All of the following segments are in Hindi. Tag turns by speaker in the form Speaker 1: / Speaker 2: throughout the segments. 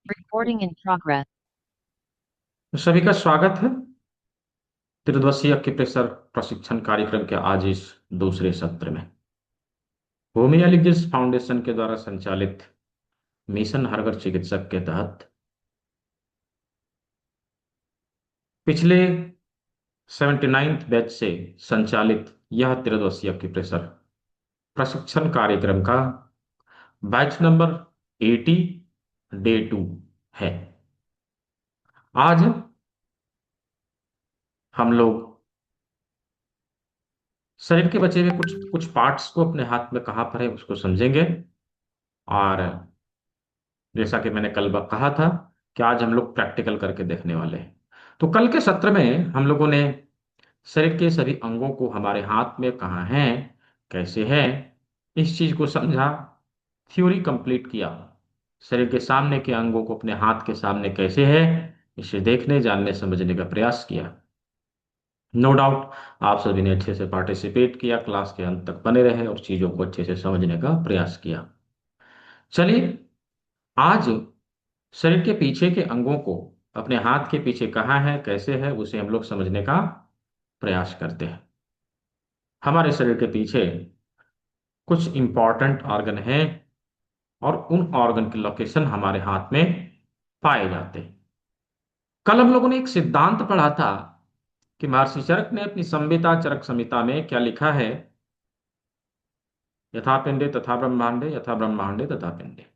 Speaker 1: Recording in progress.
Speaker 2: सभी का स्वागत है त्रिदिवसीय एक्यूप्रेशर प्रशिक्षण कार्यक्रम के आज इस दूसरे सत्र में होमियोलॉजिस्ट फाउंडेशन के द्वारा संचालित मिशन हरगर चिकित्सक के तहत पिछले 79th बैच से संचालित यह त्रिदिवसीय एक्यूप्रेशर प्रशिक्षण कार्यक्रम का बैच नंबर 80 डे 2 है। आज हम लोग शरीर के बचे हुए कुछ कुछ पार्ट्स को अपने हाथ में कहाँ पर है उसको समझेंगे। और जैसा कि मैंने कल कहा था कि आज हम लोग प्रैक्टिकल करके देखने वाले हैं। तो कल के सत्र में हम लोगों ने शरीर के सभी अंगों को हमारे हाथ में कहाँ हैं, कैसे हैं, इस चीज को समझा, थ्योरी कंप्लीट किया। शरीर के सामने के अंगों को अपने हाथ के सामने कैसे है इसे देखने, जानने, समझने का प्रयास किया। नो डाउट आप सभी ने अच्छे से पार्टिसिपेट किया, क्लास के अंत तक बने रहे और चीजों को अच्छे से समझने का प्रयास किया। चलिए, आज शरीर के पीछे के अंगों को अपने हाथ के पीछे कहाँ है, कैसे है, उसे हम लोग समझने का प्रयास करते हैं। हमारे शरीर के पीछे कुछ इंपॉर्टेंट ऑर्गन हैं और उन ऑर्गन की लोकेशन हमारे हाथ में पाए जाते हैं। कल हम लोगों ने एक सिद्धांत पढ़ा था कि महर्षि चरक ने अपनी संहिता चरक संहिता में क्या लिखा है, यथा पिंडे तथा ब्रह्मांडे, यथा ब्रह्मांडे तथा पिंडे।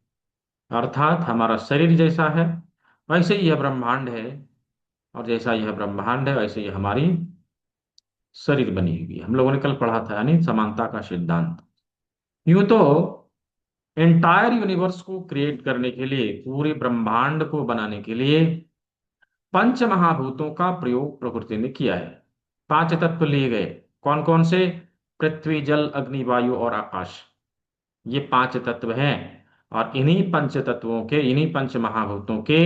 Speaker 2: अर्थात हमारा शरीर जैसा है वैसे ही यह ब्रह्मांड है, और जैसा यह ब्रह्मांड है वैसे ही हमारी शरीर बनी हुई है। हम लोगों ने कल पढ़ा था, यानी समानता का सिद्धांत। यूं तो एंटायर यूनिवर्स को क्रिएट करने के लिए, पूरे ब्रह्मांड को बनाने के लिए पंच महाभूतों का प्रयोग प्रकृति ने किया है। पांच तत्व लिए गए। कौन कौन से? पृथ्वी, जल, अग्नि, वायु और आकाश। ये पांच तत्व हैं। और इन्हीं पंच तत्वों के, इन्हीं पंच महाभूतों के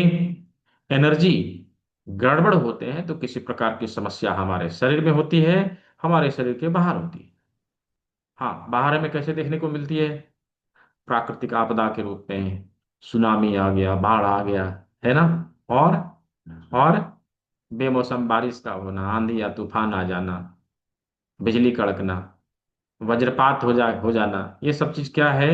Speaker 2: एनर्जी गड़बड़ होते हैं तो किसी प्रकार की समस्या हमारे शरीर में होती है, हमारे शरीर के बाहर होती है। हाँ, बाहर हमें कैसे देखने को मिलती है? प्राकृतिक आपदा के रूप में, सुनामी आ गया, बाढ़ आ गया, है ना। और और बेमौसम बारिश का होना, आंधी या तूफान आ जाना, बिजली कड़कना, वज्रपात हो जाना, ये सब चीज क्या है?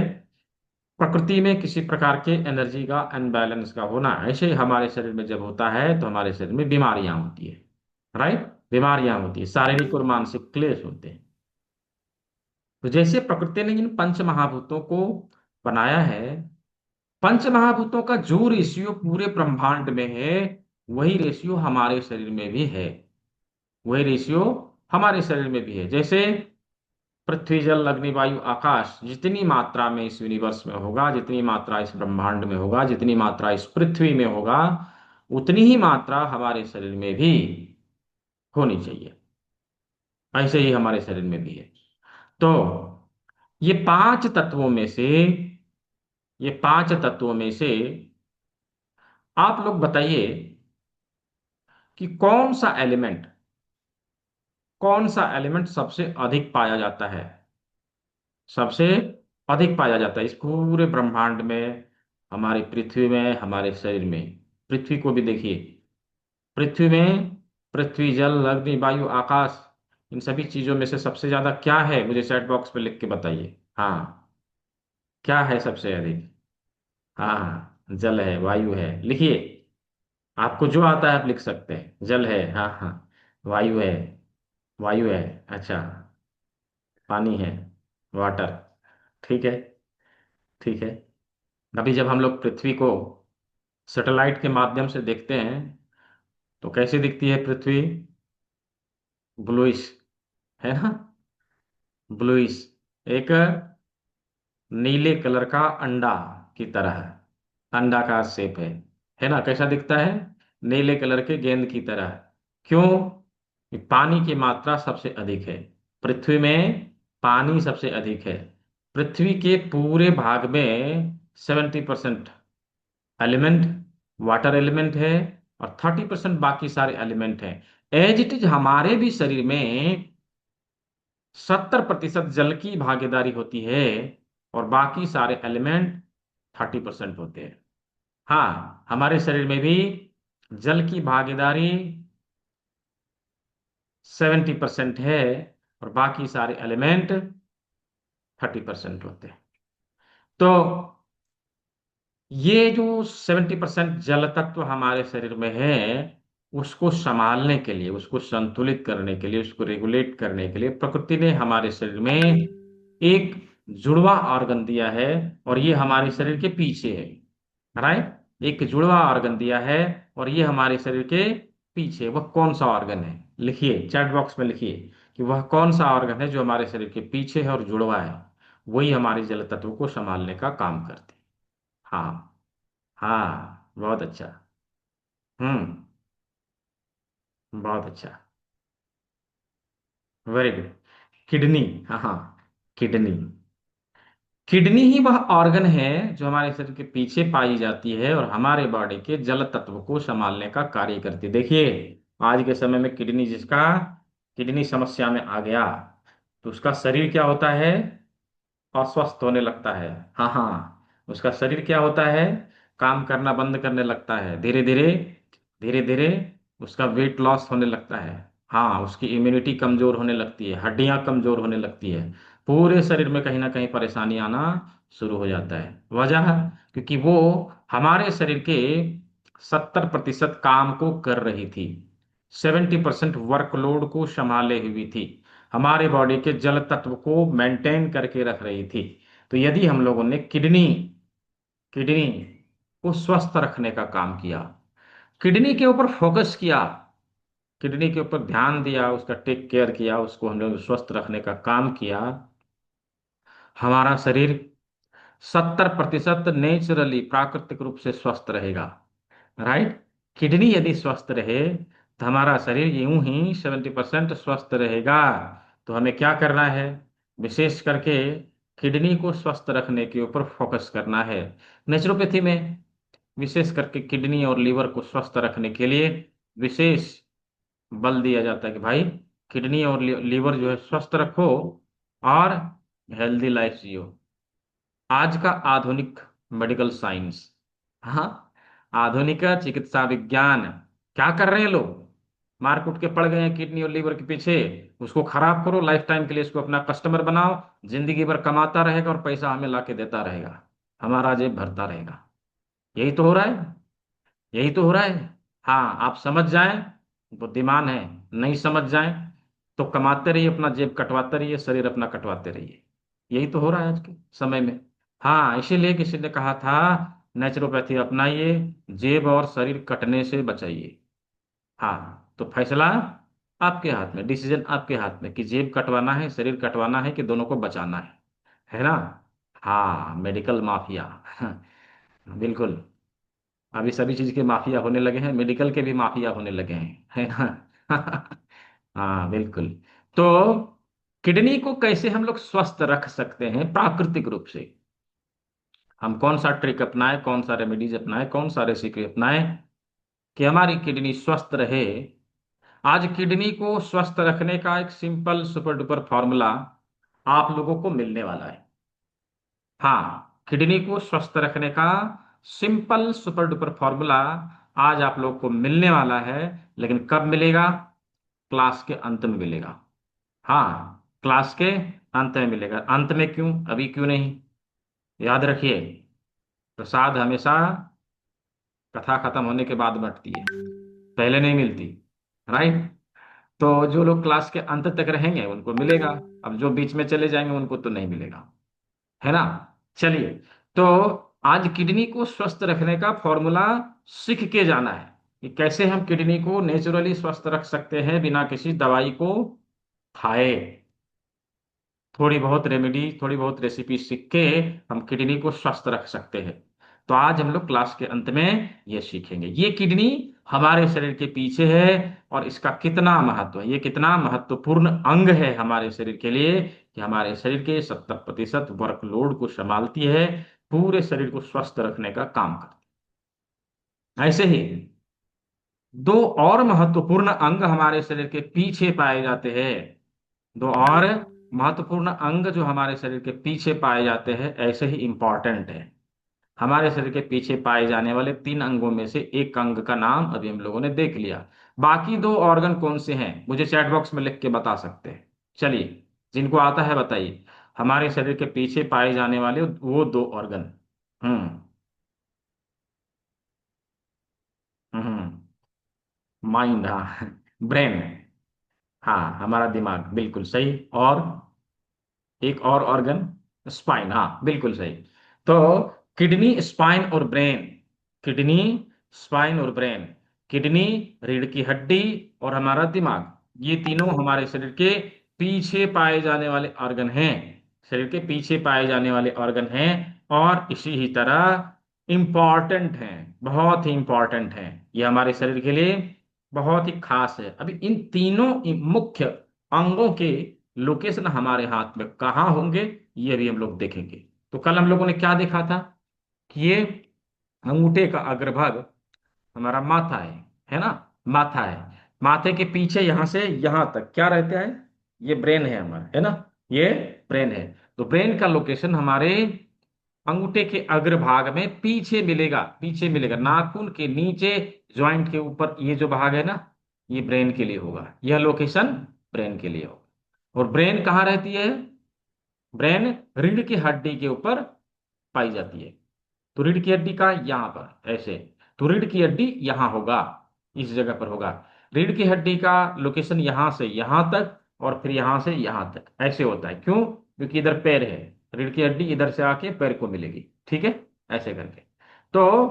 Speaker 2: प्रकृति में किसी प्रकार के एनर्जी का अनबैलेंस का होना। ऐसे ही हमारे शरीर में जब होता है तो हमारे शरीर में बीमारियां होती है। राइट, बीमारियां होती है, शारीरिक और मानसिक क्लेश होते हैं। तो जैसे प्रकृति ने इन पंच महाभूतों को बनाया है, पंच महाभूतों का जो रेशियो पूरे ब्रह्मांड में है वही रेशियो हमारे शरीर में भी है। वही रेशियो हमारे शरीर में भी है। जैसे पृथ्वी, जल, अग्नि, वायु, आकाश जितनी मात्रा में इस यूनिवर्स में होगा, जितनी मात्रा इस ब्रह्मांड में होगा, जितनी मात्रा इस पृथ्वी में होगा, उतनी ही मात्रा हमारे शरीर में भी होनी चाहिए। ऐसे ही हमारे शरीर में भी है। तो ये पांच तत्वों में से, ये पांच तत्वों में से आप लोग बताइए कि कौन सा एलिमेंट सबसे अधिक पाया जाता है? सबसे अधिक पाया जाता है इस पूरे ब्रह्मांड में, हमारी पृथ्वी में, हमारे शरीर में। पृथ्वी को भी देखिए। पृथ्वी में पृथ्वी, जल, अग्नि, वायु, आकाश, इन सभी चीजों में से सबसे ज्यादा क्या है? मुझे चैट बॉक्स पे लिख के बताइए। हाँ, क्या है सबसे अधिक? हाँ, जल है, वायु है। लिखिए, आपको जो आता है आप लिख सकते हैं। जल है, हाँ हाँ। वायु है, वायु है, अच्छा। पानी है, वाटर। ठीक है, ठीक है। अभी जब हम लोग पृथ्वी को सैटेलाइट के माध्यम से देखते हैं तो कैसी दिखती है पृथ्वी? ब्लूइश, है ना। ब्लूइश, एक नीले कलर का अंडा की तरह, अंडा का शेप है ना। कैसा दिखता है? नीले कलर के गेंद की तरह। क्यों? कि पानी की मात्रा सबसे अधिक है पृथ्वी में। पानी सबसे अधिक है पृथ्वी के पूरे भाग में। 70% एलिमेंट वाटर एलिमेंट है और 30% बाकी सारे एलिमेंट हैं। एज इट इज हमारे भी शरीर में 70% जल की भागीदारी होती है और बाकी सारे एलिमेंट 30% होते हैं। हाँ, हमारे शरीर में भी जल की भागीदारी 70% है, और बाकी सारे एलिमेंट 30% होते हैं। तो ये जो 70% जल तत्व हमारे शरीर में है, उसको संभालने के लिए, उसको संतुलित करने के लिए, उसको रेगुलेट करने के लिए प्रकृति ने हमारे शरीर में एक जुड़वा ऑर्गन दिया है, और ये हमारे शरीर के पीछे है। राइट, एक जुड़वा ऑर्गन दिया है, और ये हमारे शरीर के पीछे। वह कौन सा ऑर्गन है? लिखिए, चैट बॉक्स में लिखिए कि वह कौन सा ऑर्गन है जो हमारे शरीर के पीछे है और जुड़वा है। वही हमारे जल तत्व को संभालने का काम करते हैं। हाँ। हाँ, बहुत अच्छा। हम्म। बहुत अच्छा। Very good. किडनी। हाँ हाँ, किडनी। किडनी ही वह ऑर्गन है जो हमारे शरीर के पीछे पाई जाती है, और हमारे बॉडी के जल तत्व को संभालने का कार्य करती है। देखिए, आज के समय में किडनी जिसका किडनी समस्या में आ गया, तो उसका शरीर क्या होता है? अस्वस्थ होने लगता है। हाँ हाँ, उसका शरीर क्या होता है? काम करना बंद करने लगता है, धीरे धीरे। धीरे धीरे उसका वेट लॉस होने लगता है। हाँ, उसकी इम्यूनिटी कमजोर होने लगती है, हड्डियां कमजोर होने लगती है, पूरे शरीर में कहीं ना कहीं परेशानी आना शुरू हो जाता है। वजह, क्योंकि वो हमारे शरीर के 70% काम को कर रही थी, 70% वर्कलोड को संभाले हुई थी, हमारे बॉडी के जल तत्व को मेंटेन करके रख रही थी। तो यदि हम लोगों ने किडनी किडनी को स्वस्थ रखने का काम किया, किडनी के ऊपर फोकस किया, किडनी के ऊपर ध्यान दिया, उसका टेक केयर किया, उसको हम लोग स्वस्थ रखने का काम किया, हमारा शरीर 70% नेचुरली, प्राकृतिक रूप से स्वस्थ रहेगा। राइट। किडनी यदि स्वस्थ रहे तो हमारा शरीर यूं ही 70% स्वस्थ रहेगा। तो हमें क्या करना है? विशेष करके किडनी को स्वस्थ रखने के ऊपर फोकस करना है। नेचुरोपैथी में विशेष करके किडनी और लीवर को स्वस्थ रखने के लिए विशेष बल दिया जाता है कि भाई, किडनी और लीवर जो है स्वस्थ रखो, और हेल्दी लाइफ जियो। आज का आधुनिक मेडिकल साइंस, हाँ, आधुनिक चिकित्सा विज्ञान, क्या कर रहे हैं लोग? मार कूट के पड़ गए हैं किडनी और लीवर के पीछे। उसको खराब करो, लाइफ टाइम के लिए इसको अपना कस्टमर बनाओ, जिंदगी भर कमाता रहेगा और पैसा हमें ला के देता रहेगा, हमारा जेब भरता रहेगा। यही तो हो रहा है। यही तो हो रहा है। हाँ, आप समझ जाएं, बुद्धिमान है। नहीं समझ जाएं तो कमाते रहिए, अपना जेब कटवाते रहिए, शरीर अपना कटवाते रहिए। यही तो हो रहा है आज के समय में। हाँ, इसीलिए किसी ने कहा था, नेचुरोपैथी अपनाइए, जेब और शरीर कटने से बचाइए। हाँ, तो फैसला आपके हाथ में, डिसीजन आपके हाथ में, कि जेब कटवाना है, शरीर कटवाना है, कि दोनों को बचाना है ना? हाँ, मेडिकल माफिया। बिल्कुल। अभी सभी चीज के माफिया होने लगे हैं, मेडिकल के भी माफिया होने लगे हैं, है ना? हाँ, बिल्कुल। तो किडनी को कैसे हम लोग स्वस्थ रख सकते हैं प्राकृतिक रूप से? हम कौन सा ट्रिक अपनाएं, कौन सा रेमेडीज अपनाएं, कौन सा रेसिपी अपनाएं कि हमारी किडनी स्वस्थ रहे? आज किडनी को स्वस्थ रखने का एक सिंपल सुपर डुपर फॉर्मूला आप लोगों को मिलने वाला है। हाँ, किडनी को स्वस्थ रखने का सिंपल सुपर डुपर फॉर्मूला आज आप लोग को मिलने वाला है। लेकिन कब मिलेगा? क्लास के अंत में मिलेगा। हाँ, क्लास के अंत में मिलेगा। अंत में क्यों, अभी क्यों नहीं? याद रखिए, प्रसाद हमेशा कथा खत्म होने के बाद बंटती है, पहले नहीं मिलती। राइट। तो जो लोग क्लास के अंत तक रहेंगे उनको मिलेगा, अब जो बीच में चले जाएंगे उनको तो नहीं मिलेगा, है ना? चलिए, तो आज किडनी को स्वस्थ रखने का फॉर्मूला सीख के जाना है कि कैसे हम किडनी को नेचुरली स्वस्थ रख सकते हैं बिना किसी दवाई को खाए। थोड़ी बहुत रेमेडी, थोड़ी बहुत रेसिपी सीख के हम किडनी को स्वस्थ रख सकते हैं। तो आज हम लोग क्लास के अंत में ये सीखेंगे, ये किडनी हमारे शरीर के पीछे है, और इसका कितना महत्व है, ये कितना महत्वपूर्ण अंग है हमारे शरीर के लिए, कि हमारे शरीर के 70% वर्कलोड को संभालती है, पूरे शरीर को स्वस्थ रखने का काम करती है। ऐसे ही दो और महत्वपूर्ण अंग हमारे शरीर के पीछे पाए जाते हैं। दो और महत्वपूर्ण अंग जो हमारे शरीर के पीछे पाए जाते हैं, ऐसे ही इंपॉर्टेंट है। हमारे शरीर के पीछे पाए जाने वाले 3 अंगों में से एक अंग का नाम अभी हम लोगों ने देख लिया। बाकी 2 ऑर्गन कौन से हैं, मुझे चैट बॉक्स में लिख के बता सकते हैं। चलिए, जिनको आता है बताइए। हमारे शरीर के पीछे पाए जाने वाले वो 2 ऑर्गन। हम्म। माइंड, हाँ। ब्रेन। हाँ, हमारा दिमाग, बिल्कुल सही। और एक और ऑर्गन, स्पाइन, हाँ बिल्कुल सही। तो किडनी, स्पाइन और ब्रेन। किडनी, स्पाइन और ब्रेन। किडनी, रीढ़ की हड्डी और हमारा दिमाग, ये तीनों हमारे शरीर के पीछे पाए जाने वाले ऑर्गन हैं। शरीर के पीछे पाए जाने वाले ऑर्गन हैं। और इसी ही तरह इंपॉर्टेंट हैं, बहुत ही इंपॉर्टेंट हैं। ये हमारे शरीर के लिए बहुत ही खास है। अभी इन तीनों मुख्य अंगों के लोकेशन हमारे हाथ में कहाँ होंगे, ये भी हम लोग देखेंगे। तो कल हम लोगों ने क्या देखा था कि ये अंगूठे का अग्रभाग हमारा माथा है ना। माथा है। माथे के पीछे यहां से यहां तक क्या रहता है, ये ब्रेन है हमारा, है ना। ये ब्रेन है। तो ब्रेन का लोकेशन हमारे अंगूठे के अग्रभाग में पीछे मिलेगा, पीछे मिलेगा, नाखून के नीचे, ज्वाइंट के ऊपर, ये जो भाग है ना, ये ब्रेन के लिए होगा। यह लोकेशन ब्रेन के लिए होगा। और ब्रेन कहाँ रहती है, ब्रेन रीढ़ की हड्डी के ऊपर पाई जाती है। तो रीढ़ की हड्डी का यहां पर ऐसे, तो रीढ़ की हड्डी यहां होगा, इस जगह पर होगा। रीढ़ की हड्डी का लोकेशन यहां से यहां तक और फिर यहां से यहां तक ऐसे होता है। क्यों? क्योंकि इधर पैर है, रीढ़ की हड्डी इधर से आके पैर को मिलेगी, ठीक है, ऐसे करके। तो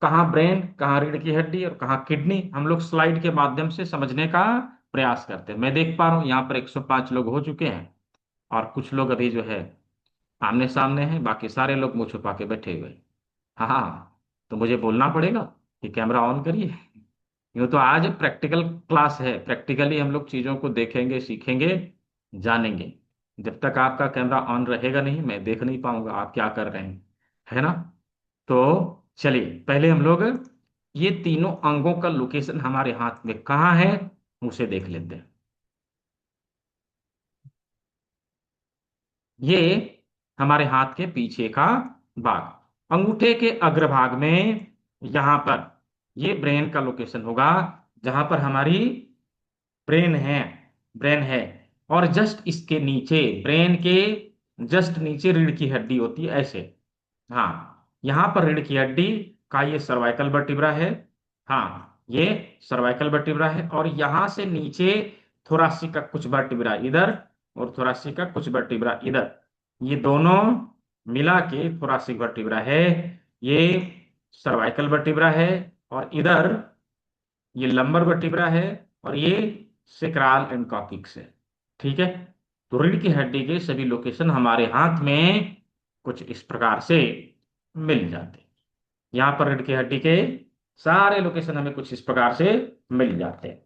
Speaker 2: कहाँ ब्रेन, कहाँ रीढ़ की हड्डी और कहाँ किडनी, हम लोग स्लाइड के माध्यम से समझने का प्रयास करते हैं। मैं देख पा रहा हूँ यहाँ पर 105 लोग हो चुके हैं, और कुछ लोग अभी जो है आमने सामने हैं, बाकी सारे लोग मुंह छुपा के बैठे हुए हैं। हाँ हाँ, तो मुझे बोलना पड़ेगा कि कैमरा ऑन करिए। यूँ तो आज प्रैक्टिकल क्लास है, प्रैक्टिकली हम लोग चीज़ों को देखेंगे, सीखेंगे, जानेंगे। जब तक आपका कैमरा ऑन रहेगा नहीं, मैं देख नहीं पाऊंगा आप क्या कर रहे हैं, है ना। तो चलिए, पहले हम लोग ये तीनों अंगों का लोकेशन हमारे हाथ में कहाँ है, उसे देख लेते हैं। ये हमारे हाथ के पीछे का भाग, अंगूठे के अग्रभाग में, यहां पर ये ब्रेन का लोकेशन होगा, जहां पर हमारी ब्रेन है, ब्रेन है। और जस्ट इसके नीचे, ब्रेन के जस्ट नीचे रीढ़ की हड्डी होती है, ऐसे। हाँ, यहां पर रीढ़ की हड्डी का ये सर्वाइकल वर्टिब्रा है। हाँ, ये सर्वाइकल वर्टिब्रा है। और यहां से नीचे थोरासिक का कुछ वर्टिब्रा इधर और थोरासिक का कुछ वर्टिब्रा इधर, ये दोनों मिला के थोरासिक वर्टिब्रा है। ये सर्वाइकल वर्टिब्रा है। और इधर ये लंबर वर्टिब्रा है। और ये सेक्रल एंड कॉक्सिक्स है, ठीक है। तो रीढ़ की हड्डी के सभी लोकेशन हमारे हाथ में कुछ इस प्रकार से मिल जाते हैं। यहाँ पर रीढ़ की हड्डी के सारे लोकेशन हमें कुछ इस प्रकार से मिल जाते हैं।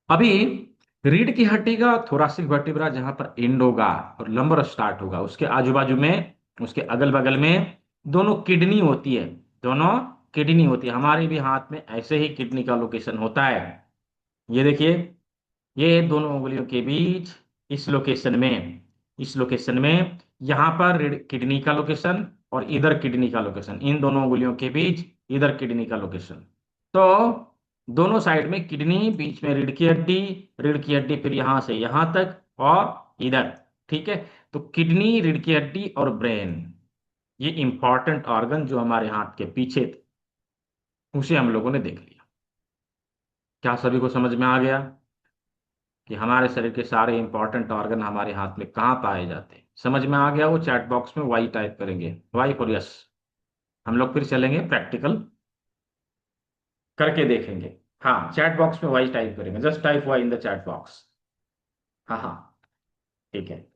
Speaker 2: अभी रीढ़ की हड्डी का थोरासिक वर्टिब्रा जहां पर एंड होगा और लंबर स्टार्ट होगा, उसके आजू बाजू में, उसके अगल बगल में दोनों किडनी होती है। दोनों किडनी होती है। हमारे भी हाथ में ऐसे ही किडनी का लोकेशन होता है। ये देखिए, ये दोनों उंगलियों के बीच, इस लोकेशन में, इस लोकेशन में, यहां पर किडनी का लोकेशन और इधर किडनी का लोकेशन, इन दोनों उंगलियों के बीच इधर किडनी का लोकेशन। तो दोनों साइड में किडनी, बीच में रीढ़ की हड्डी, रीढ़ की हड्डी फिर यहां से यहां तक और इधर, ठीक है। तो किडनी, रीढ़ की हड्डी और ब्रेन, ये इंपॉर्टेंट ऑर्गन जो हमारे हाथ के पीछे थे, उसे हम लोगों ने देख लिया। क्या सभी को समझ में आ गया कि हमारे शरीर के सारे इंपॉर्टेंट ऑर्गन हमारे हाथ में कहाँ पाए जाते हैं? समझ में आ गया? वो चैट बॉक्स में वाई टाइप करेंगे, वाई फॉर यस। हम लोग फिर चलेंगे प्रैक्टिकल करके देखेंगे। हाँ, चैट बॉक्स में वाई टाइप करेंगे, just type Y in the chat box. हाँ हाँ, ठीक है।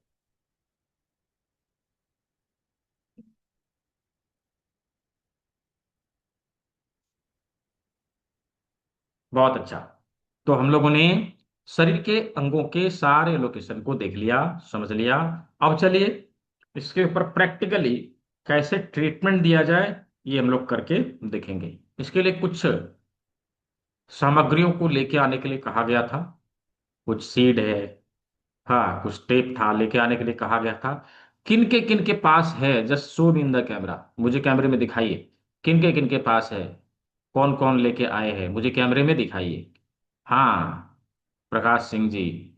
Speaker 2: बहुत अच्छा। तो हम लोगों ने शरीर के अंगों के सारे लोकेशन को देख लिया, समझ लिया। अब चलिए, इसके ऊपर प्रैक्टिकली कैसे ट्रीटमेंट दिया जाए, ये हम लोग करके देखेंगे। इसके लिए कुछ सामग्रियों को लेके आने के लिए कहा गया था। कुछ सीड है। हाँ, कुछ टेप था, लेके आने के लिए कहा गया था। किन के पास है, just show me in the camera, मुझे कैमरे में दिखाइए। किन के पास है, कौन कौन लेके आए हैं, मुझे कैमरे में दिखाइए। हाँ, प्रकाश सिंह जी,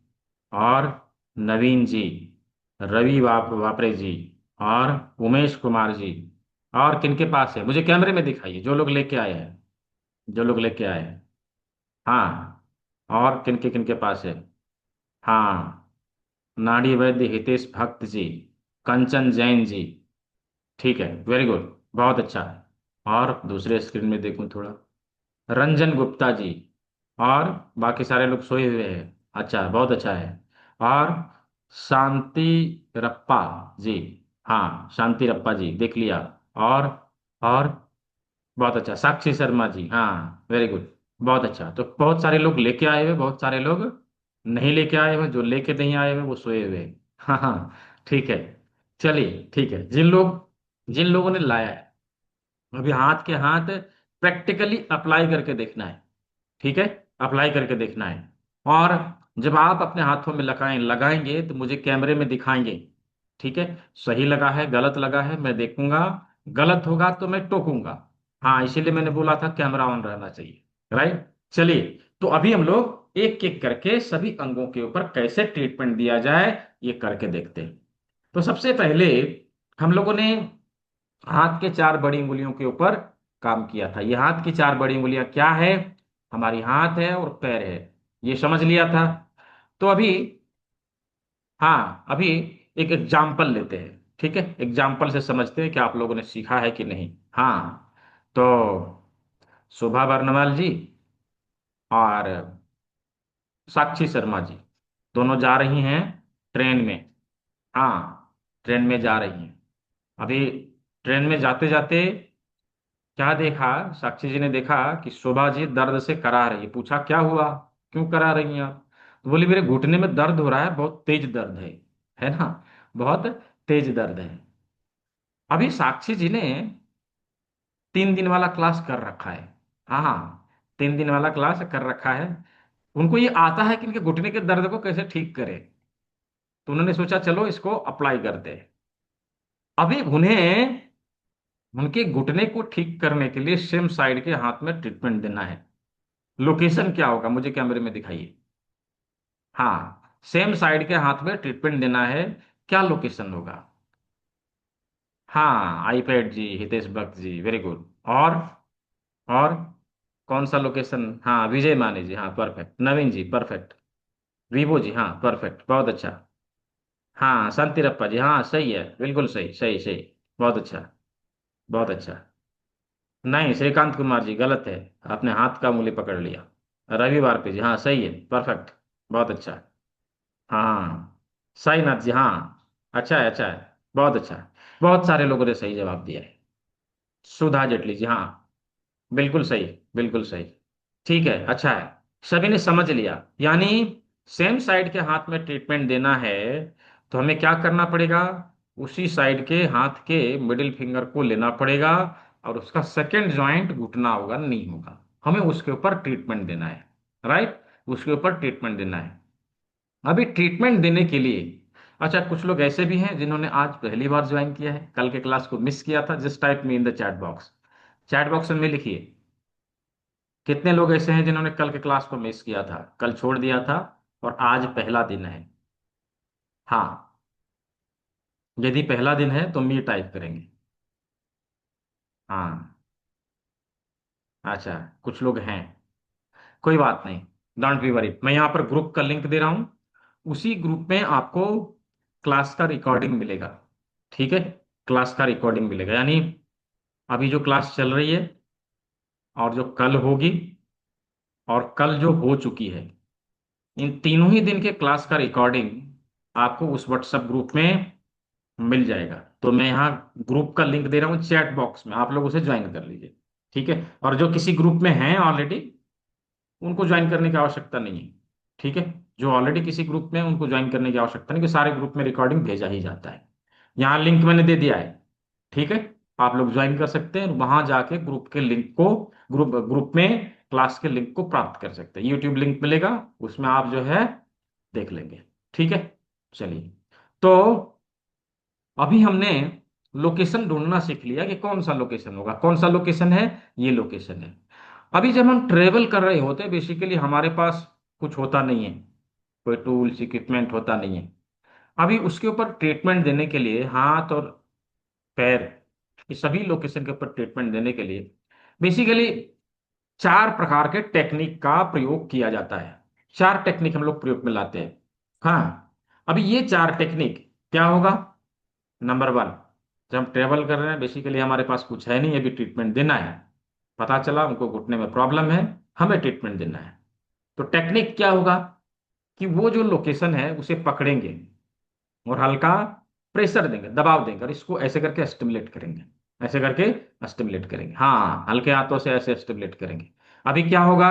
Speaker 2: और नवीन जी, रवि वापरे जी, और उमेश कुमार जी। और किनके पास है, मुझे कैमरे में दिखाइए, जो लोग लेके आए हैं, जो लोग लेके आए हैं। हाँ, और किनके पास है। हाँ, नाड़ी वैद्य हितेश भक्त जी, कंचन जैन जी। ठीक है, वेरी गुड, बहुत अच्छा है। और दूसरे स्क्रीन में देखूं थोड़ा, रंजन गुप्ता जी, और बाकी सारे लोग सोए हुए हैं। अच्छा, बहुत अच्छा है। और शांति रप्पा जी, हाँ शांति रप्पा जी, देख लिया। और और बहुत अच्छा, साक्षी शर्मा जी, हाँ वेरी गुड, बहुत अच्छा। तो बहुत सारे लोग लेके आए हुए, बहुत सारे लोग नहीं लेके आए हुए, जो लेके नहीं आए हुए वो सोए हुए हैं। हाँ हाँ, ठीक है। चलिए ठीक है, जिन लोगों ने लाया है, अभी हाथ के हाथ प्रैक्टिकली अप्लाई करके देखना है। ठीक है, अप्लाई करके देखना है। और जब आप अपने हाथों में लगाएंगे तो मुझे कैमरे में दिखाएंगे। ठीक है, सही लगा है गलत लगा है मैं देखूंगा, गलत होगा तो मैं टोकूंगा। हाँ, इसीलिए मैंने बोला था कैमरा ऑन रहना चाहिए। राइट। चलिए, तो अभी हम लोग एक एक करके सभी अंगों के ऊपर कैसे ट्रीटमेंट दिया जाए, ये करके देखते हैं। तो सबसे पहले हम लोगों ने हाथ के चार बड़ी उंगलियों के ऊपर काम किया था। ये हाथ की चार बड़ी उंगलियां क्या है, हमारी हाथ है और पैर है, ये समझ लिया था। तो अभी, हाँ अभी एक एग्जाम्पल लेते हैं। ठीक है, एग्जाम्पल से समझते हैं कि आप लोगों ने सीखा है कि नहीं। हाँ, तो शोभा बरनवाल जी और साक्षी शर्मा जी दोनों जा रही हैं ट्रेन में। हाँ, ट्रेन में जा रही हैं। अभी ट्रेन में जाते जाते क्या देखा, साक्षी जी ने देखा कि शोभा जी दर्द से करा रही है। पूछा क्या हुआ, क्यों करा रही हैं आप। तो बोली मेरे घुटने में दर्द हो रहा है, बहुत तेज दर्द है ना, बहुत तेज दर्द है। अभी साक्षी जी ने 3 दिन वाला क्लास कर रखा है। हाँ हाँ, 3 दिन वाला क्लास कर रखा है। उनको ये आता है कि इनके घुटने के दर्द को कैसे ठीक करें। तो उन्होंने सोचा चलो इसको अप्लाई करते हैं। अभी उन्हें उनके घुटने को ठीक करने के लिए सेम साइड के हाथ में ट्रीटमेंट देना है। लोकेशन क्या होगा, मुझे कैमरे में दिखाइए। हाँ, सेम साइड के हाथ में ट्रीटमेंट देना है, क्या लोकेशन होगा। हाँ, आईपैड जी, हितेश भक्त जी, वेरी गुड। और कौन सा लोकेशन, हाँ विजय माने जी, हाँ परफेक्ट, नवीन जी परफेक्ट, वीवो जी, हाँ परफेक्ट, बहुत अच्छा। हाँ शांतिरप्पा जी, हाँ सही है, बिल्कुल सही सही सही, बहुत अच्छा, बहुत अच्छा। नहीं, श्रीकांत कुमार जी गलत है, आपने हाथ का उंगली पकड़ लिया। रविवार पे जी, हाँ सही है, परफेक्ट, बहुत अच्छा। हाँ, साईनाथ जी, हाँ अच्छा है, अच्छा है, बहुत अच्छा है। बहुत सारे लोगों ने सही जवाब दिया है। सुधा जेटली जी, हाँ बिल्कुल सही, बिल्कुल सही। ठीक है, अच्छा है, सभी ने समझ लिया। यानी सेम साइड के हाथ में ट्रीटमेंट देना है, तो हमें क्या करना पड़ेगा, उसी साइड के हाथ के मिडिल फिंगर को लेना पड़ेगा, और उसका सेकंड जॉइंट घुटना होगा, नहीं होगा, हमें उसके ऊपर ट्रीटमेंट देना है। राइट, उसके ऊपर ट्रीटमेंट देना है। अभी ट्रीटमेंट देने के लिए, अच्छा कुछ लोग ऐसे भी हैं जिन्होंने आज पहली बार ज्वाइन किया है, कल के क्लास को मिस किया था, just type me in the chat box. Chat box में लिखिए कितने लोग ऐसे हैं जिन्होंने कल के क्लास को मिस किया था, कल छोड़ दिया था, और आज पहला दिन है। हाँ, यदि पहला दिन है तो मी टाइप करेंगे। हाँ, अच्छा, कुछ लोग हैं, कोई बात नहीं, डोंट बी वरी, मैं यहाँ पर ग्रुप का लिंक दे रहा हूँ। उसी ग्रुप में आपको क्लास का रिकॉर्डिंग मिलेगा। ठीक है, क्लास का रिकॉर्डिंग मिलेगा, यानी अभी जो क्लास चल रही है, और जो कल होगी, और कल जो हो चुकी है, इन तीनों ही दिन के क्लास का रिकॉर्डिंग आपको उस व्हाट्सएप ग्रुप में मिल जाएगा। तो मैं यहाँ ग्रुप का लिंक दे रहा हूँ चैट बॉक्स में, आप लोग उसे ज्वाइन कर लीजिए। ठीक है, और जो किसी ग्रुप में हैं ऑलरेडी, उनको ज्वाइन करने की आवश्यकता नहीं है। ठीक है, जो ऑलरेडी किसी ग्रुप में हैं, उनको ज्वाइन करने की आवश्यकता नहीं, कि सारे ग्रुप में रिकॉर्डिंग भेजा ही जाता है। यहाँ लिंक मैंने दे दिया है। ठीक है, आप लोग ज्वाइन कर सकते हैं, वहां जाके ग्रुप के लिंक को, ग्रुप ग्रुप में क्लास के लिंक को प्राप्त कर सकते हैं। यूट्यूब लिंक मिलेगा, उसमें आप जो है देख लेंगे। ठीक है, चलिए। तो अभी हमने लोकेशन ढूंढना सीख लिया कि कौन सा लोकेशन होगा, कौन सा लोकेशन है, ये लोकेशन है। अभी जब हम ट्रेवल कर रहे होते हैं, बेसिकली हमारे पास कुछ होता नहीं है, कोई टूल्स इक्विपमेंट होता नहीं है। अभी उसके ऊपर ट्रीटमेंट देने के लिए हाथ और पैर, ये सभी लोकेशन के ऊपर ट्रीटमेंट देने के लिए बेसिकली चार प्रकार के टेक्निक का प्रयोग किया जाता है। चार टेक्निक हम लोग प्रयोग में लाते हैं। हाँ, अभी ये चार टेक्निक क्या होगा। नंबर वन, जब हम ट्रेवल कर रहे हैं, बेसिकली हमारे पास कुछ है नहीं, अभी ट्रीटमेंट देना है। पता चला उनको घुटने में प्रॉब्लम है, हमें ट्रीटमेंट देना है। तो टेक्निक क्या होगा कि वो जो लोकेशन है उसे पकड़ेंगे और हल्का प्रेशर देंगे, दबाव देंगे, और इसको ऐसे करके स्टिमुलेट करेंगे, ऐसे करके स्टिमुलेट करेंगे। हाँ, हल्के हाथों से ऐसे स्टिमुलेट करेंगे। अभी क्या होगा,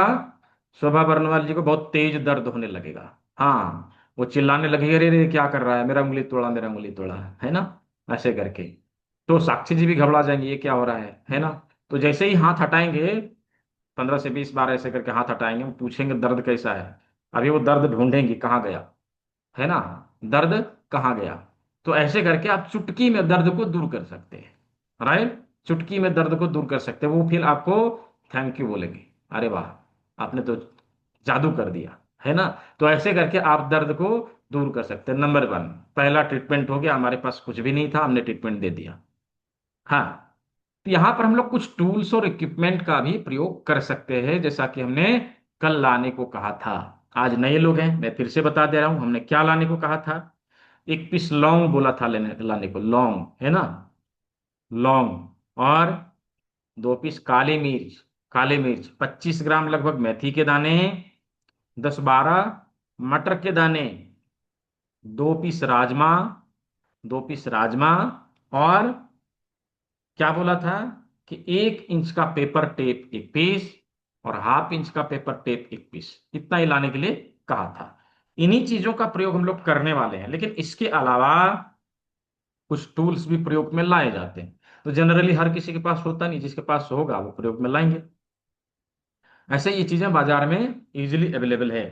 Speaker 2: शोभा बरनवाल जी को बहुत तेज दर्द होने लगेगा। हाँ, वो चिल्लाने लगेगा, अरे रे क्या कर रहा है, मेरा उंगली तोड़ा, मेरा उंगली तोड़ा, है ना, ऐसे करके। तो साक्षी जी भी घबरा जाएंगे, ये क्या हो रहा है ना। तो जैसे ही हाथ हटाएंगे, 15 से 20 बार ऐसे करके हाथ हटाएंगे, पूछेंगे दर्द कैसा है। अभी वो दर्द ढूंढेंगे कहाँ गया, है ना, दर्द कहाँ गया। तो ऐसे करके आप चुटकी में दर्द को दूर कर सकते हैं, राइट। चुटकी में दर्द को दूर कर सकते हैं, वो फिर आपको थैंक यू बोलेंगे, अरे वाह आपने तो जादू कर दिया, है ना। तो ऐसे करके आप दर्द को दूर कर सकते हैं। नंबर वन, पहला ट्रीटमेंट हो गया, हमारे पास कुछ भी नहीं था, हमने ट्रीटमेंट दे दिया। हाँ, तो यहाँ पर हम लोग कुछ टूल्स और इक्विपमेंट का भी प्रयोग कर सकते हैं, जैसा कि हमने कल लाने को कहा था। आज नए लोग हैं, मैं फिर से बता दे रहा हूं, हमने क्या लाने को कहा था। एक पीस लौंग बोला था लेने लाने को, लौंग, है ना, लौंग। और 2 पीस काली मिर्च, काली मिर्च, 25 ग्राम लगभग मेथी के दाने, 10-12 मटर के दाने, 2 पीस राजमा, 2 पीस राजमा। और क्या बोला था कि 1 इंच का पेपर टेप 1 पीस, और ½ इंच का पेपर टेप 1 पीस, इतना ही लाने के लिए कहा था। इन्हीं चीजों का प्रयोग हम लोग करने वाले हैं, लेकिन इसके अलावा कुछ टूल्स भी प्रयोग में लाए जाते हैं। तो जनरली हर किसी के पास होता नहीं, जिसके पास होगा वो प्रयोग में लाएंगे। ऐसे ये चीजें बाजार में इजीली अवेलेबल है।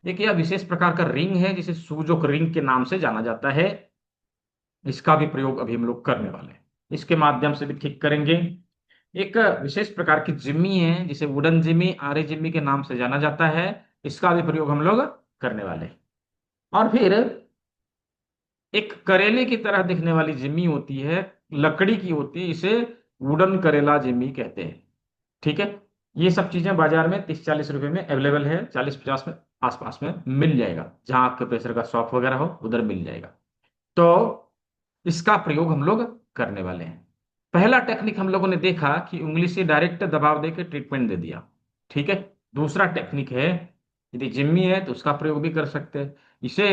Speaker 2: एक यह विशेष प्रकार का रिंग है जिसे सूजोक रिंग के नाम से जाना जाता है, इसका भी प्रयोग अभी हम लोग करने वाले हैं। इसके माध्यम से भी ठीक करेंगे। एक विशेष प्रकार की जिम्मी है जिसे वुडन जिम्मी, आरे जिम्मी के नाम से जाना जाता है, इसका भी प्रयोग हम लोग करने वाले हैं। और फिर एक करेले की तरह दिखने वाली जिम्मी होती है, लकड़ी की होती है, इसे वुडन करेला जिम्मी कहते हैं। ठीक है, ये सब चीजें बाजार में 30-40 रुपए में अवेलेबल है, 40-50 में आसपास में मिल जाएगा, जहां आपके प्रेशर का शॉप वगैरह हो उधर मिल जाएगा। तो इसका प्रयोग हम लोग करने वाले हैं। पहला टेक्निक हम लोगों ने देखा कि उंगली से डायरेक्ट दबाव देकर ट्रीटमेंट दे दिया। ठीक है, दूसरा टेक्निक है, यदि जिम्मी है तो उसका प्रयोग भी कर सकते हैं। इसे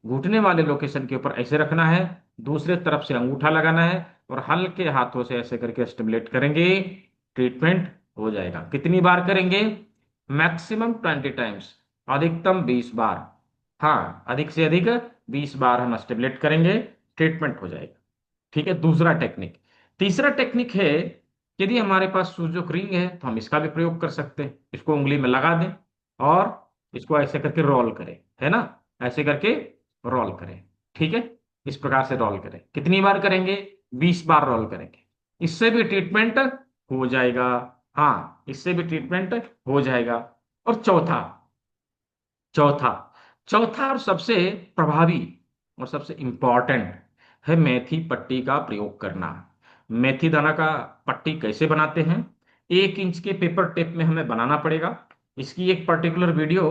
Speaker 2: घुटने वाले लोकेशन के ऊपर ऐसे रखना है, दूसरे तरफ से अंगूठा लगाना है, और हल्के हाथों से ऐसे करके स्टिमुलेट करेंगे, ट्रीटमेंट हो जाएगा। कितनी बार करेंगे, मैक्सिमम 20 टाइम्स, अधिकतम 20 बार। हाँ, अधिक से अधिक 20 बार हम स्टिमुलेट करेंगे, ट्रीटमेंट हो जाएगा। ठीक है, दूसरा टेक्निक। तीसरा टेक्निक है, यदि हमारे पास सूजोक रिंग है तो हम इसका भी प्रयोग कर सकते हैं। इसको उंगली में लगा दें और इसको ऐसे करके रोल करें, है ना, ऐसे करके रोल करें। ठीक है, इस प्रकार से रोल करें। कितनी बार करेंगे, 20 बार रोल करेंगे, इससे भी ट्रीटमेंट हो जाएगा। हाँ, इससे भी ट्रीटमेंट हो जाएगा। और चौथा, चौथा चौथा और सबसे प्रभावी और सबसे इंपॉर्टेंट है मेथी पट्टी का प्रयोग करना। मेथी दाना का पट्टी कैसे बनाते हैं, 1 इंच के पेपर टेप में हमें बनाना पड़ेगा। इसकी एक पर्टिकुलर वीडियो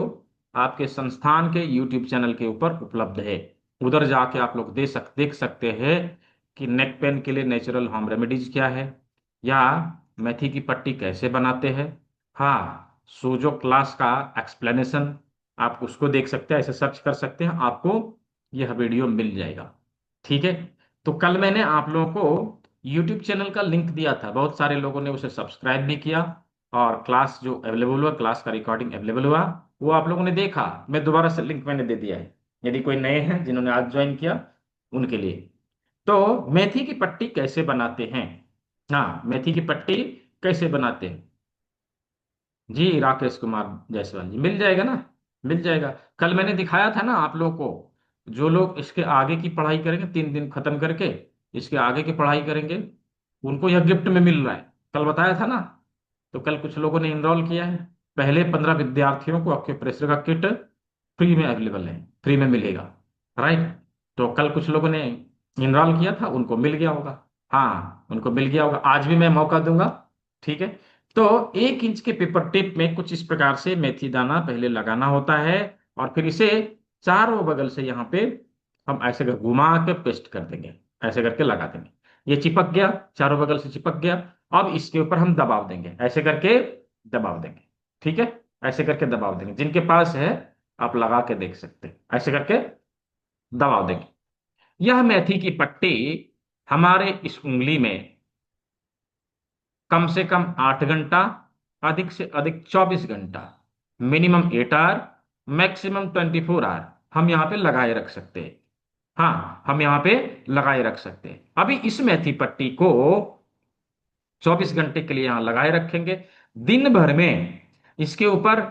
Speaker 2: आपके संस्थान के यूट्यूब चैनल के ऊपर उपलब्ध है, उधर जाके आप लोग देख सकते हैं कि नेक पेन के लिए नेचुरल होम रेमेडीज क्या है, या मेथी की पट्टी कैसे बनाते हैं। हाँ, सोजो क्लास का एक्सप्लेनेशन आप उसको देख सकते हैं, ऐसे सर्च कर सकते हैं, आपको यह वीडियो मिल जाएगा। ठीक है, तो कल मैंने आप लोगों को यूट्यूब चैनल का लिंक दिया था, बहुत सारे लोगों ने उसे सब्सक्राइब भी किया, और क्लास जो अवेलेबल हुआ, क्लास का रिकॉर्डिंग अवेलेबल हुआ, वो आप लोगों ने देखा। मैं दोबारा से लिंक मैंने दे दिया है, यदि कोई नए हैं जिन्होंने आज ज्वाइन किया उनके लिए। तो मेथी की पट्टी कैसे बनाते हैं, हाँ, मेथी की पट्टी कैसे बनाते हैं, जी राकेश कुमार जायसवाल जी, मिल जाएगा ना। मिल जाएगा। कल मैंने दिखाया था ना आप लोगों को, जो लोग इसके आगे की पढ़ाई करेंगे 3 दिन खत्म करके इसके आगे की पढ़ाई करेंगे, उनको यह गिफ्ट में मिल रहा है। कल बताया था ना। तो कल कुछ लोगों ने इनरोल किया है। पहले 15 विद्यार्थियों को आपके प्रेशर का किट फ्री में अवेलेबल है, फ्री में मिलेगा। राइट। तो कल कुछ लोगों ने इनरोल किया था, उनको मिल गया होगा। हाँ, उनको मिल गया होगा। आज भी मैं मौका दूंगा। ठीक है। तो 1 इंच के पेपर टिप में कुछ इस प्रकार से मेथी दाना पहले लगाना होता है, और फिर इसे चारों बगल से यहाँ पे हम ऐसे घुमा के पेस्ट कर देंगे, ऐसे करके लगा देंगे। ये चिपक गया, चारों बगल से चिपक गया। अब इसके ऊपर हम दबाव देंगे, ऐसे करके दबाव देंगे। ठीक है। ऐसे करके दबाव देंगे, जिनके पास है आप लगा के देख सकते हैं, ऐसे करके दबाव देंगे। यह मेथी की पट्टी हमारे इस उंगली में कम से कम 8 घंटा, अधिक से अधिक 24 घंटा, मिनिमम 8 आवर, मैक्सिमम 24 आवर हम यहाँ पे लगाए रख सकते हैं। हाँ, हम यहाँ पे लगाए रख सकते हैं। अभी इस मेथी पट्टी को 24 घंटे के लिए यहाँ लगाए रखेंगे। दिन भर में इसके ऊपर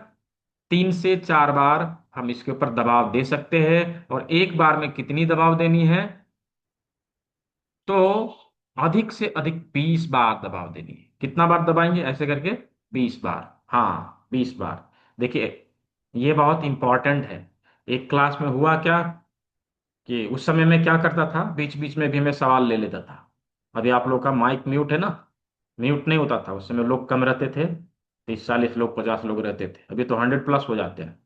Speaker 2: 3 से 4 बार हम इसके ऊपर दबाव दे सकते हैं। और एक बार में कितनी दबाव देनी है? तो अधिक से अधिक 20 बार दबाव देनी है। कितना बार दबाएंगे ऐसे करके? 20 बार। हाँ, 20 बार। देखिए, ये बहुत इंपॉर्टेंट है। एक क्लास में हुआ क्या कि उस समय मैं क्या करता था, बीच बीच में भी मैं सवाल ले लेता था। अभी आप लोग का माइक म्यूट है ना, म्यूट नहीं होता था। उस समय लोग कम रहते थे, 30 40 लोग 50 लोग रहते थे। अभी तो 100+ हो जाते हैं,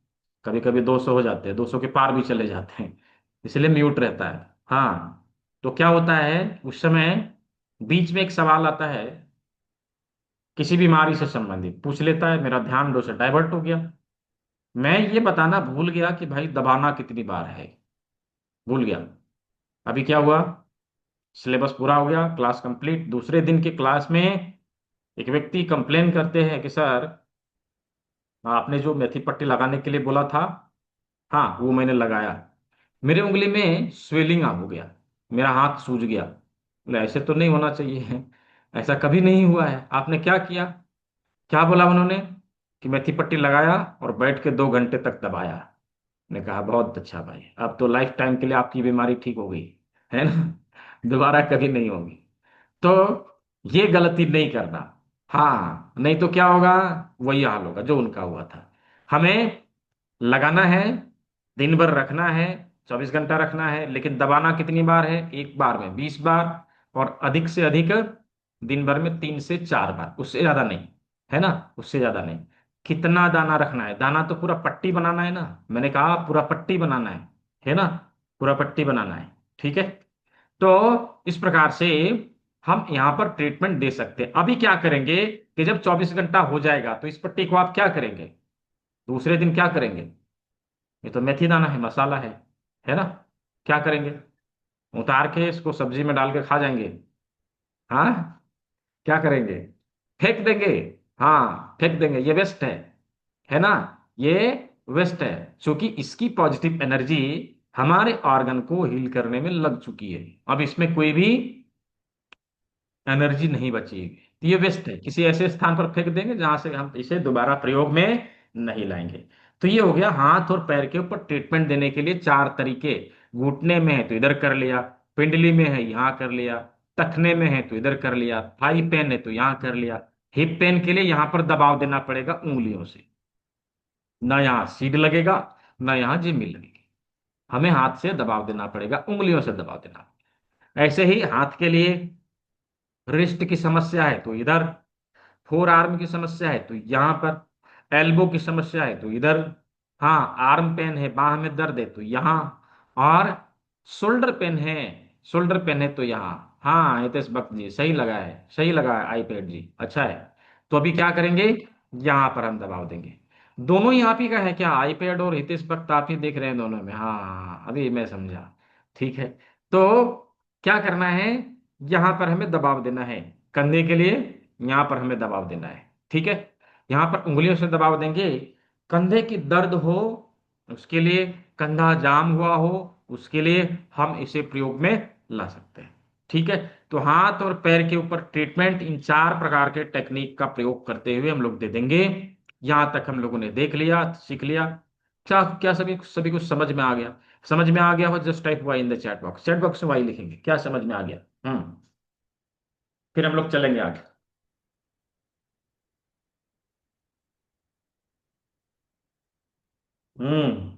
Speaker 2: कभी कभी 200 हो जाते हैं, 200 के पार भी चले जाते हैं। इसलिए म्यूट रहता है। हाँ। तो क्या होता है उस समय, बीच में एक सवाल आता है किसी बीमारी से संबंधित, पूछ लेता है, मेरा ध्यान दो से डाइवर्ट हो गया। मैं ये बताना भूल गया कि भाई दबाना कितनी बार है, भूल गया। अभी क्या हुआ, सिलेबस पूरा हो गया, क्लास कंप्लीट। दूसरे दिन की क्लास में एक व्यक्ति कंप्लेन करते हैं कि सर, आपने जो मेथी पट्टी लगाने के लिए बोला था, हाँ वो मैंने लगाया, मेरे उंगली में स्वेलिंग हो गया, मेरा हाथ सूज गया। बोले ऐसे तो नहीं होना चाहिए, ऐसा कभी नहीं हुआ है, आपने क्या किया? क्या बोला उन्होंने? कि मेथी पट्टी लगाया और बैठ के 2 घंटे तक दबाया। ने कहा बहुत अच्छा भाई, अब तो लाइफ टाइम के लिए आपकी बीमारी ठीक हो गई है ना, दोबारा कभी नहीं होगी। तो ये गलती नहीं करना। हाँ, नहीं तो क्या होगा, वही हाल होगा जो उनका हुआ था। हमें लगाना है, दिन भर रखना है, 24 घंटा रखना है, लेकिन दबाना कितनी बार है? एक बार में 20 बार, और अधिक से अधिक दिन भर में 3 से 4 बार, उससे ज्यादा नहीं। है ना? उससे ज्यादा नहीं। कितना दाना रखना है? दाना तो पूरा पट्टी बनाना है ना, मैंने कहा पूरा पट्टी बनाना है ना? पूरा पट्टी बनाना है। ठीक है। तो इस प्रकार से हम यहाँ पर ट्रीटमेंट दे सकते हैं। अभी क्या करेंगे कि जब 24 घंटा हो जाएगा तो इस पट्टी को आप क्या करेंगे, दूसरे दिन क्या करेंगे? ये तो मेथी दाना है, मसाला है ना? क्या करेंगे? उतार के इसको सब्जी में डाल के खा जाएंगे? हाँ, क्या करेंगे? फेंक देंगे? हाँ, फेंक देंगे, ये वेस्ट है ना? ये वेस्ट है, क्योंकि इसकी पॉजिटिव एनर्जी हमारे ऑर्गन को हील करने में लग चुकी है। अब इसमें कोई भी एनर्जी नहीं बचेगी, तो ये वेस्ट है, किसी ऐसे स्थान पर फेंक देंगे जहां से हम इसे दोबारा प्रयोग में नहीं लाएंगे। तो ये हो गया हाथ और पैर के ऊपर ट्रीटमेंट देने के लिए 4 तरीके। घुटने में है तो इधर कर लिया, पिंडली में है यहाँ कर लिया, टखने में है तो इधर कर लिया, थाई पेन है तो यहाँ कर लिया। हिप पेन के लिए यहाँ पर दबाव देना पड़ेगा उंगलियों से, ना यहाँ सीड लगेगा, ना यहाँ जिम्मी लगेगी। हमें हाथ से दबाव देना पड़ेगा, उंगलियों से दबाव देना। ऐसे ही हाथ के लिए रिस्ट की समस्या है तो इधर, फोर आर्म की समस्या है तो यहाँ पर, एल्बो की समस्या है तो इधर, हाँ आर्म पेन है, बाह में दर्द है तो यहाँ, और शोल्डर पेन है, शोल्डर पेन है तो यहाँ। हाँ हितेश भक्त जी, सही लगा है, सही लगा है आईपैड जी, अच्छा है। तो अभी क्या करेंगे, यहाँ पर हम दबाव देंगे। दोनों ही आप ही का है क्या, आईपैड और हितेश भक्त आप ही देख रहे हैं दोनों में? हाँ हाँ हाँ, अभी मैं समझा। ठीक है। तो क्या करना है, यहाँ पर हमें दबाव देना है, कंधे के लिए यहाँ पर हमें दबाव देना है। ठीक है। यहाँ पर उंगलियों से दबाव देंगे। कंधे की दर्द हो उसके लिए, कंधा जाम हुआ हो उसके लिए हम इसे प्रयोग में ला सकते हैं। ठीक है। तो हाथ और पैर के ऊपर ट्रीटमेंट इन 4 प्रकार के टेक्निक का प्रयोग करते हुए हम लोग दे देंगे। यहां तक हम लोगों ने देख लिया, सीख लिया। क्या क्या सभी सभी कुछ समझ में आ गया? समझ में आ गया हो just type Y in the chat box में वाई लिखेंगे, क्या समझ में आ गया? फिर हम लोग चलेंगे आगे। हम्म।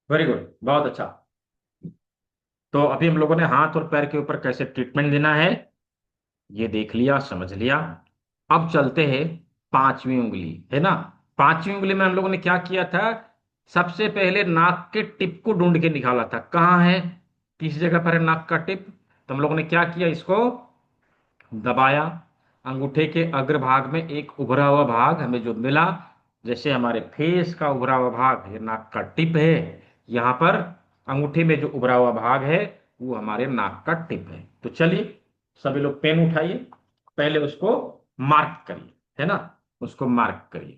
Speaker 2: वेरी गुड, बहुत अच्छा। तो अभी हम लोगों ने हाथ और पैर के ऊपर कैसे ट्रीटमेंट देना है ये देख लिया, समझ लिया। अब चलते हैं पांचवी उंगली, है ना। पांचवी उंगली में हम लोगों ने क्या किया था? सबसे पहले नाक के टिप को ढूंढ के निकाला था, कहाँ है, किस जगह पर है नाक का टिप। तो हम लोगों ने क्या किया, इसको दबाया। अंगूठे के अग्रभाग में एक उभरा हुआ भाग हमें जो मिला, जैसे हमारे फेस का उभरा हुआ भाग ये नाक का टिप है, यहाँ पर अंगूठे में जो उभरा हुआ भाग है वो हमारे नाक का टिप है। तो चलिए सभी लोग पेन उठाइए, पहले उसको मार्क करिए, है ना, उसको मार्क करिए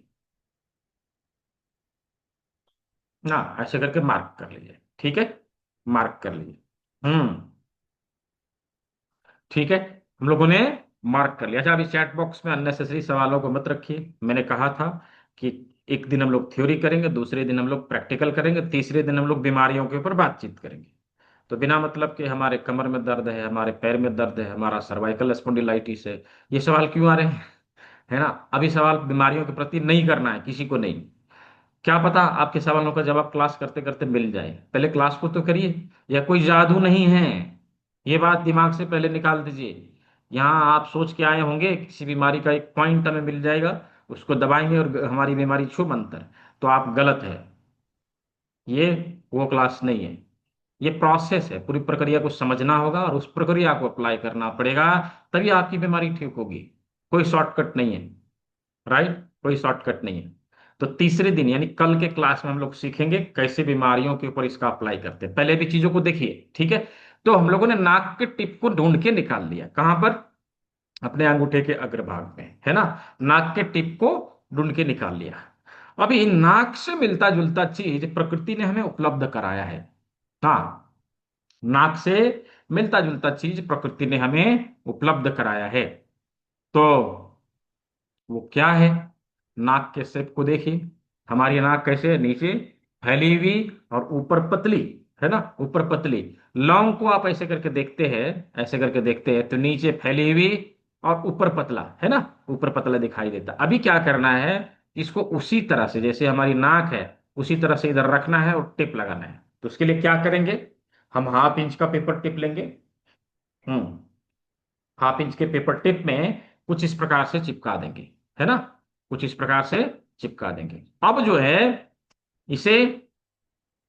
Speaker 2: ना, ऐसे करके मार्क कर लीजिए, ठीक है, मार्क कर लीजिए। हम्म। ठीक है, हम लोगों ने मार्क कर लिया। अच्छा, अभी चैट बॉक्स में अननेसेसरी सवालों को मत रखिए। मैंने कहा था कि एक दिन हम लोग थ्योरी करेंगे, दूसरे दिन हम लोग प्रैक्टिकल करेंगे, तीसरे दिन हम लोग बीमारियों के ऊपर बातचीत करेंगे। तो बिना मतलब के हमारे कमर में दर्द है, हमारे पैर में दर्द है, हमारा सर्वाइकल स्पॉन्डिलाइटिस है, ये सवाल क्यों आ रहे हैं? है ना। अभी सवाल बीमारियों के प्रति नहीं करना है, किसी को नहीं। क्या पता आपके सवालों का जवाब क्लास करते करते मिल जाए, पहले क्लास को तो करिए। या कोई जादू नहीं है, ये बात दिमाग से पहले निकाल दीजिए। यहाँ आप सोच के आए होंगे किसी बीमारी का एक पॉइंट हमें मिल जाएगा, उसको दबाएंगे और हमारी बीमारी छूम अंतर, तो आप गलत है। ये वो क्लास नहीं है, ये प्रोसेस है, पूरी प्रक्रिया को समझना होगा और उस प्रक्रिया को अप्लाई करना पड़ेगा, तभी आपकी बीमारी ठीक होगी। कोई शॉर्टकट नहीं है, राइट, कोई शॉर्टकट नहीं है। तो तीसरे दिन यानी कल के क्लास में हम लोग सीखेंगे कैसे बीमारियों के ऊपर इसका अप्लाई करते हैं। पहले भी चीजों को देखिए, ठीक है। तो हम लोगों ने नाक के टिप को ढूंढ के निकाल लिया, कहां पर, अपने अंगूठे के अग्रभाग में, है ना। नाक के टिप को ढूंढ के निकाल लिया। अभी नाक से मिलता जुलता चीज प्रकृति ने हमें उपलब्ध कराया है। हाँ, नाक से मिलता जुलता चीज प्रकृति ने हमें उपलब्ध कराया है। तो वो क्या है? नाक के शेप को देखिए, हमारी नाक कैसे है, नीचे फैली हुई और ऊपर पतली, है ना, ऊपर पतली। लौंग को आप ऐसे करके देखते हैं, ऐसे करके देखते हैं तो नीचे फैली हुई और ऊपर पतला, है ना, ऊपर पतला दिखाई देता। अभी क्या करना है, इसको उसी तरह से जैसे हमारी नाक है उसी तरह से इधर रखना है और टिप लगाना है। तो उसके लिए क्या करेंगे, हम हाफ इंच का पेपर टिप लेंगे। हम्म। हाफ इंच के पेपर टिप में कुछ इस प्रकार से चिपका देंगे, है ना, कुछ इस प्रकार से चिपका देंगे। अब जो है इसे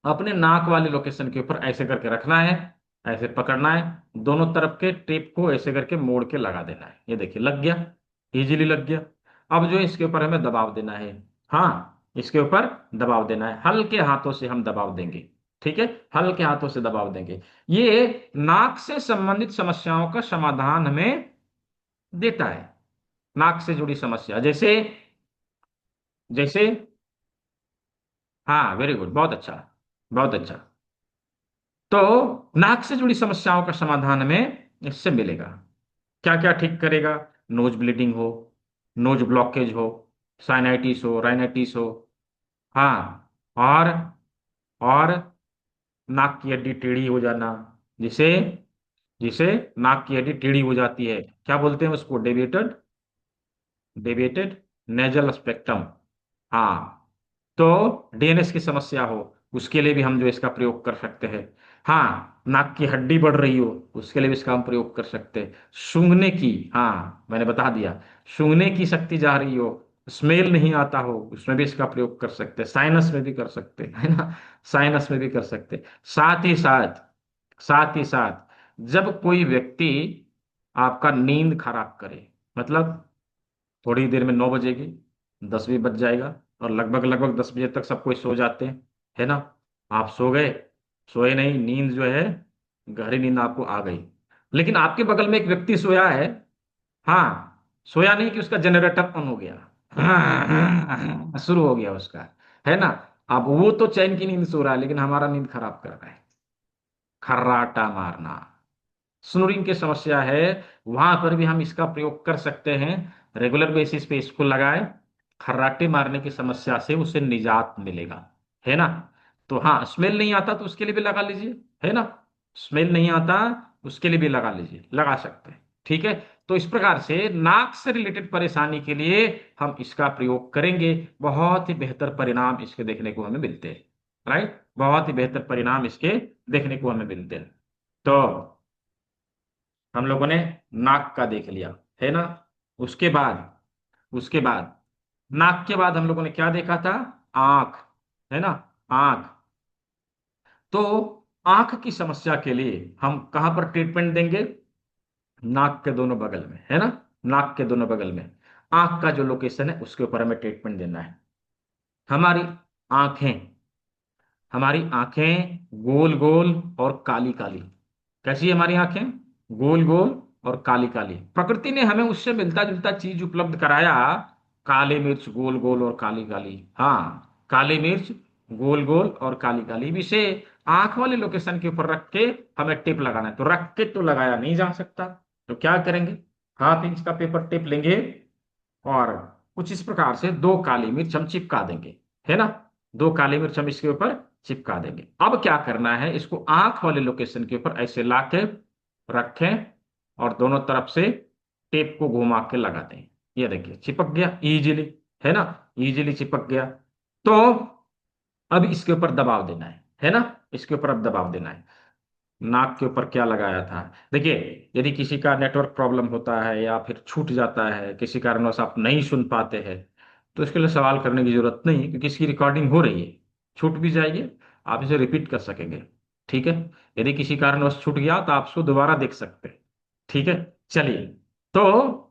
Speaker 2: अपने नाक वाले लोकेशन के ऊपर ऐसे करके रखना है, ऐसे पकड़ना है, दोनों तरफ के टिप को ऐसे करके मोड़ के लगा देना है। ये देखिए लग गया, इजीली लग गया। अब जो है इसके ऊपर हमें दबाव देना है। हाँ, इसके ऊपर दबाव देना है, हल्के हाथों से हम दबाव देंगे, ठीक है, हल्के हाथों से दबाव देंगे। ये नाक से संबंधित समस्याओं का समाधान हमें देता है। नाक से जुड़ी समस्या जैसे, जैसे, हाँ वेरी गुड, बहुत अच्छा, बहुत अच्छा। तो नाक से जुड़ी समस्याओं का समाधान हमें इससे मिलेगा। क्या क्या ठीक करेगा? नोज ब्लीडिंग हो, नोज ब्लॉकेज हो, साइनाइटिस हो, राइनाइटिस हो, हाँ, और नाक की हड्डी टेढ़ी हो जाना, जिसे जिसे नाक की हड्डी टेढ़ी हो जाती है, क्या बोलते हैं उसको, डेविएटेड, डेविएटेड नेजल स्पेक्ट्रम। हाँ, तो डीएनएस की समस्या हो उसके लिए भी हम जो इसका प्रयोग कर सकते हैं। हाँ, नाक की हड्डी बढ़ रही हो उसके लिए भी इसका हम प्रयोग कर सकते हैं। सूंघने की, हाँ मैंने बता दिया, सूंघने की शक्ति जा रही हो, स्मेल नहीं आता हो, उसमें भी इसका प्रयोग कर सकते हैं। साइनस में भी कर सकते हैं, है ना, साइनस में भी कर सकते हैं। साथ ही साथ जब कोई व्यक्ति आपका नींद खराब करे, मतलब थोड़ी देर में 9 बजेगी, 10 भी बज जाएगा और लगभग लगभग 10 बजे तक सब कोई सो जाते हैं, है ना। आप सो गए, सोए नहीं, नींद जो है गहरी नींद आपको आ गई, लेकिन आपके बगल में एक व्यक्ति सोया है। हाँ, सोया नहीं कि उसका जनरेटर ऑन हो गया, शुरू हो गया उसका, है ना। अब वो तो चैन की नींद सो रहा है लेकिन हमारा नींद खराब कर रहा है, खर्राटा मारना, स्नोरिंग की समस्या है, वहां पर भी हम इसका प्रयोग कर सकते हैं। रेगुलर बेसिस पे इसको लगाएं, खर्राटे मारने की समस्या से उसे निजात मिलेगा, है ना। तो हाँ, स्मेल नहीं आता तो उसके लिए भी लगा लीजिए, है ना। स्मेल नहीं आता उसके लिए भी लगा लीजिए, लगा सकते हैं, ठीक है। तो इस प्रकार से नाक से रिलेटेड परेशानी के लिए हम इसका प्रयोग करेंगे, बहुत ही बेहतर परिणाम इसके देखने को हमें मिलते हैं, राइट। बहुत ही बेहतर परिणाम इसके देखने को हमें मिलते हैं। तो हम लोगों ने नाक का देख लिया, है ना। उसके बाद उसके बाद नाक के बाद हम लोगों ने क्या देखा था? आंख, है ना। आंख। तो आंख की समस्या के लिए हम कहां पर ट्रीटमेंट देंगे? नाक के दोनों बगल में, है ना। नाक के दोनों बगल में आंख का जो लोकेशन है उसके ऊपर हमें ट्रीटमेंट देना है। हमारी आंखें हमारी आंखें गोल गोल और काली काली। कैसी है हमारी आंखें? गोल गोल और काली काली। प्रकृति ने हमें उससे मिलता जुलता चीज उपलब्ध कराया। काले मिर्च गोल गोल और काली काली, हाँ, काली मिर्च गोल गोल और काली काली। अब इसे आंख वाले लोकेशन के ऊपर रख के हमें टेप लगाना है। तो रख के तो लगाया नहीं जा सकता, तो क्या करेंगे? हाफ इंच का पेपर टेप लेंगे और कुछ इस प्रकार से दो काली मिर्च हम चिपका देंगे, है ना। दो काली मिर्च हम इसके ऊपर चिपका देंगे। अब क्या करना है? इसको आंख वाले लोकेशन के ऊपर ऐसे ला के रखें और दोनों तरफ से टेप को घुमा के लगा दें। ये देखिए चिपक गया इजीली, है ना। इजीली चिपक गया। तो अब इसके ऊपर दबाव देना है ना। इसके ऊपर अब दबाव देना है। नाक के ऊपर क्या लगाया था? देखिए, यदि किसी का नेटवर्क प्रॉब्लम होता है या फिर छूट जाता है, किसी कारणवश आप नहीं सुन पाते हैं, तो इसके लिए सवाल करने की जरूरत नहीं, क्योंकि इसकी रिकॉर्डिंग हो रही है। छूट भी जाएगी, आप इसे रिपीट कर सकेंगे, ठीक है। यदि किसी कारणवश छूट गया तो आप उसको दोबारा देख सकते हैं, ठीक है। चलिए, तो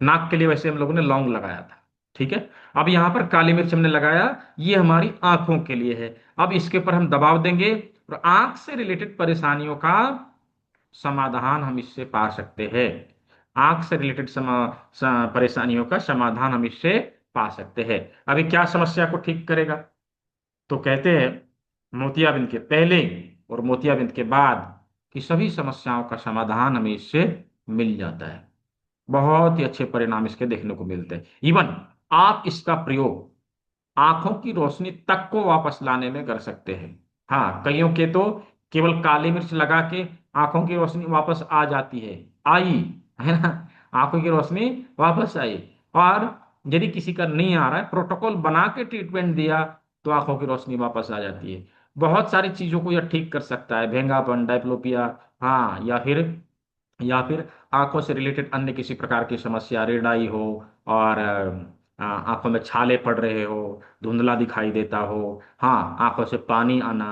Speaker 2: नाक के लिए वैसे हम लोगों ने लौंग लगाया था, ठीक है। अब यहां पर काली मिर्च हमने लगाया, ये हमारी आंखों के लिए है। अब इसके ऊपर हम दबाव देंगे और आंख से रिलेटेड परेशानियों का समाधान हम इससे पा सकते हैं। आंख से रिलेटेड परेशानियों का समाधान हम इससे पा सकते हैं। अभी क्या समस्या को ठीक करेगा? तो कहते हैं मोतियाबिंद के पहले और मोतियाबिंद के बाद की सभी समस्याओं का समाधान हमें इससे मिल जाता है। बहुत ही अच्छे परिणाम इसके देखने को मिलते हैं। इवन आप इसका प्रयोग आंखों की रोशनी तक को वापस लाने में कर सकते हैं। हाँ, कईयों के तो केवल काली मिर्च लगा के आंखों की रोशनी वापस आ जाती है, आई, है ना। आंखों की रोशनी वापस आई। और यदि किसी का नहीं आ रहा है, प्रोटोकॉल बना के ट्रीटमेंट दिया, तो आंखों की रोशनी वापस आ जाती है। बहुत सारी चीजों को यह ठीक कर सकता है, भेंगापन, डायप्लोपिया, हाँ, या फिर आंखों से रिलेटेड अन्य किसी प्रकार की समस्या, रेड आई हो, और आंखों में छाले पड़ रहे हो, धुंधला दिखाई देता हो, हाँ, आंखों से पानी आना,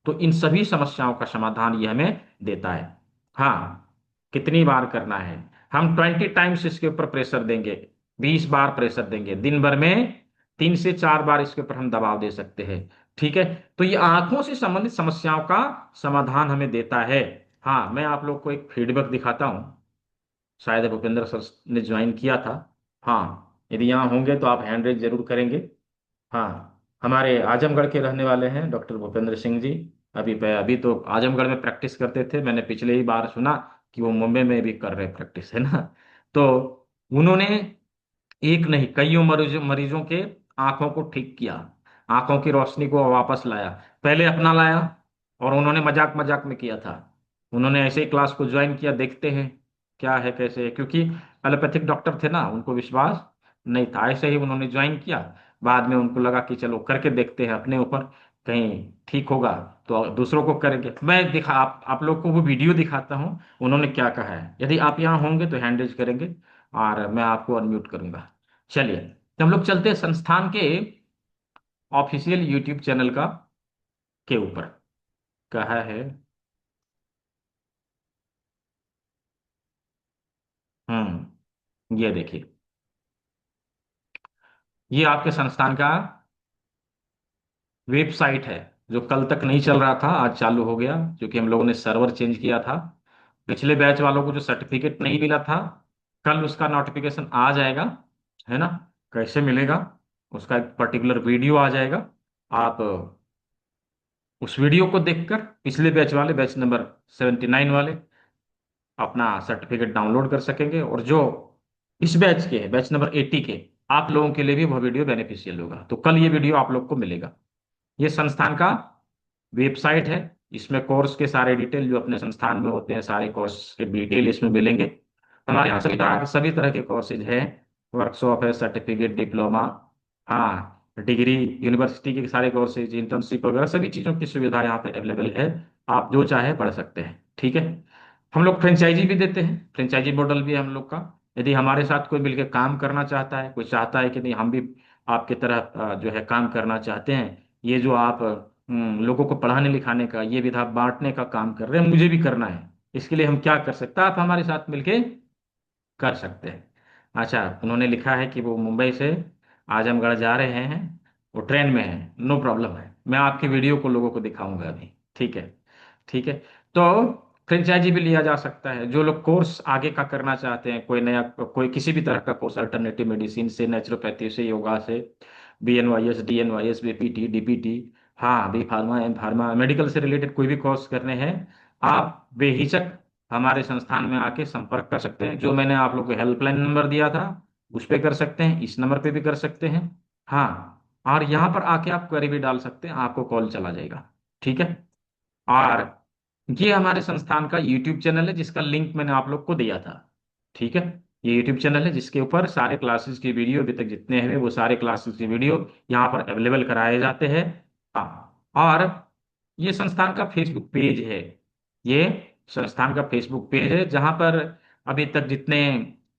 Speaker 2: तो इन सभी समस्याओं का समाधान ये हमें देता है। हाँ, कितनी बार करना है? हम 20 टाइम्स इसके ऊपर प्रेशर देंगे, 20 बार प्रेशर देंगे दिन भर में, 3 से 4 बार इसके ऊपर हम दबाव दे सकते हैं, ठीक है। तो ये आंखों से संबंधित समस्याओं का समाधान हमें देता है। हाँ, मैं आप लोग को एक फीडबैक दिखाता हूँ। शायद भूपेंद्र सर ने ज्वाइन किया था। हाँ, यदि यहाँ होंगे तो आप हैंड रेज जरूर करेंगे। हाँ, हमारे आजमगढ़ के रहने वाले हैं डॉक्टर भूपेंद्र सिंह जी। अभी तो आजमगढ़ में प्रैक्टिस करते थे, मैंने पिछले ही बार सुना कि वो मुंबई में भी कर रहे प्रैक्टिस, है ना। तो उन्होंने एक नहीं कईयों मरीजों मरीजों के आंखों को ठीक किया, आंखों की रोशनी को वापस लाया। पहले अपना लाया और उन्होंने मजाक मजाक में किया था। उन्होंने ऐसे ही क्लास को ज्वाइन किया, देखते हैं क्या है कैसे है, क्योंकि एलोपैथिक डॉक्टर थे ना, उनको विश्वास नहीं था। ऐसे ही उन्होंने ज्वाइन किया। बाद में उनको लगा कि चलो करके देखते हैं अपने ऊपर, कहीं ठीक होगा तो दूसरों को करेंगे। मैं दिखा आप लोग को वो वीडियो दिखाता हूँ, उन्होंने क्या कहा है। यदि आप यहाँ होंगे तो हैंड रेज करेंगे और मैं आपको अनम्यूट करूंगा। चलिए, तो हम लोग चलते हैं संस्थान के ऑफिशियल यूट्यूब चैनल का के ऊपर। कहा है, ये देखिए, ये आपके संस्थान का वेबसाइट है, जो कल तक नहीं चल रहा था, आज चालू हो गया, क्योंकि हम लोगों ने सर्वर चेंज किया था। पिछले बैच वालों को जो सर्टिफिकेट नहीं मिला था, कल उसका नोटिफिकेशन आ जाएगा, है ना। कैसे मिलेगा? उसका एक पर्टिकुलर वीडियो आ जाएगा। आप उस वीडियो को देखकर पिछले बैच वाले, बैच नंबर 79 वाले, अपना सर्टिफिकेट डाउनलोड कर सकेंगे। और जो इस बैच के हैं, बैच नंबर 80 के, आप लोगों के लिए भी वह वीडियो बेनिफिशियल होगा। तो कल ये वीडियो आप लोग को मिलेगा। ये संस्थान का वेबसाइट है। इसमें कोर्स के सारे डिटेल जो अपने संस्थान में होते हैं, सारे कोर्स के डिटेल इसमें मिलेंगे। हमारे यहाँ सभी तरह के कोर्सेज हैं। वर्कशॉप है, सर्टिफिकेट, डिप्लोमा, हाँ, डिग्री, यूनिवर्सिटी के सारे कोर्सेज, इंटर्नशिप वगैरह सभी चीज़ों की सुविधा यहाँ पे अवेलेबल है। आप जो चाहे पढ़ सकते हैं। ठीक है। हम लोग फ्रेंचाइजी भी देते हैं, फ्रेंचाइजी मॉडल भी है हम लोग का। यदि हमारे साथ कोई मिलकर काम करना चाहता है, कोई चाहता है कि नहीं हम भी आपके तरह जो है काम करना चाहते हैं, ये जो आप लोगों को पढ़ाने लिखाने का, ये विधा बांटने का काम कर रहे हैं, मुझे भी करना है। इसके लिए हम क्या कर सकते हैं, आप हमारे साथ मिलके कर सकते हैं। अच्छा, उन्होंने लिखा है कि वो मुंबई से आजमगढ़ जा रहे हैं, वो ट्रेन में है, नो प्रॉब्लम है, मैं आपकी वीडियो को लोगों को दिखाऊंगा अभी। ठीक है। ठीक है। तो फ्रेंचाइजी भी लिया जा सकता है। जो लोग कोर्स आगे का करना चाहते हैं, कोई नया, कोई किसी भी तरह का कोर्स, अल्टरनेटिव मेडिसिन से, नेचुरोपैथी से, योगा से, BNYS, DNYS, BPT, DPT, हाँ, B pharma, M pharma, medical से रिलेटेड कोई भी कोर्स करने हैं, आप बेहिचक हमारे संस्थान में आके संपर्क कर सकते हैं। जो मैंने आप लोग को हेल्पलाइन नंबर दिया था, उस पे कर सकते हैं, इस नंबर पे भी कर सकते हैं। हाँ, और यहाँ पर आके आप क्वेरी भी डाल सकते हैं, आपको कॉल चला जाएगा। ठीक है। और ये हमारे संस्थान का यूट्यूब चैनल है, जिसका लिंक मैंने आप लोग को दिया था। ठीक है। ये यूट्यूब चैनल है जिसके ऊपर सारे क्लासेस की वीडियो, अभी तक जितने हैं वो सारे क्लासेस की वीडियो यहाँ पर अवेलेबल कराए जाते हैं। हाँ, और ये संस्थान का फेसबुक पेज है। ये संस्थान का फेसबुक पेज है जहाँ पर अभी तक जितने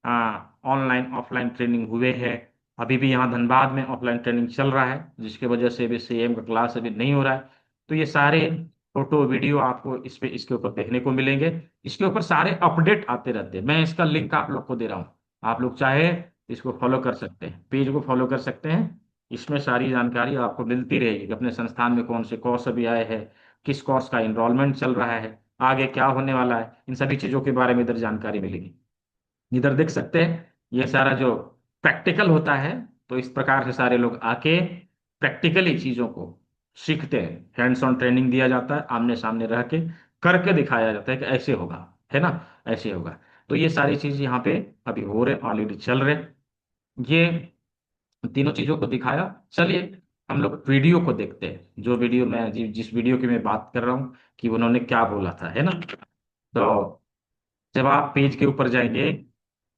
Speaker 2: ऑनलाइन ऑफलाइन ट्रेनिंग हुए हैं, अभी भी यहाँ धनबाद में ऑफलाइन ट्रेनिंग चल रहा है, जिसकी वजह से अभी CM का क्लास अभी नहीं हो रहा है। तो ये सारे फोटो वीडियो आपको इसके ऊपर देखने को मिलेंगे। इसके ऊपर सारे अपडेट आते रहते हैं। मैं इसका लिंक आप लोग को दे रहा हूँ, आप लोग चाहे इसको फॉलो कर सकते हैं, पेज को फॉलो कर सकते हैं। इसमें सारी जानकारी आपको मिलती रहेगी कि अपने संस्थान में कौन से कोर्स अभी आए हैं, किस कोर्स का इनरोलमेंट चल रहा है, आगे क्या होने वाला है, इन सभी चीज़ों के बारे में इधर जानकारी मिलेगी। इधर देख सकते हैं ये सारा जो प्रैक्टिकल होता है, तो इस प्रकार से सारे लोग आके प्रैक्टिकली चीजों को सीखते हैं। हैंड्स ऑन ट्रेनिंग दिया जाता है, आमने सामने रह के करके दिखाया जाता है कि ऐसे होगा, है ना, ऐसे होगा। तो ये सारी चीज यहाँ पे अभी हो रहे, ऑलरेडी चल रहे। ये तीनों चीजों को दिखाया। चलिए हम लोग वीडियो को देखते हैं, जो वीडियो मैं जिस वीडियो की मैं बात कर रहा हूँ कि उन्होंने क्या बोला था, है ना। तो जब आप पेज के ऊपर जाएंगे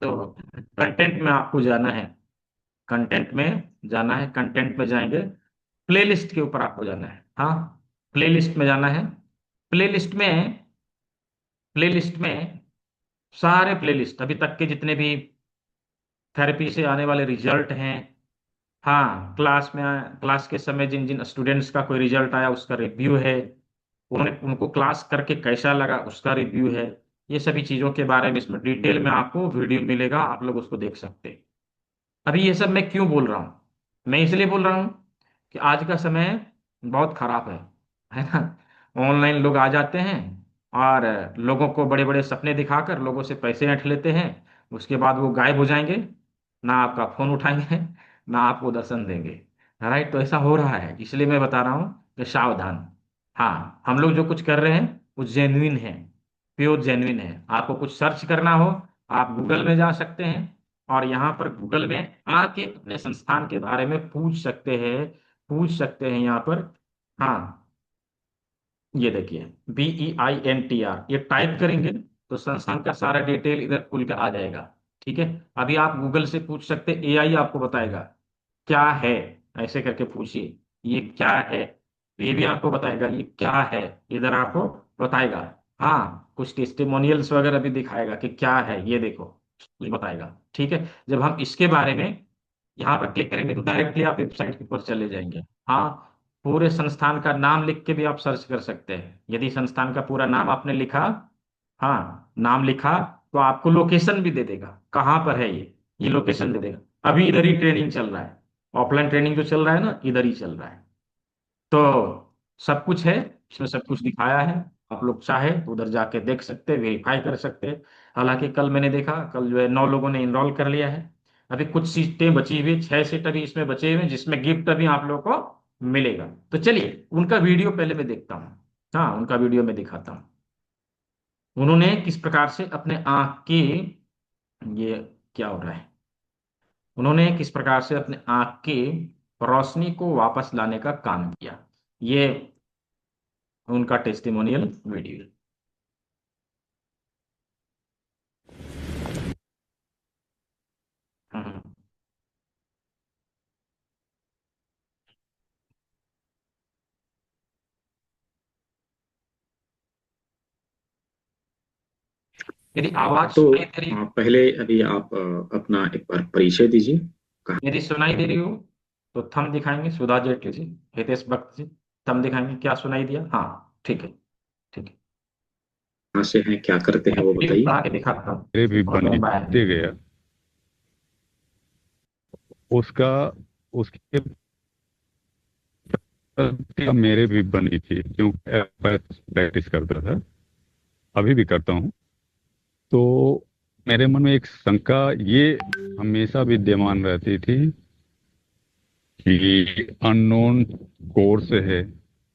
Speaker 2: तो कंटेंट में आपको जाना है, कंटेंट में जाना है, कंटेंट में जाएंगे, प्लेलिस्ट के ऊपर आपको जाना है। हाँ, प्लेलिस्ट में जाना है। प्लेलिस्ट में प्लेलिस्ट में सारे प्लेलिस्ट अभी तक के जितने भी थेरेपी से आने वाले रिजल्ट हैं, हाँ, क्लास के समय जिन जिन स्टूडेंट्स का कोई रिजल्ट आया उसका रिव्यू है, उन्होंने उनको क्लास करके कैसा लगा उसका रिव्यू है। ये सभी चीज़ों के बारे में इसमें डिटेल में आपको वीडियो मिलेगा, आप लोग उसको देख सकते हैं। अभी ये सब मैं क्यों बोल रहा हूँ, मैं इसलिए बोल रहा हूँ कि आज का समय बहुत खराब है ना। ऑनलाइन लोग आ जाते हैं और लोगों को बड़े बड़े सपने दिखाकर लोगों से पैसे ऐंठ लेते हैं, उसके बाद वो गायब हो जाएंगे, ना आपका फोन उठाएंगे, ना आपको दर्शन देंगे। राइट, तो ऐसा हो रहा है, इसलिए मैं बता रहा हूँ कि सावधान। हाँ, हम लोग जो कुछ कर रहे हैं वो जेन्युइन है, प्योर जेन्युइन है। आपको कुछ सर्च करना हो, आप गूगल में जा सकते हैं और यहाँ पर गूगल में आके अपने संस्थान के बारे में पूछ सकते हैं यहाँ पर। हाँ, ये देखिए, BEINTR, ये टाइप करेंगे तो संस्थान का सारा डिटेल इधर खुल के आ जाएगा। ठीक है। अभी आप गूगल से पूछ सकते, AI आपको बताएगा क्या है, ऐसे करके पूछिए ये क्या है, ये भी आपको बताएगा ये क्या है, इधर आपको बताएगा। हाँ, कुछ टेस्टिमोनियल्स वगैरह भी दिखाएगा कि क्या है, ये देखो, ये बताएगा। ठीक है। जब हम इसके बारे में यहाँ पर क्लिक करेंगे तो डायरेक्टली आप वेबसाइट के ऊपर चले जाएंगे। हाँ, पूरे संस्थान का नाम लिख के भी आप सर्च कर सकते हैं। यदि संस्थान का पूरा नाम आपने लिखा, हाँ, नाम लिखा, तो आपको लोकेशन भी दे देगा, कहाँ पर है ये लोकेशन दे देगा। अभी इधर ही ट्रेनिंग चल रहा है, ऑफलाइन ट्रेनिंग जो चल रहा है ना, इधर ही चल रहा है। तो सब कुछ है, इसमें सब कुछ दिखाया है। आप लोग चाहे तो उधर जाके देख सकते हैं, वेरीफाई कर सकते हैं। हालांकि कल मैंने देखा, कल जो है 9 लोगों ने इनरोल कर लिया है। अभी कुछ सीटें बची हुई, 6 सीट अभी इसमें बचे हुए हैं, जिसमें गिफ्ट अभी आप लोगों को मिलेगा। तो चलिए उनका वीडियो पहले मैं देखता हूँ। हाँ, उनका वीडियो मैं दिखाता हूँ, उन्होंने किस प्रकार से अपने आंख की, ये क्या हो रहा है, उन्होंने किस प्रकार से अपने आंख की रोशनी को वापस लाने का काम किया, ये उनका टेस्टिमोनियल वीडियो। हम्म। मेरी आवाज
Speaker 1: तो
Speaker 2: सुनाई दे रही है?
Speaker 1: पहले अभी आप अपना एक बार परिचय दीजिए। कहाँ
Speaker 2: मेरी सुनाई दे रही हो तो थंब दिखाएंगे, सुधा जेटली जी, हितेश भक्त जी, थंब दिखाएंगे, क्या सुनाई दिया? हाँ, ठीक है, ठीक है।
Speaker 1: से हैं, क्या करते हैं,
Speaker 2: मैं
Speaker 1: वो
Speaker 2: वीडियो
Speaker 1: बताइए।
Speaker 2: बना के दिखाता हूँ,
Speaker 3: मेरे भी
Speaker 2: बहुत लंबा है।
Speaker 3: बनते गया उसका उसके प्रति मेरे भी बनी थी, क्योंकि मैं प्रैक्टिस करता था, अभी भी करता हूँ। तो मेरे मन में एक शंका ये हमेशा विद्यमान रहती थी कि अननोन कोर्स है।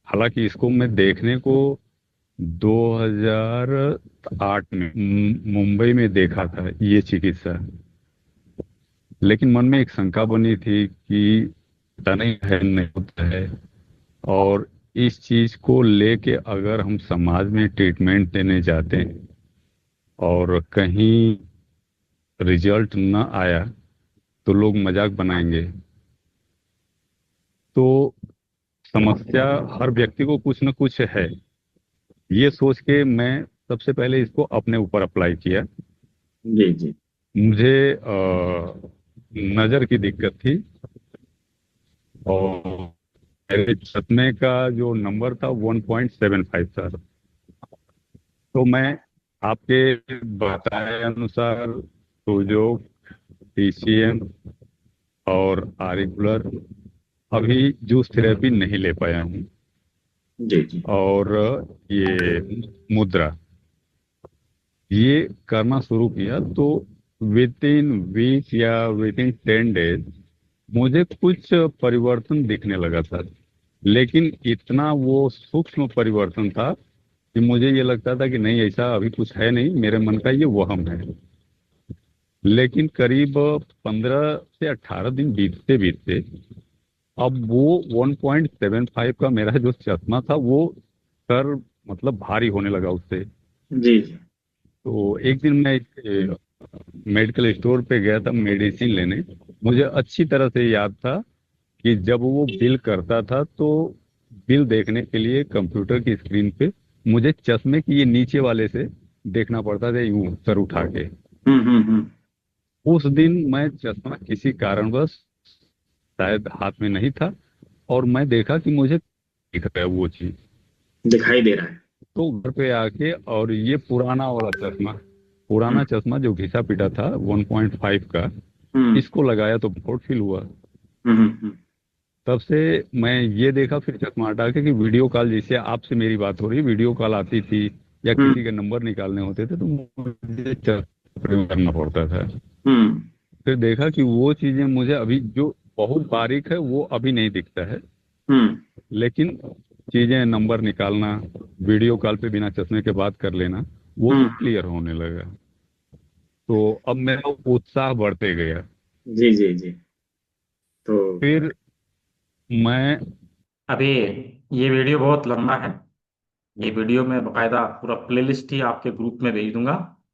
Speaker 3: हालांकि इसको मैं देखने को 2008 में मुंबई में देखा था ये चिकित्सा। लेकिन मन में एक शंका बनी थी कि पता नहीं है नहीं होता है, और इस चीज को लेके अगर हम समाज में ट्रीटमेंट देने जाते हैं और कहीं रिजल्ट न आया तो लोग मजाक बनाएंगे। तो समस्या हर व्यक्ति को कुछ न कुछ है, ये सोच के मैं सबसे पहले इसको अपने ऊपर अप्लाई किया।
Speaker 1: जी जी।
Speaker 3: मुझे नज़र की दिक्कत थी, और मेरे चश्मे का जो नंबर था 1.75 था। तो मैं आपके बताए अनुसार सोजो, पीसीएम और आरिकुलर, अभी जूस थेरेपी नहीं ले पाया हूँ।
Speaker 1: जी जी।
Speaker 3: और ये मुद्रा ये करना शुरू किया तो विद इन वीक या विद इन 10 डेज मुझे कुछ परिवर्तन दिखने लगा था। लेकिन इतना वो सूक्ष्म परिवर्तन था कि मुझे ये लगता था कि नहीं, ऐसा अभी कुछ है नहीं, मेरे मन का ये वहम है। लेकिन करीब 15 से 18 दिन बीतते बीतते अब वो 1.75 का मेरा जो चश्मा था वो सर मतलब भारी होने लगा उससे।
Speaker 1: जी जी।
Speaker 3: तो एक दिन मैं एक मेडिकल स्टोर पे गया था मेडिसिन लेने। मुझे अच्छी तरह से याद था कि जब वो बिल करता था तो बिल देखने के लिए कंप्यूटर की स्क्रीन पे मुझे चश्मे की ये नीचे वाले से देखना पड़ता था, यूं सर उठा के।
Speaker 1: हम्म।
Speaker 3: उस दिन मैं चश्मा किसी कारणवश शायद हाथ में नहीं था, और मैं देखा कि मुझे दिख रहा है वो चीज।
Speaker 1: दिखाई दे रहा है।
Speaker 3: तो घर पे आके और ये पुराना वाला चश्मा,
Speaker 1: हम्म
Speaker 3: पुराना चश्मा जो घिसा पिटा था 1.5 का,
Speaker 1: हम्म
Speaker 3: इसको लगाया तो बहुत फील हुआ।
Speaker 1: हम्म।
Speaker 3: तब से मैं ये देखा फिर चश्मा हटा के कि वीडियो कॉल, जैसे आपसे मेरी बात हो रही, वीडियो कॉल आती थी या
Speaker 1: हम्म
Speaker 3: किसी के नंबर निकालने होते थे तो मुझे चश्मा प्रयोग करना पड़ता था।
Speaker 1: हम्म
Speaker 3: फिर देखा कि वो चीजें मुझे अभी जो बहुत बारीक है वो अभी नहीं दिखता है,
Speaker 1: हम्म
Speaker 3: लेकिन चीजें नंबर निकालना, वीडियो कॉल पे बिना चश्मे के बात कर लेना, वो
Speaker 1: हम्म।
Speaker 3: सब क्लियर होने लगा। तो अब मेरा उत्साह बढ़ते गया।
Speaker 1: जी जी जी। तो
Speaker 3: फिर मैं
Speaker 2: अभी ये वीडियो बहुत लंबा है, ये वीडियो मैं बकायदा पूरा प्लेलिस्ट ही आपके ग्रुप में भेज दूंगा,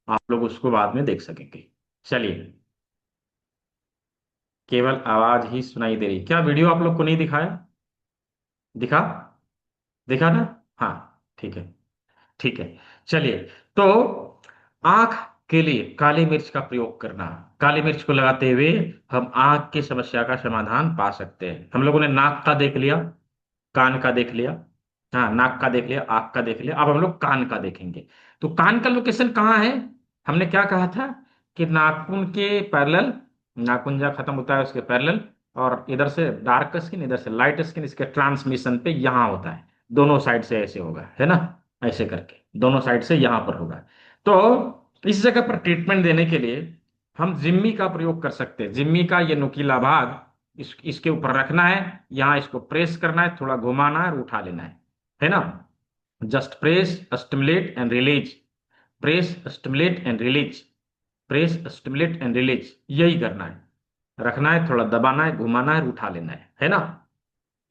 Speaker 2: आप लोग उसको बाद में देख सकेंगे। चलिए, केवल आवाज ही सुनाई दे रही, क्या वीडियो आप लोग को नहीं दिखाया? दिखा? दिखा ना? हाँ, ठीक है, ठीक है। चलिए, तो आंख के लिए काली मिर्च का प्रयोग करना, काली मिर्च को लगाते हुए हम आंख की समस्या का समाधान पा सकते हैं। हम लोगों ने नाक का देख लिया, कान का देख लिया, हाँ, नाक का देख लिया, आंख का देख लिया, अब हम लोग कान का देखेंगे। तो कान का लोकेशन कहाँ है? हमने क्या कहा था कि नाखून के पैरेलल, नाखून जहाँ खत्म होता है उसके पैरेलल, और इधर से डार्क स्किन इधर से लाइट स्किन, इसके ट्रांसमिशन पे यहाँ होता है, दोनों साइड से ऐसे होगा, है ना, ऐसे करके दोनों साइड से यहाँ पर होगा। तो इस जगह पर ट्रीटमेंट देने के लिए हम जिम्मी का प्रयोग कर सकते हैं। जिम्मी का ये नुकीला भाग इसके ऊपर रखना है, यहाँ इसको प्रेस करना है, थोड़ा घुमाना है और उठा लेना है ना। Just press, stimulate and release, press, stimulate and release, press, stimulate and release, यही करना है। रखना है, थोड़ा दबाना है, घुमाना है, उठा लेना है ना।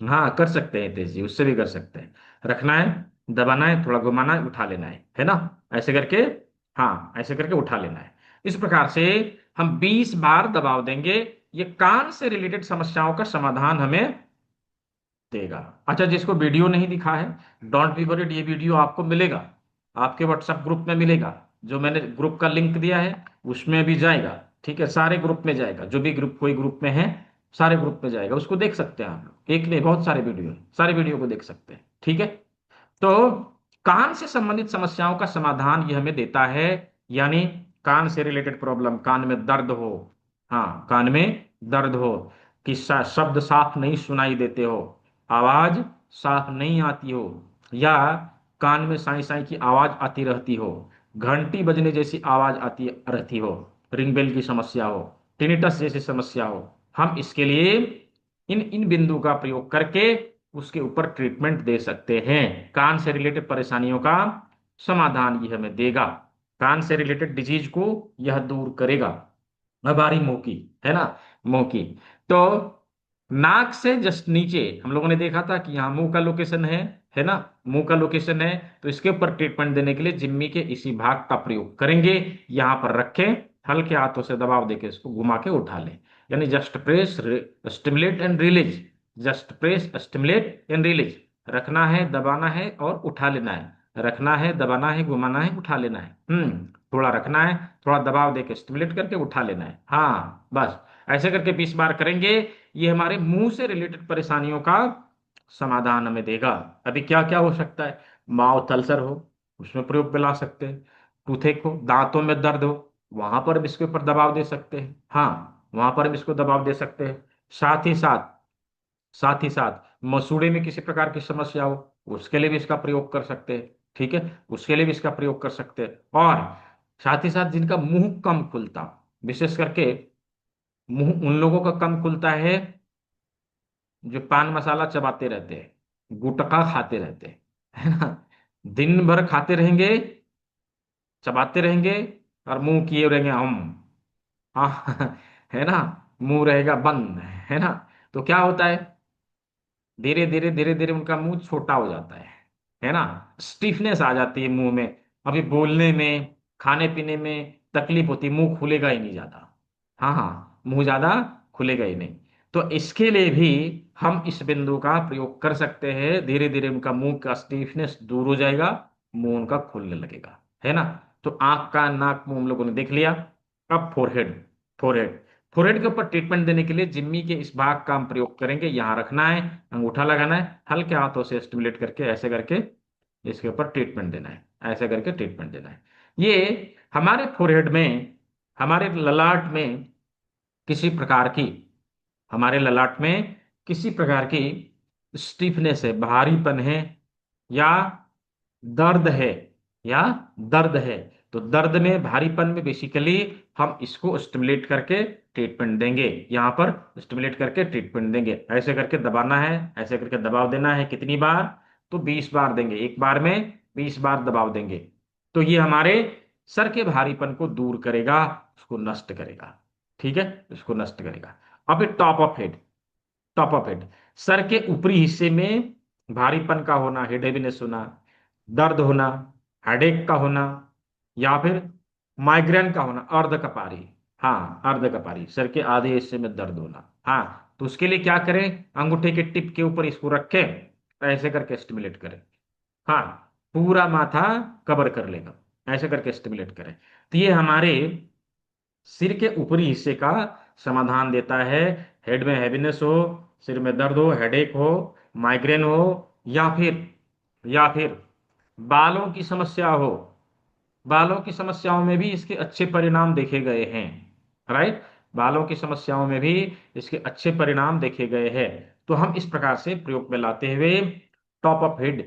Speaker 2: हाँ कर सकते हैं तेज जी, उससे भी कर सकते हैं। रखना है, दबाना है, थोड़ा घुमाना है, उठा लेना है ना। ऐसे करके, हाँ ऐसे करके उठा लेना है। इस प्रकार से हम 20 बार दबाव देंगे। ये कान से रिलेटेड समस्याओं का समाधान हमें देगा। अच्छा, जिसको वीडियो नहीं दिखा है, डोंट बी वरीड, ये वीडियो आपको मिलेगा, आपके व्हाट्सएप ग्रुप में मिलेगा। जो मैंने ग्रुप का लिंक दिया है उसमें भी जाएगा। ठीक है, सारे ग्रुप में जाएगा, जो भी ग्रुप, कोई ग्रुप में है सारे ग्रुप में जाएगा, उसको देख सकते हैं आप लोग। एक नहीं, बहुत सारे वीडियो हैं, सारे वीडियो को देख सकते हैं। ठीक है, तो कान से संबंधित समस्याओं का समाधान ये हमें देता है। यानी कान से रिलेटेड प्रॉब्लम, कान में दर्द हो, हाँ कान में दर्द हो, कि शब्द साफ नहीं सुनाई देते हो, आवाज साफ नहीं आती हो, या कान में साई साई की आवाज आती रहती हो, घंटी बजने जैसी आवाज आती रहती हो, रिंग बेल की समस्या हो, टिनिटस जैसी समस्या हो, हम इसके लिए इन इन बिंदु का प्रयोग करके उसके ऊपर ट्रीटमेंट दे सकते हैं। कान से रिलेटेड परेशानियों का समाधान ये हमें देगा, कान से रिलेटेड डिजीज को यह दूर करेगा। अब आ रही मुंह की, है ना, मुंह की। तो नाक से जस्ट नीचे हम लोगों ने देखा था कि यहाँ मुंह का लोकेशन है ना, मुंह का लोकेशन है। तो इसके ऊपर ट्रीटमेंट देने के लिए जिम्मी के इसी भाग का प्रयोग करेंगे। यहाँ पर रखें, हल्के हाथों से दबाव देके इसको घुमा के उठा लें। यानी just press, stimulate and release, just press, stimulate and release. रखना है, दबाना है और उठा लेना है, रखना है, दबाना है, घुमाना है, उठा लेना है। थोड़ा रखना है, थोड़ा दबाव देके स्टिमुलेट करके उठा लेना है। हाँ बस ऐसे करके 20 बार करेंगे। ये हमारे मुंह से रिलेटेड परेशानियों का समाधान हमें देगा। अभी क्या क्या हो सकता है, माउथ अल्सर हो, उसमें प्रयोग में ला सकते हैं। टूथेक हो, दांतों में दर्द हो, वहां पर भी इसके ऊपर दबाव दे सकते हैं। हाँ वहां पर भी इसको दबाव दे सकते हैं। साथ ही साथ, साथ ही साथ मसूड़े में किसी प्रकार की समस्या हो, उसके लिए भी इसका प्रयोग कर सकते हैं। ठीक है, उसके लिए भी इसका प्रयोग कर सकते हैं। और साथ ही साथ जिनका मुंह कम खुलता, विशेष करके मुंह उन लोगों का कम खुलता है जो पान मसाला चबाते रहते हैं, गुटखा खाते रहते हैं, है ना। दिन भर खाते रहेंगे, चबाते रहेंगे, और मुंह किए रहेंगे हम, हाँ है ना, मुंह रहेगा बंद, है ना। तो क्या होता है, धीरे धीरे धीरे धीरे उनका मुंह छोटा हो जाता है ना, स्टिफनेस आ जाती है मुंह में। अभी बोलने में, खाने पीने में तकलीफ होती है, मुंह खुलेगा ही नहीं ज्यादा। हाँ हाँ, मुंह ज्यादा खुलेगा ही नहीं। तो इसके लिए भी हम इस बिंदु का प्रयोग कर सकते हैं। धीरे धीरे उनका मुंह का स्टिफनेस दूर हो जाएगा, मुंह उनका खुलने लगेगा, है ना। तो आंख, कान, नाक, मुंह हम लोगों ने देख लिया। अब फोरहेड, फोरहेड, फोरहेड के ऊपर ट्रीटमेंट देने के लिए जिम्मी के इस भाग का हम प्रयोग करेंगे। यहां रखना है, अंगूठा लगाना है, हल्के हाथों से स्टिमुलेट करके ऐसे करके इसके ऊपर ट्रीटमेंट देना है, ऐसे करके ट्रीटमेंट देना है। ये हमारे फोरहेड में, हमारे ललाट में किसी प्रकार की, हमारे ललाट में किसी प्रकार की स्टिफनेस है, भारीपन है, या दर्द है, या दर्द है, तो दर्द में, भारीपन में बेसिकली हम इसको स्टिमुलेट करके ट्रीटमेंट देंगे। यहां पर स्टिमुलेट करके ट्रीटमेंट देंगे, ऐसे करके दबाना है, ऐसे करके दबाव देना है। कितनी बार, तो 20 बार देंगे, एक बार में 20 बार दबाव देंगे। तो ये हमारे सर के भारीपन को दूर करेगा, उसको नष्ट करेगा। ठीक है, उसको नष्ट करेगा। अब top of head, top of head, sir के ऊपरी हिस्से में भारीपन का होना, हेड हेवीनेस होना, दर्द होना, हेडेक का होना, या फिर माइग्रेन का होना, अर्ध कपारी, हाँ अर्ध कपारी, सर के आधे हिस्से में दर्द होना। हाँ तो उसके लिए क्या करें, अंगूठे के टिप के ऊपर इसको रखें, ऐसे करके स्टिमुलेट करें। हाँ, पूरा माथा कवर कर लेगा, ऐसे करके स्टिमुलेट करें। तो ये हमारे सिर के ऊपरी हिस्से का समाधान देता है। हेड में हैवीनेस हो, सिर में दर्द हो, हेडेक हो, माइग्रेन हो, या फिर बालों की समस्या हो, बालों की समस्याओं में भी इसके अच्छे परिणाम देखे गए हैं। राइट, बालों की समस्याओं में भी इसके अच्छे परिणाम देखे गए हैं। तो हम इस प्रकार से प्रयोग में लाते हुए टॉप ऑफ हेड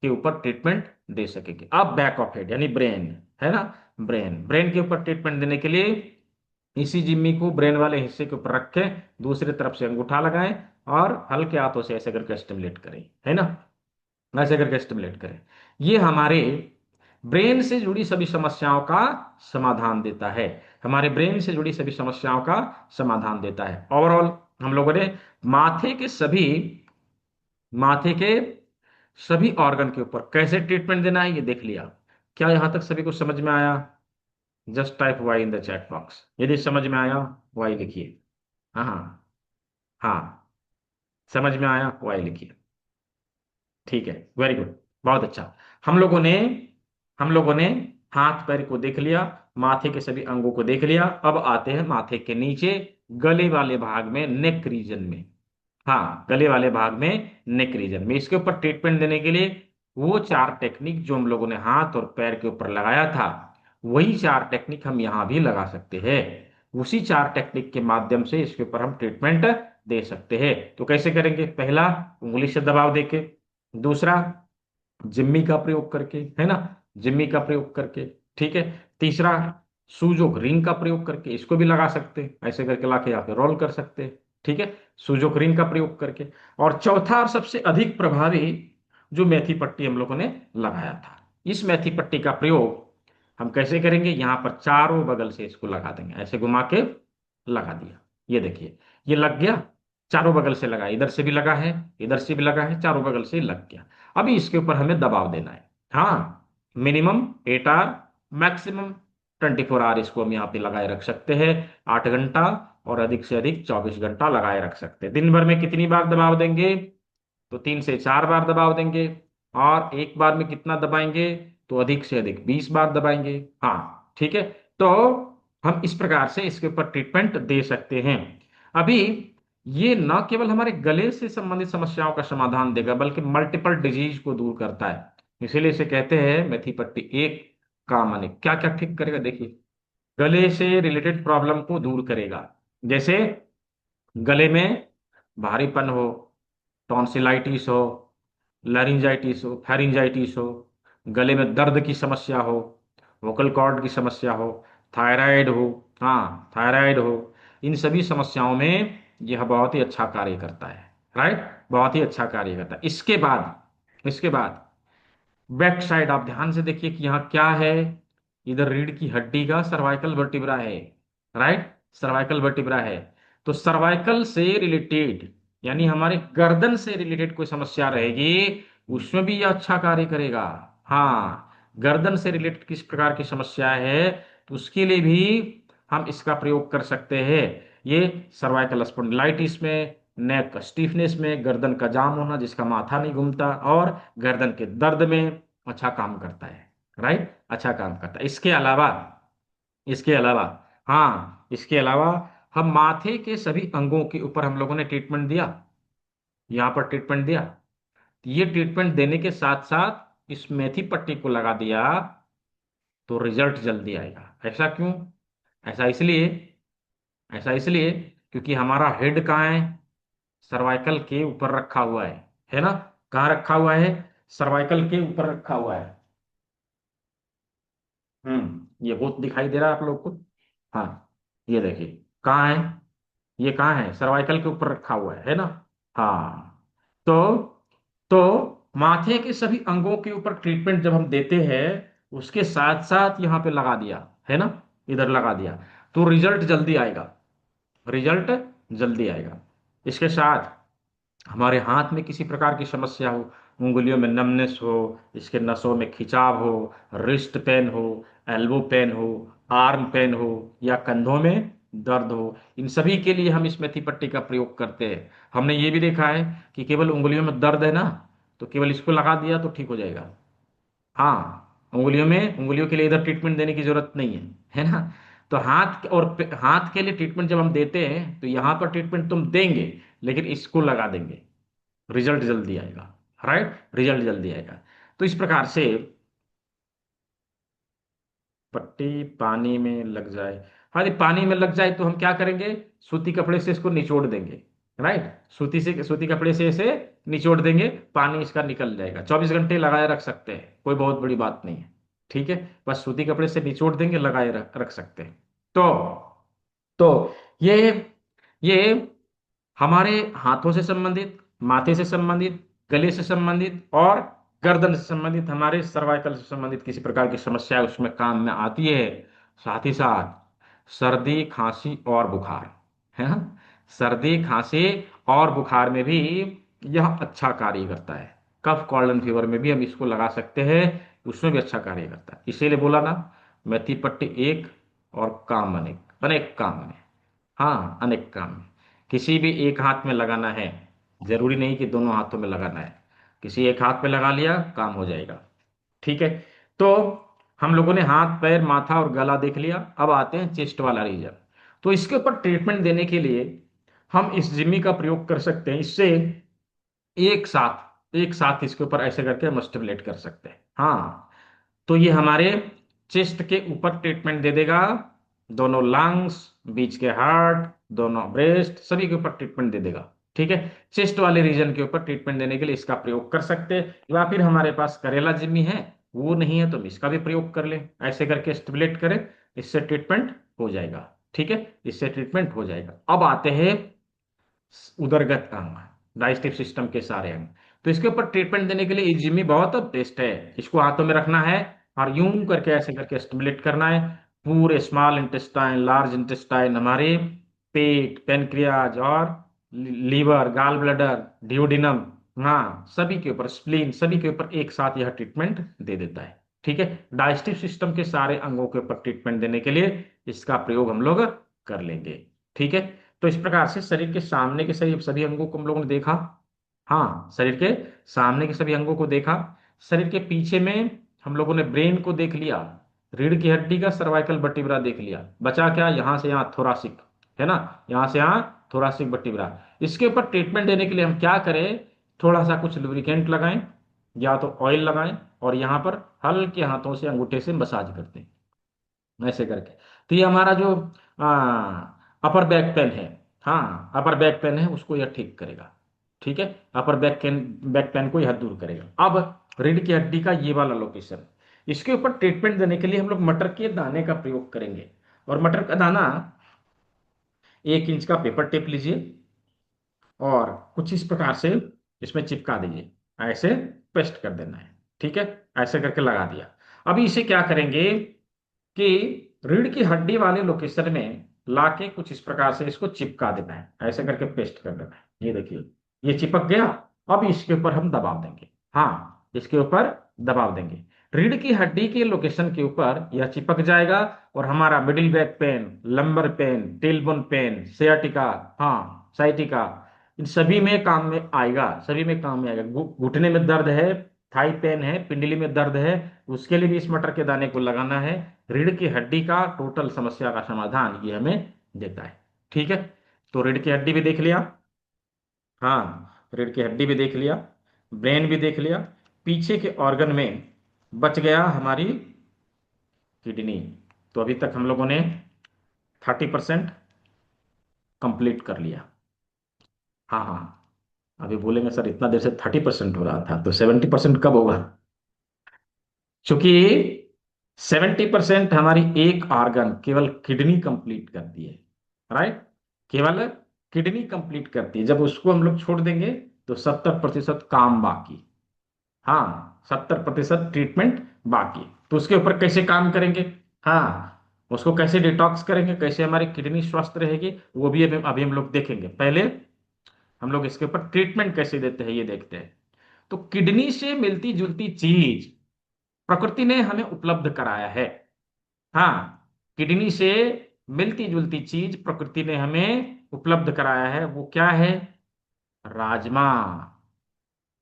Speaker 2: के ऊपर ट्रीटमेंट दे सकेंगे। अब बैक ऑफ हेड यानी ब्रेन, है ना, ब्रेन, ब्रेन के ऊपर ट्रीटमेंट देने के लिए इसी जिम्मी को ब्रेन वाले हिस्से के ऊपर रखें, दूसरी तरफ से अंगूठा लगाएं और हल्के हाथों से ऐसे करके स्टिमुलेट करें, है ना, ऐसे करके स्टिमुलेट करें। ये हमारे ब्रेन से जुड़ी सभी समस्याओं का समाधान देता है, हमारे ब्रेन से जुड़ी सभी समस्याओं का समाधान देता है। ओवरऑल हम लोगों ने माथे के सभी माथे के सभी ऑर्गन के ऊपर कैसे ट्रीटमेंट देना है ये देख लिया। क्या यहां तक सभी को समझ में आया? Just type Y in the chat box यदि समझ में आया, वाई लिखिए। हाँ हाँ हाँ, समझ में आया, वाई लिखिए। ठीक है, वेरी गुड, बहुत अच्छा। हम लोगों ने हम लोगों ने हाथ पैर को देख लिया, माथे के सभी अंगों को देख लिया। अब आते हैं माथे के नीचे गले वाले भाग में, नेक रीजन में। हाँ, गले वाले भाग में, नेक रीजन में, इसके ऊपर ट्रीटमेंट देने के लिए वो चार टेक्निक जो हम लोगों ने हाथ और पैर के ऊपर लगाया था, वही चार टेक्निक हम यहां भी लगा सकते हैं। उसी चार टेक्निक के माध्यम से इसके ऊपर हम ट्रीटमेंट दे सकते हैं। तो कैसे करेंगे? पहला, उंगली से दबाव देके। दूसरा, जिम्मी का प्रयोग करके, है ना, जिम्मी का प्रयोग करके। ठीक है। तीसरा, सूजोक रिंग का प्रयोग करके, इसको भी लगा सकते हैं, ऐसे करके लाके यहाँ पे रोल कर सकते हैं। ठीक है, सूजोक रिंग का प्रयोग करके। और चौथा और सबसे अधिक प्रभावी जो मेथी पट्टी हम लोगों ने लगाया था, इस मेथी पट्टी का प्रयोग हम कैसे करेंगे? यहां पर चारों बगल से इसको लगा देंगे, ऐसे घुमा के लगा दिया। ये देखिए, ये लग गया, चारों बगल से लगा, इधर से भी लगा है, इधर से भी लगा है, चारों बगल से लग गया। अभी इसके ऊपर हमें दबाव देना है। हाँ, मिनिमम 8 आवर, मैक्सिमम 24 आवर इसको हम यहाँ पे लगाए रख सकते हैं। 8 घंटा और अधिक से अधिक 24 घंटा लगाए रख सकते हैं। दिन भर में कितनी बार दबाव देंगे? तो 3 से 4 बार दबाव देंगे। और एक बार में कितना दबाएंगे? तो अधिक से अधिक 20 बार दबाएंगे। हाँ, ठीक है। तो हम इस प्रकार से इसके ऊपर ट्रीटमेंट दे सकते हैं। अभी ये न केवल हमारे गले से संबंधित समस्याओं का समाधान देगा, बल्कि मल्टीपल डिजीज को दूर करता है। इसीलिए इसे कहते हैं मेथी पट्टी एक काम अनेक। क्या क्या ठीक करेगा? देखिए, गले से रिलेटेड प्रॉब्लम को दूर करेगा। जैसे गले में भारीपन हो, टॉन्सिलाइटिस हो, लैरिंजाइटिस हो, फेरिंजाइटिस हो, गले में दर्द की समस्या हो, वोकल कॉर्ड की समस्या हो, थायराइड हो, हाँ थायराइड हो, इन सभी समस्याओं में यह बहुत ही अच्छा कार्य करता है। राइट, बहुत ही अच्छा कार्य करता है। इसके बाद बैक साइड आप ध्यान से देखिए कि यहाँ क्या है। इधर रीढ़ की हड्डी का सर्वाइकल वर्टिब्रा है। राइट, सर्वाइकल वर्टिब्रा है। तो सर्वाइकल से रिलेटेड, यानी हमारे गर्दन से रिलेटेड कोई समस्या रहेगी, उसमें भी यह अच्छा कार्य करेगा। हाँ, गर्दन से रिलेटेड किस प्रकार की समस्या है, तो उसके लिए भी हम इसका प्रयोग कर सकते हैं। ये सर्वाइकल स्पॉन्डिलाइटिस में, नेक स्टीफनेस में, गर्दन का जाम होना जिसका माथा नहीं घूमता, और गर्दन के दर्द में अच्छा काम करता है। राइट, अच्छा काम करता है। इसके अलावा हाँ, इसके अलावा हम माथे के सभी अंगों के ऊपर हम लोगों ने ट्रीटमेंट दिया, यहाँ पर ट्रीटमेंट दिया। ये ट्रीटमेंट देने के साथ साथ इस मेथी पट्टी को लगा दिया, तो रिजल्ट जल्दी आएगा। ऐसा क्यों? ऐसा इसलिए ऐसा इसलिए क्योंकि हमारा हेड कहाँ है? सर्वाइकल के ऊपर रखा हुआ है ना? कहाँ रखा हुआ है? सर्वाइकल के ऊपर रखा हुआ है। ये बहुत दिखाई दे रहा है आप लोग को? हाँ, ये देखिए कहाँ है, ये कहाँ है? सर्वाइकल के ऊपर रखा हुआ है ना? हाँ। तो तो माथे के सभी अंगों के ऊपर ट्रीटमेंट जब हम देते हैं, उसके साथ साथ यहाँ पे लगा दिया है ना, इधर लगा दिया, तो रिजल्ट जल्दी आएगा, रिजल्ट जल्दी आएगा। इसके साथ हमारे हाथ में किसी प्रकार की समस्या हो, उंगलियों में नमनेस हो, इसके नसों में खिंचाव हो, रिस्ट पेन हो, एल्बो पेन हो, आर्म पेन हो, या कंधों में दर्द हो, इन सभी के लिए हम इस मेथी पट्टी का प्रयोग करते हैं। हमने ये भी देखा है कि केवल उंगलियों में दर्द है ना, तो केवल इसको लगा दिया तो ठीक हो जाएगा। हाँ, उंगलियों के लिए इधर ट्रीटमेंट देने की जरूरत नहीं है ना? तो हाथ के लिए ट्रीटमेंट जब हम देते हैं, तो यहाँ पर ट्रीटमेंट तुम देंगे, लेकिन इसको लगा देंगे, रिजल्ट जल्दी आएगा। राइट, रिजल्ट जल्दी आएगा। तो इस प्रकार से पट्टी पानी में लग जाए, हाँ, यदि पानी में लग जाए तो हम क्या करेंगे? सूती कपड़े से इसको निचोड़ देंगे। राइट, सूती कपड़े से इसे निचोड़ देंगे, पानी इसका निकल जाएगा। 24 घंटे लगाए रख सकते हैं, कोई बहुत बड़ी बात नहीं है। ठीक है, बस सूती कपड़े से निचोड़ देंगे, लगाए रख सकते हैं। तो तो ये हमारे हाथों से संबंधित, माथे से संबंधित, गले से संबंधित और गर्दन से संबंधित, हमारे सर्वाइकल से संबंधित किसी प्रकार की समस्या उसमें काम में आती है। साथ ही साथ सर्दी, खांसी और बुखार है ना, सर्दी, खांसी और बुखार में भी यह अच्छा कार्य करता है। कफ, कॉल्ड फीवर में भी हम इसको लगा सकते हैं, उसमें भी अच्छा कार्य करता है। इसीलिए बोला ना, मेथी पट्टी एक और काम अनेक, अनेक काम में। हाँ, अनेक काम में। किसी भी एक हाथ में लगाना है, जरूरी नहीं कि दोनों हाथों में लगाना है, किसी एक हाथ में लगा लिया काम हो जाएगा। ठीक है, तो हम लोगों ने हाथ, पैर, माथा और गला देख लिया। अब आते हैं चेस्ट वाला रीजन। तो इसके ऊपर ट्रीटमेंट देने के लिए हम इस जिम्मी का प्रयोग कर सकते हैं। इससे एक साथ इसके ऊपर ऐसे करके हम स्टिमुलेट कर सकते हैं। हाँ, तो ये हमारे चेस्ट के ऊपर ट्रीटमेंट दे देगा, दोनों लंग्स, बीच के हार्ट, दोनों ब्रेस्ट, सभी के ऊपर ट्रीटमेंट दे देगा। ठीक है, चेस्ट वाले रीजन के ऊपर ट्रीटमेंट देने के लिए इसका प्रयोग कर सकते हैं। या फिर हमारे पास करेला जिम्मी है, वो नहीं है तो हम इसका भी प्रयोग कर लें, ऐसे करके स्टिमुलेट करें, इससे ट्रीटमेंट हो जाएगा। ठीक है, इससे ट्रीटमेंट हो जाएगा। अब आते हैं उदरगत अंग, डाइजेस्टिव सिस्टम के सारे अंग। तो इसके ऊपर ट्रीटमेंट देने के लिए ये जिम्मी बहुत बेस्ट है। इसको हाथों में रखना है और यूं करके ऐसे करके स्टिमुलेट करना है पूरे स्मॉल इंटेस्टाइन, लार्ज इंटेस्टाइन, हमारे पेट, पेनक्रियाज और लीवर, गाल ब्लडर, डिओडिनम, हाँ, सभी के ऊपर, स्प्लीन, सभी के ऊपर एक साथ यह ट्रीटमेंट दे देता है। ठीक है, डाइजेस्टिव सिस्टम के सारे अंगों के ऊपर ट्रीटमेंट देने के लिए इसका प्रयोग हम लोग कर लेंगे। ठीक है, तो इस प्रकार से शरीर के सामने के सभी सभी अंगों को हम लोगों ने देखा। हाँ, शरीर के सामने के सभी अंगों को देखा। शरीर के पीछे में हम लोगों ने ब्रेन को देख लिया, रीढ़ की हड्डी का सर्वाइकल वर्टिब्रा देख लिया। बचा क्या, यहां से यहां थोरासिक, है ना, यहां से यहां थोरासिक वर्टिब्रा। इसके ऊपर ट्रीटमेंट देने के लिए हम क्या करें, थोड़ा सा कुछ लुब्रिकेंट लगाएं या तो ऑयल लगाएं, और यहां पर हल्के हाथों से, अंगूठे से मसाज करते हैं ऐसे करके। तो ये हमारा जो अपर बैक पेन है, हाँ, अपर बैक पेन है, उसको यह ठीक करेगा। ठीक है, अपर बैक पेन को यह दूर करेगा। अब रीढ़ की हड्डी का ये वाला लोकेशन, इसके ऊपर ट्रीटमेंट देने के लिए हम लोग मटर के दाने का प्रयोग करेंगे। और मटर का दाना 1 इंच का पेपर टेप लीजिए और कुछ इस प्रकार से इसमें चिपका दीजिए, ऐसे पेस्ट कर देना है। ठीक है, ऐसे करके लगा दिया। अभी इसे क्या करेंगे कि रीढ़ की हड्डी वाले लोकेशन में लाके कुछ इस प्रकार से इसको चिपका देना है, ऐसे करके पेस्ट कर देना है। ये देखिए, ये चिपक गया। अब इसके ऊपर हम दबाव देंगे, हाँ, इसके ऊपर दबाव देंगे। रीढ़ की हड्डी के लोकेशन के ऊपर यह चिपक जाएगा और हमारा middle back pain, lumbar pain, tailbone pain, sciatica, हाँ, साइटिका, इन सभी में काम में आएगा, सभी में काम में आएगा। घुटने में दर्द है, थाई पेन है, पिंडली में दर्द है, उसके लिए भी इस मटर के दाने को लगाना है। रीढ़ की हड्डी का टोटल समस्या का समाधान ये हमें देता है। ठीक है, तो रीढ़ की हड्डी भी देख लिया, हाँ, रीढ़ की हड्डी भी देख लिया, ब्रेन भी देख लिया। पीछे के ऑर्गन में बच गया हमारी किडनी। तो अभी तक हम लोगों ने 30% कंप्लीट कर लिया। हाँ हाँ, अभी बोलेंगे सर इतना देर से 30% हो रहा था, तो 70% कब होगा? क्योंकि 70% हमारी एक ऑर्गन, केवल किडनी कंप्लीट करती है, राइट, केवल किडनी कंप्लीट करती है। जब उसको हम लोग छोड़ देंगे तो 70% काम बाकी, हाँ, 70% ट्रीटमेंट बाकी। तो उसके ऊपर कैसे काम करेंगे, हाँ, उसको कैसे डिटॉक्स करेंगे, कैसे हमारी किडनी स्वस्थ रहेगी, वो भी अभी हम लोग देखेंगे। पहले हम लोग इसके ऊपर ट्रीटमेंट कैसे देते हैं ये देखते हैं। तो किडनी से मिलती जुलती चीज प्रकृति ने हमें उपलब्ध कराया है। हाँ, किडनी से मिलती जुलती चीज प्रकृति ने हमें उपलब्ध कराया है। वो क्या है? राजमा।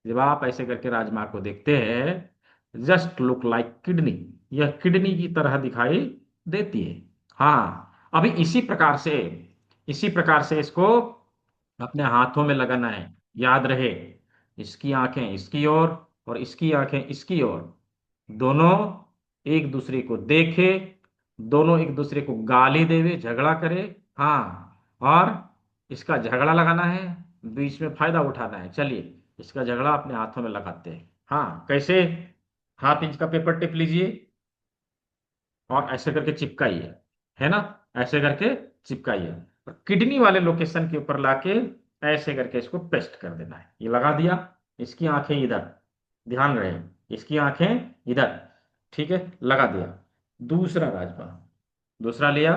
Speaker 2: जब आप ऐसे करके राजमा को देखते हैं, जस्ट लुक लाइक किडनी, यह किडनी की तरह दिखाई देती है। हाँ, अभी इसी प्रकार से इसको अपने हाथों में लगाना है। याद रहे, इसकी आंखें इसकी ओर और इसकी आंखें इसकी ओर, दोनों एक दूसरे को देखे, दोनों एक दूसरे को गाली देवे, झगड़ा करे, हाँ, और इसका झगड़ा लगाना है, बीच में फायदा उठाना है। चलिए, इसका झगड़ा अपने हाथों में लगाते हैं। हाँ, कैसे? 1/2 इंच का पेपर टिप लीजिए और ऐसे करके चिपकाइए, है ना, ऐसे करके चिपकाइए। और किडनी वाले लोकेशन के ऊपर लाके ऐसे करके इसको पेस्ट कर देना है। ये लगा दिया, इसकी आंखें इधर, ध्यान रहे, इसकी आंखें इधर, ठीक है, लगा दिया। दूसरा राजबाण, दूसरा लिया,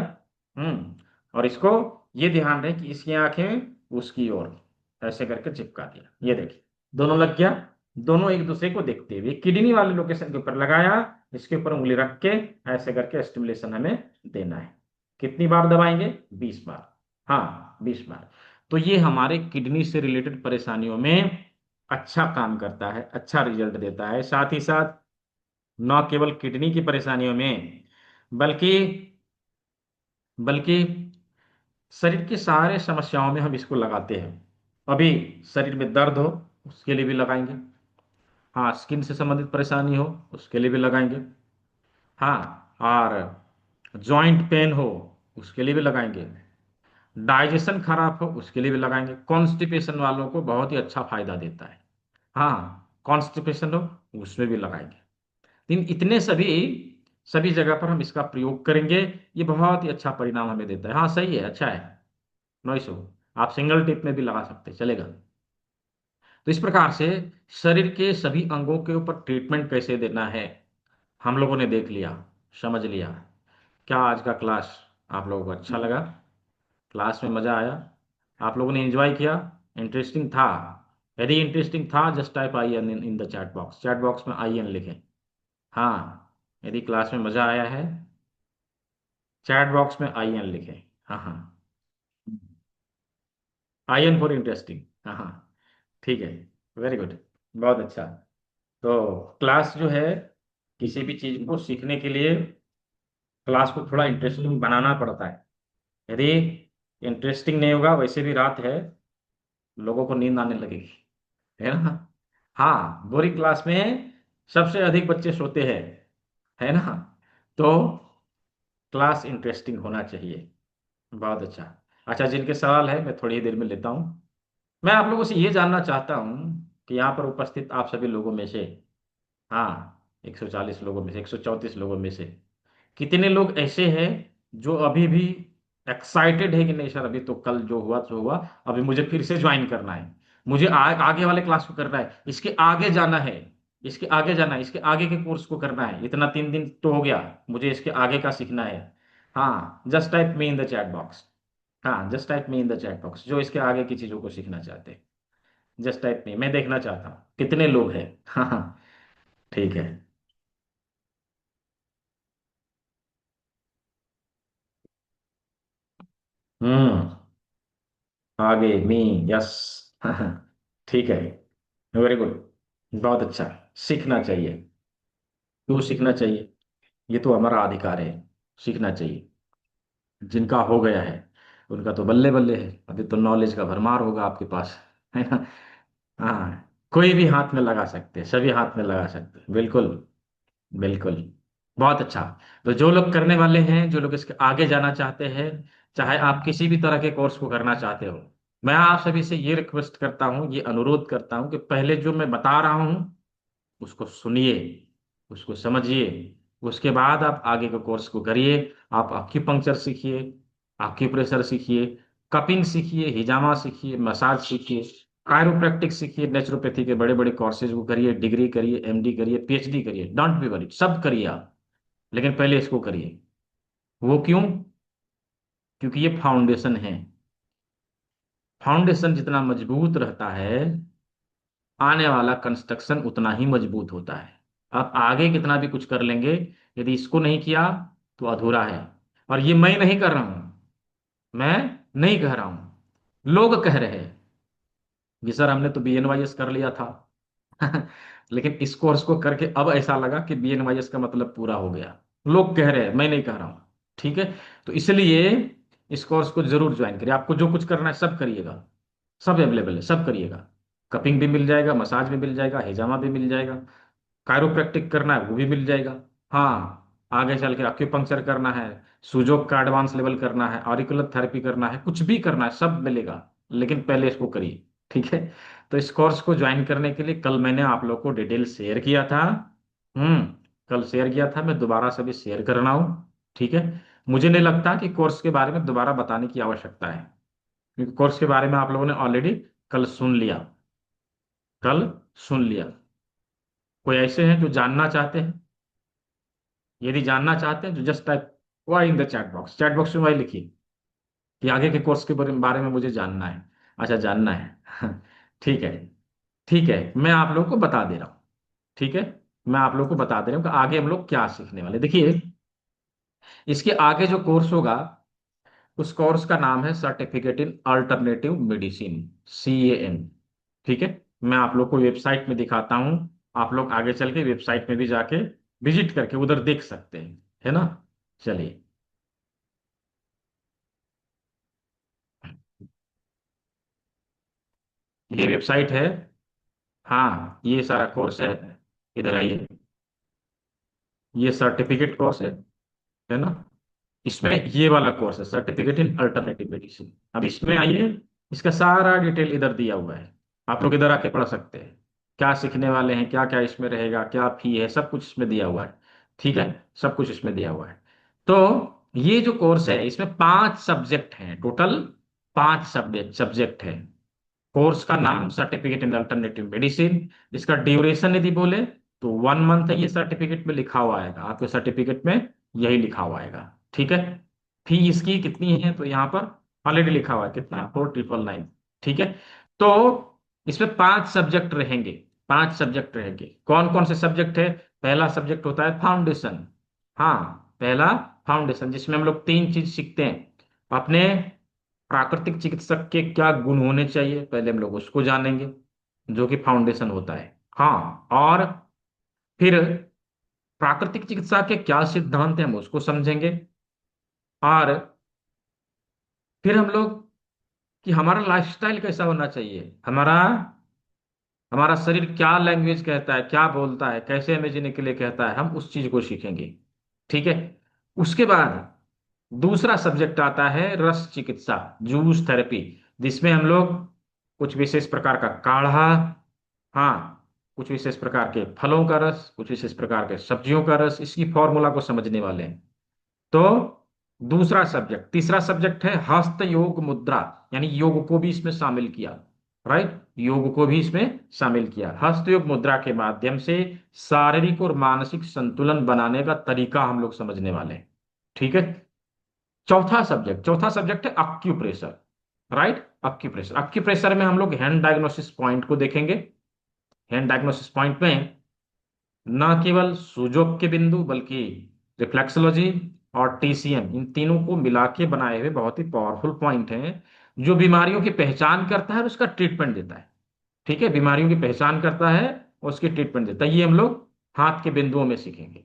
Speaker 2: और इसको ये ध्यान रहे कि इसकी आंखें उसकी ओर, ऐसे करके चिपका दिया। ये देखिए दोनों लग गया, दोनों एक दूसरे को देखते हुए किडनी वाले लोकेशन के ऊपर लगाया, इसके ऊपर उंगली रख के ऐसे करके स्टिमुलेशन हमें देना है। कितनी बार दबाएंगे? 20 बार। हाँ, 20 बार। तो ये हमारे किडनी से रिलेटेड परेशानियों में अच्छा काम करता है, अच्छा रिजल्ट देता है। साथ ही साथ न केवल किडनी की परेशानियों में, बल्कि बल्कि शरीर की सारे समस्याओं में हम इसको लगाते हैं। अभी शरीर में दर्द हो, उसके लिए भी लगाएंगे। हाँ, स्किन से संबंधित परेशानी हो, उसके लिए भी लगाएंगे। हाँ, और जॉइंट पेन हो, उसके लिए भी लगाएंगे। डाइजेशन खराब हो, उसके लिए भी लगाएंगे। कॉन्स्टिपेशन वालों को बहुत ही अच्छा फायदा देता है। हाँ, कॉन्स्टिपेशन हो, उसमें भी लगाएंगे। इन इतने सभी सभी जगह पर हम इसका प्रयोग करेंगे। ये बहुत ही अच्छा परिणाम हमें देता है। हाँ, सही है, अच्छा है, नो इशू। आप सिंगल टिप में भी लगा सकते हैं, चलेगा। तो इस प्रकार से शरीर के सभी अंगों के ऊपर ट्रीटमेंट कैसे देना है हम लोगों ने देख लिया, समझ लिया। क्या आज का क्लास आप लोगों को अच्छा लगा? क्लास में मजा आया? आप लोगों ने एंजॉय किया? इंटरेस्टिंग था? यदि इंटरेस्टिंग था, just type I N in the chat box, chat box में आई एन लिखें। हाँ, यदि क्लास में मजा आया है, चैट बॉक्स में आई एन लिखें। हाँ हाँ, आई एन फॉर इंटरेस्टिंग। हाँ हाँ, ठीक है, वेरी गुड, बहुत अच्छा। तो क्लास जो है, किसी भी चीज को सीखने के लिए क्लास को थोड़ा इंटरेस्टिंग बनाना पड़ता है। यदि इंटरेस्टिंग नहीं होगा, वैसे भी रात है, लोगों को नींद आने लगेगी, है ना? हाँ, बोरिंग क्लास में सबसे अधिक बच्चे सोते हैं, है ना? तो क्लास इंटरेस्टिंग होना चाहिए। बहुत अच्छा। अच्छा, जिनके सवाल है मैं थोड़ी ही देर में लेता हूँ। मैं आप लोगों से ये जानना चाहता हूँ कि यहाँ पर उपस्थित आप सभी लोगों में से, हाँ, 140 लोगों में से, 134 लोगों में से कितने लोग ऐसे हैं जो अभी भी एक्साइटेड है कि नहीं सर, अभी तो कल जो हुआ सो हुआ, अभी मुझे फिर से ज्वाइन करना है, मुझे आगे वाले क्लास को करना है, इसके आगे जाना है, इसके आगे जाना है, इसके आगे के कोर्स को करना है, इतना 3 दिन तो हो गया, मुझे इसके आगे का सीखना है। हाँ, just type me in the chat box. हाँ, just type me in the chat box, जो इसके आगे की चीजों को सीखना चाहते हैं। जस्ट टाइप मी, मैं देखना चाहता हूँ कितने लोग हैं। हाँ हाँ, ठीक है। हम्म, आगे मी, यस। ठीक है, वेरी गुड, बहुत अच्छा। सीखना चाहिए। क्यों सीखना चाहिए? ये तो हमारा अधिकार है, सीखना चाहिए। जिनका हो गया है उनका तो बल्ले बल्ले है, अभी तो नॉलेज का भरमार होगा आपके पास, है ना? हाँ, कोई भी हाथ में लगा सकते हैं, सभी हाथ में लगा सकते हैं, बिल्कुल, बिल्कुल। बहुत अच्छा। तो जो लोग करने वाले हैं, जो लोग इसके आगे जाना चाहते हैं, चाहे आप किसी भी तरह के कोर्स को करना चाहते हो, मैं आप सभी से ये रिक्वेस्ट करता हूँ, ये अनुरोध करता हूँ कि पहले जो मैं बता रहा हूँ उसको सुनिए, उसको समझिए, उसके बाद आप आगे के कोर्स को करिए। आप एक्यूपंक्चर सीखिए, एक्यूप्रेशर सीखिए, कपिंग सीखिए, हिजामा सीखिए, मसाज सीखिए, कायरोप्रैक्टिक सीखिए, नेचुरोपैथी के बड़े बड़े कोर्सेज को करिए, डिग्री करिए, एमडी करिए, पीएचडी करिए, डोंट बी वरीड, सब करिए आप, लेकिन पहले इसको करिए। वो क्यों? क्योंकि ये फाउंडेशन है। फाउंडेशन जितना मजबूत रहता है, आने वाला कंस्ट्रक्शन उतना ही मजबूत होता है। आप आगे कितना भी कुछ कर लेंगे, यदि इसको नहीं किया तो अधूरा है। और ये मैं नहीं कर रहा हूं, मैं नहीं कह रहा हूं, लोग कह रहे हैं कि सर हमने तो बीएनवाईएस कर लिया था। लेकिन इस कोर्स को करके अब ऐसा लगा कि बीएनवाईएस का मतलब पूरा हो गया। लोग कह रहे हैं, मैं नहीं कह रहा हूं, ठीक है? तो इसलिए इस कोर्स को जरूर ज्वाइन करिए। आपको जो कुछ करना है सब करिएगा, सब अवेलेबल है, सब करिएगा। कपिंग भी मिल जाएगा, मसाज भी मिल जाएगा, हिजामा भी मिल जाएगा, कायरोप्रैक्टिक करना है वो भी मिल जाएगा। हाँ, आगे चल के एक्यूपंक्चर करना है, सुजोग का एडवांस लेवल करना है, ऑरिकुलर थेरेपी करना है, कुछ भी करना है, सब मिलेगा। लेकिन पहले इसको करिए, ठीक है? तो इस कोर्स को ज्वाइन करने के लिए कल मैंने आप लोग को डिटेल शेयर किया था। हम्म, कल शेयर किया था, मैं दोबारा से भी शेयर कर रहा हूँ, ठीक है? मुझे नहीं लगता कि कोर्स के बारे में दोबारा बताने की आवश्यकता है, क्योंकि कोर्स के बारे में आप लोगों ने ऑलरेडी कल सुन लिया, कल सुन लिया। कोई ऐसे हैं जो जानना चाहते हैं? यदि जानना चाहते हैं तो just type Y in the chat box में वाई लिखिए कि आगे के कोर्स के बारे में मुझे जानना है। अच्छा, जानना है। ठीक है। ठीक है, मैं आप लोग को बता दे रहा हूँ। ठीक है, मैं आप लोग को बता दे रहा हूँ कि आगे हम लोग क्या सीखने वाले। देखिए, इसके आगे जो कोर्स होगा उस कोर्स का नाम है certificate in alternative medicine, CAN। ठीक है, मैं आप लोग को वेबसाइट में दिखाता हूँ। आप लोग आगे चल के वेबसाइट में भी जाके विजिट करके उधर देख सकते हैं, है ना। चलिए, ये वेबसाइट है। हाँ, ये सारा कोर्स है। इधर आइए, ये सर्टिफिकेट कोर्स है ना। इसमें ये वाला कोर्स है सर्टिफिकेट इन अल्टरनेटिव मेडिसिन। अब इसमें आइए, इसका सारा डिटेल इधर दिया हुआ है। आप लोग इधर आके पढ़ सकते हैं क्या सीखने वाले हैं, क्या क्या इसमें रहेगा, क्या फी है, सब कुछ इसमें दिया हुआ है। ठीक है, सब कुछ इसमें दिया हुआ है। तो ये जो कोर्स है इसमें 5 सब्जेक्ट हैं टोटल। 5 सब्जेक्ट है। कोर्स का नाम सर्टिफिकेट इन अल्टरनेटिव मेडिसिन। इसका ड्यूरेशन यदि बोले तो 1 मंथ है, ये सर्टिफिकेट में लिखा हुआ आएगा, आपके सर्टिफिकेट में यही लिखा हुआ आएगा। ठीक है। फी इसकी कितनी है तो यहाँ पर ऑलरेडी लिखा हुआ है, कितना, 4999। ठीक है। तो इसमें 5 सब्जेक्ट रहेंगे। 5 सब्जेक्ट रहेंगे। कौन कौन से सब्जेक्ट है? पहला सब्जेक्ट होता है फाउंडेशन। हाँ, पहला फाउंडेशन, जिसमें हम लोग 3 चीज सीखते हैं। अपने प्राकृतिक चिकित्सक के क्या गुण होने चाहिए, पहले हम लोग उसको जानेंगे, जो कि फाउंडेशन होता है। हाँ, और फिर प्राकृतिक चिकित्सा के क्या सिद्धांत हैं हम उसको समझेंगे। और फिर हम लोग कि हमारा लाइफस्टाइल कैसा होना चाहिए, हमारा हमारा शरीर क्या लैंग्वेज कहता है, क्या बोलता है, कैसे हमें जीने के लिए कहता है, हम उस चीज को सीखेंगे। ठीक है। उसके बाद दूसरा सब्जेक्ट आता है रस चिकित्सा, जूस थेरेपी, जिसमें हम लोग कुछ विशेष प्रकार का काढ़ा, हाँ, कुछ विशेष प्रकार के फलों का रस, कुछ विशेष प्रकार के सब्जियों का रस, इसकी फॉर्मूला को समझने वाले हैं। तो दूसरा सब्जेक्ट, तीसरा सब्जेक्ट है हस्त योग मुद्रा, यानी योग को भी इसमें शामिल किया। राइट, योग को भी इसमें शामिल किया। हस्त योग मुद्रा के माध्यम से शारीरिक और मानसिक संतुलन बनाने का तरीका हम लोग समझने वाले हैं। ठीक है। चौथा सब्जेक्ट है अक्यूप्रेशर। राइट, अक्यूप्रेशर। अक्यूप्रेशर में हम लोग हैंड डायग्नोसिस पॉइंट को देखेंगे। हैंड डायग्नोसिस पॉइंट में न केवल सुजोग के बिंदु बल्कि रिफ्लेक्सोलॉजी और TCM, इन तीनों को मिला के बनाए हुए बहुत ही पावरफुल पॉइंट हैं, जो बीमारियों की पहचान करता है और उसका ट्रीटमेंट देता है। ठीक है, बीमारियों की पहचान करता है और उसकी ट्रीटमेंट देता है। ये हम लोग हाथ के बिंदुओं में सीखेंगे।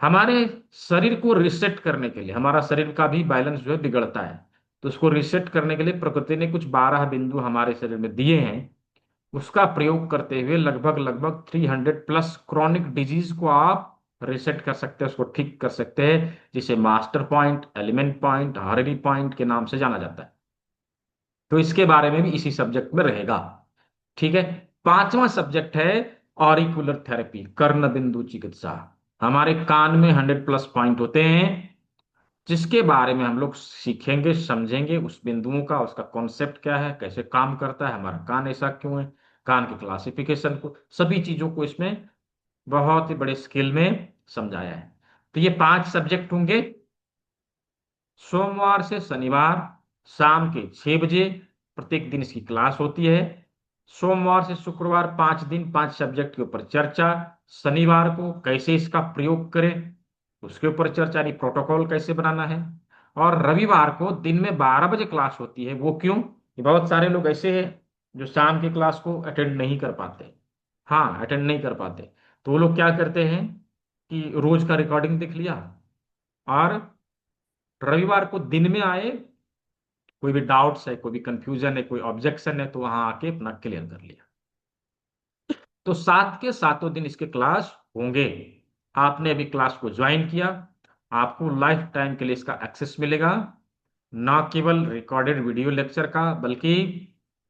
Speaker 2: हमारे शरीर को रिसेट करने के लिए, हमारा शरीर का भी बैलेंस जो है बिगड़ता है, तो उसको रिसेट करने के लिए प्रकृति ने कुछ 12 बिंदु हमारे शरीर में दिए हैं। उसका प्रयोग करते हुए लगभग लगभग 300+ क्रॉनिक डिजीज को आप रिसेट कर सकते हैं, उसको ठीक कर सकते हैं, जिसे master point, element point, Hardy point के नाम से जाना जाता है। तो इसके बारे में भी इसी सब्जेक्ट में रहेगा। ठीक है। पांचवा सब्जेक्ट है ऑरिकुलर थेरेपी, कर्ण बिंदु चिकित्सा। हमारे कान में 100+ पॉइंट होते हैं, जिसके बारे में हम लोग सीखेंगे, समझेंगे उस बिंदुओं का, उसका कॉन्सेप्ट क्या है, कैसे काम करता है, हमारा कान ऐसा क्यों है, कान के क्लासिफिकेशन को, सभी चीजों को इसमें बहुत ही बड़े स्केल में समझाया है। तो ये 5 सब्जेक्ट होंगे। सोमवार से शनिवार शाम के 6 बजे प्रत्येक दिन इसकी क्लास होती है। सोमवार से शुक्रवार 5 दिन 5 सब्जेक्ट के ऊपर चर्चा। शनिवार को कैसे इसका प्रयोग करें उसके ऊपर चर्चा, यानी प्रोटोकॉल कैसे बनाना है। और रविवार को दिन में 12 बजे क्लास होती है। वो क्यों? कि बहुत सारे लोग ऐसे हैं जो शाम की क्लास को अटेंड नहीं कर पाते। हाँ, अटेंड नहीं कर पाते। तो वो लोग क्या करते हैं कि रोज का रिकॉर्डिंग देख लिया और रविवार को दिन में आए, कोई भी डाउट्स है, कोई भी कंफ्यूजन है, कोई ऑब्जेक्शन है, तो वहां आके अपना क्लियर कर लिया। तो 7 के 7 दिन इसके क्लास होंगे। आपने अभी क्लास को ज्वाइन किया, आपको लाइफ टाइम के लिए इसका एक्सेस मिलेगा, ना केवल रिकॉर्डेड वीडियो लेक्चर का बल्कि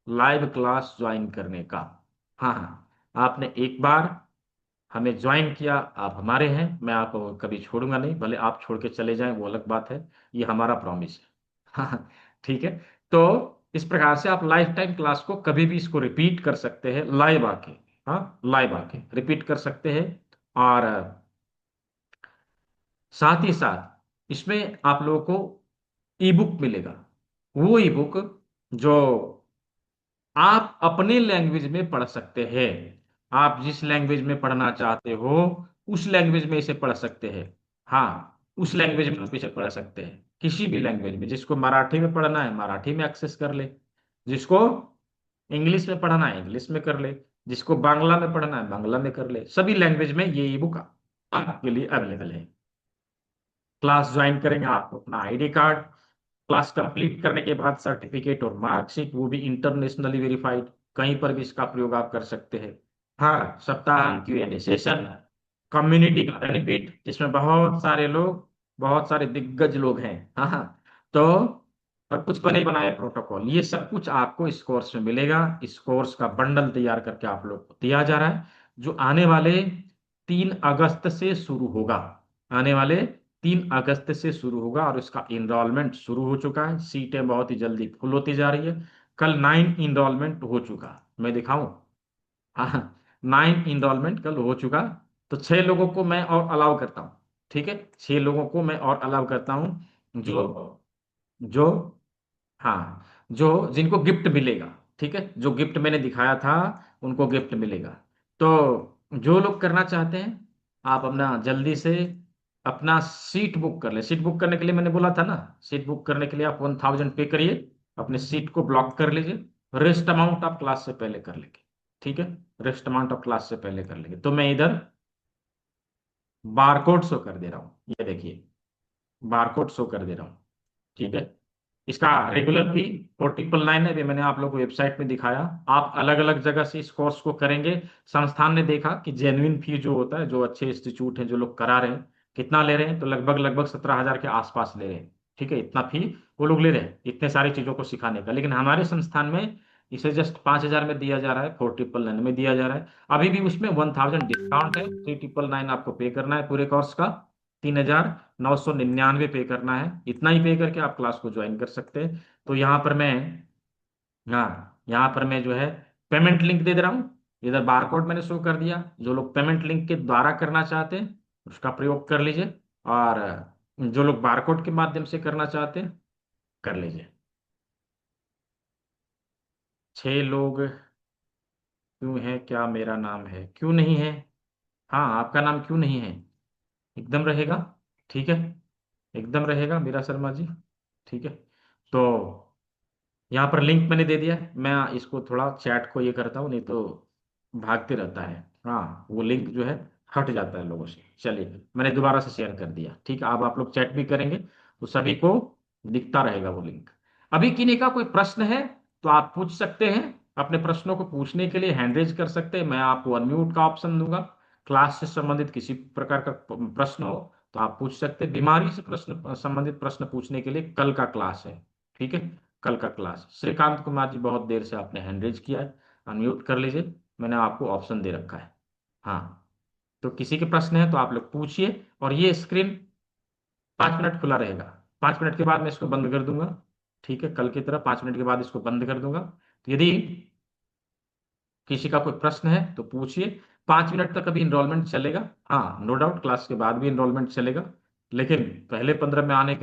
Speaker 2: लाइव क्लास ज्वाइन करने का। हाँ हाँ, आपने एक बार हमें ज्वाइन किया, आप हमारे हैं, मैं आपको कभी छोड़ूंगा नहीं, भले आप छोड़ के चले जाएं वो अलग बात है, ये हमारा प्रॉमिस है। हाँ, ठीक है। तो इस प्रकार से आप लाइफ टाइम क्लास को कभी भी इसको रिपीट कर सकते हैं लाइव आके। हाँ, लाइव आके रिपीट कर सकते हैं। और साथ ही साथ इसमें आप लोगों को ई बुक मिलेगा। वो ई बुक जो आप अपने लैंग्वेज में पढ़ सकते हैं। आप जिस लैंग्वेज में पढ़ना चाहते हो उस लैंग्वेज में इसे पढ़ सकते हैं। हाँ, उस लैंग्वेज में आप इसे पढ़ सकते हैं, किसी भी लैंग्वेज में। जिसको मराठी में पढ़ना है मराठी में एक्सेस कर ले, जिसको इंग्लिश में पढ़ना है इंग्लिश में कर ले, जिसको बांग्ला में पढ़ना है बांग्ला में कर ले। सभी लैंग्वेज में ये ई बुक आपके लिए अवेलेबल है। क्लास ज्वाइन करेंगे, आपको अपना आईडी कार्ड, क्लास कंप्लीट करने के बाद सर्टिफिकेट और मार्कशीट, वो भी इंटरनेशनली वेरीफाइड, कहीं पर भी इसका प्रयोग आप कर सकते हैं। हाँ, सप्ताह Q&A सेशन, कम्युनिटी का बेनिफिट, जिसमें बहुत सारे लोग, बहुत सारे दिग्गज लोग हैं। हाँ, तो और कुछ बने बनाए प्रोटोकॉल, ये सब कुछ आपको इस कोर्स में मिलेगा। इस कोर्स का बंडल तैयार करके आप लोग को दिया जा रहा है, जो आने वाले 3 अगस्त से शुरू होगा। आने वाले 3 अगस्त से शुरू होगा और इसका इनरोलमेंट शुरू हो चुका है। सीटें बहुत ही जल्दी फुल होती जा रही है। कल 9 इनरोलमेंट हो चुका, मैं दिखाऊं? हाँ, 9 इनरोलमेंट कल हो चुका। तो 6 लोगों को मैं और अलाउ करता हूँ। ठीक है, 6 लोगों को मैं और अलाउ करता हूँ, जो जो हाँ, जो जिनको गिफ्ट मिलेगा। ठीक है, जो गिफ्ट मैंने दिखाया था उनको गिफ्ट मिलेगा। तो जो लोग करना चाहते हैं, आप अपना जल्दी से अपना सीट बुक कर ले। सीट बुक करने के लिए मैंने बोला था ना, सीट बुक करने के लिए आप 1000 पे करिए, अपने सीट को ब्लॉक कर लीजिए। रेस्ट अमाउंट आप क्लास से पहले कर लेंगे। ठीक है, रेस्ट अमाउंट आप क्लास से पहले कर लेंगे। तो मैं इधर बारकोड शो कर दे रहा हूँ, ये देखिए, बारकोड शो कर दे रहा हूँ। ठीक है, इसका रेगुलर फी 4999 है। अभी मैंने आप लोगों को वेबसाइट में दिखाया। आप अलग अलग जगह से इस कोर्स को करेंगे। संस्थान ने देखा कि जेन्युइन फी जो होता है, जो अच्छे इंस्टीट्यूट हैं जो लोग करा रहे हैं, कितना ले रहे हैं, तो लगभग लगभग 17,000 के आसपास ले रहे हैं। ठीक है, इतना फी वो लोग ले रहे हैं इतने सारी चीजों को सिखाने का। लेकिन हमारे संस्थान में इसे जस्ट 5,000 में दिया जा रहा है, 4999 में दिया जा रहा है। अभी भी उसमें 1000 डिस्काउंट है। 3999 आपको पे करना है पूरे कोर्स का, 3,999 पे करना है। इतना ही पे करके आप क्लास को ज्वाइन कर सकते हैं। तो यहाँ पर मैं, हाँ, यहाँ पर मैं जो है पेमेंट लिंक दे दे रहा हूँ। इधर बारकोड मैंने शो कर दिया। जो लोग पेमेंट लिंक के द्वारा करना चाहते हैं उसका प्रयोग कर लीजिए, और जो लोग बारकोड के माध्यम से करना चाहते हैं कर लीजिए। 6 लोग क्यों है? क्या मेरा नाम है? क्यों नहीं है? हाँ, आपका नाम क्यों नहीं है? एकदम रहेगा। ठीक है, एकदम रहेगा मीरा शर्मा जी। ठीक है, तो यहाँ पर लिंक मैंने दे दिया है। मैं इसको थोड़ा चैट को ये करता हूँ, नहीं तो भागते रहता है। हाँ, वो लिंक जो है हट जाता है लोगों से। चलिए, मैंने दोबारा से शेयर कर दिया। ठीक है, अब आप लोग चैट भी करेंगे तो सभी को दिखता रहेगा वो लिंक। अभी किन्हीं का कोई प्रश्न है तो आप पूछ सकते हैं। अपने प्रश्नों को पूछने के लिए हैंड रेज कर सकते हैं, मैं आपको अनम्यूट का ऑप्शन दूंगा। क्लास से संबंधित किसी प्रकार का प्रश्न हो तो आप पूछ सकते हैं। बीमारी से प्रश्न संबंधित प्रश्न पूछने के लिए कल का क्लास है। ठीक है, कल का क्लास। श्रीकांत कुमार जी, बहुत देर से आपने हैंड रेज किया है, अनम्यूट कर लीजिए, मैंने आपको ऑप्शन दे रखा है। हाँ, तो किसी के प्रश्न है तो आप लोग पूछिए। और ये स्क्रीन 5 मिनट खुला रहेगा। 5 मिनट के बाद मैं इसको बंद कर दूंगा। ठीक है, कल की तरह 5 मिनट के बाद इसको बंद कर दूंगा। तो यदि किसी का कोई प्रश्न है तो पूछिए। 5 मिनट तक अभी इनरोलमेंट चलेगा। हाँ, नो डाउट क्लास के बाद भी इनरोलमेंट चलेगा। लेकिन पहले 15 में आने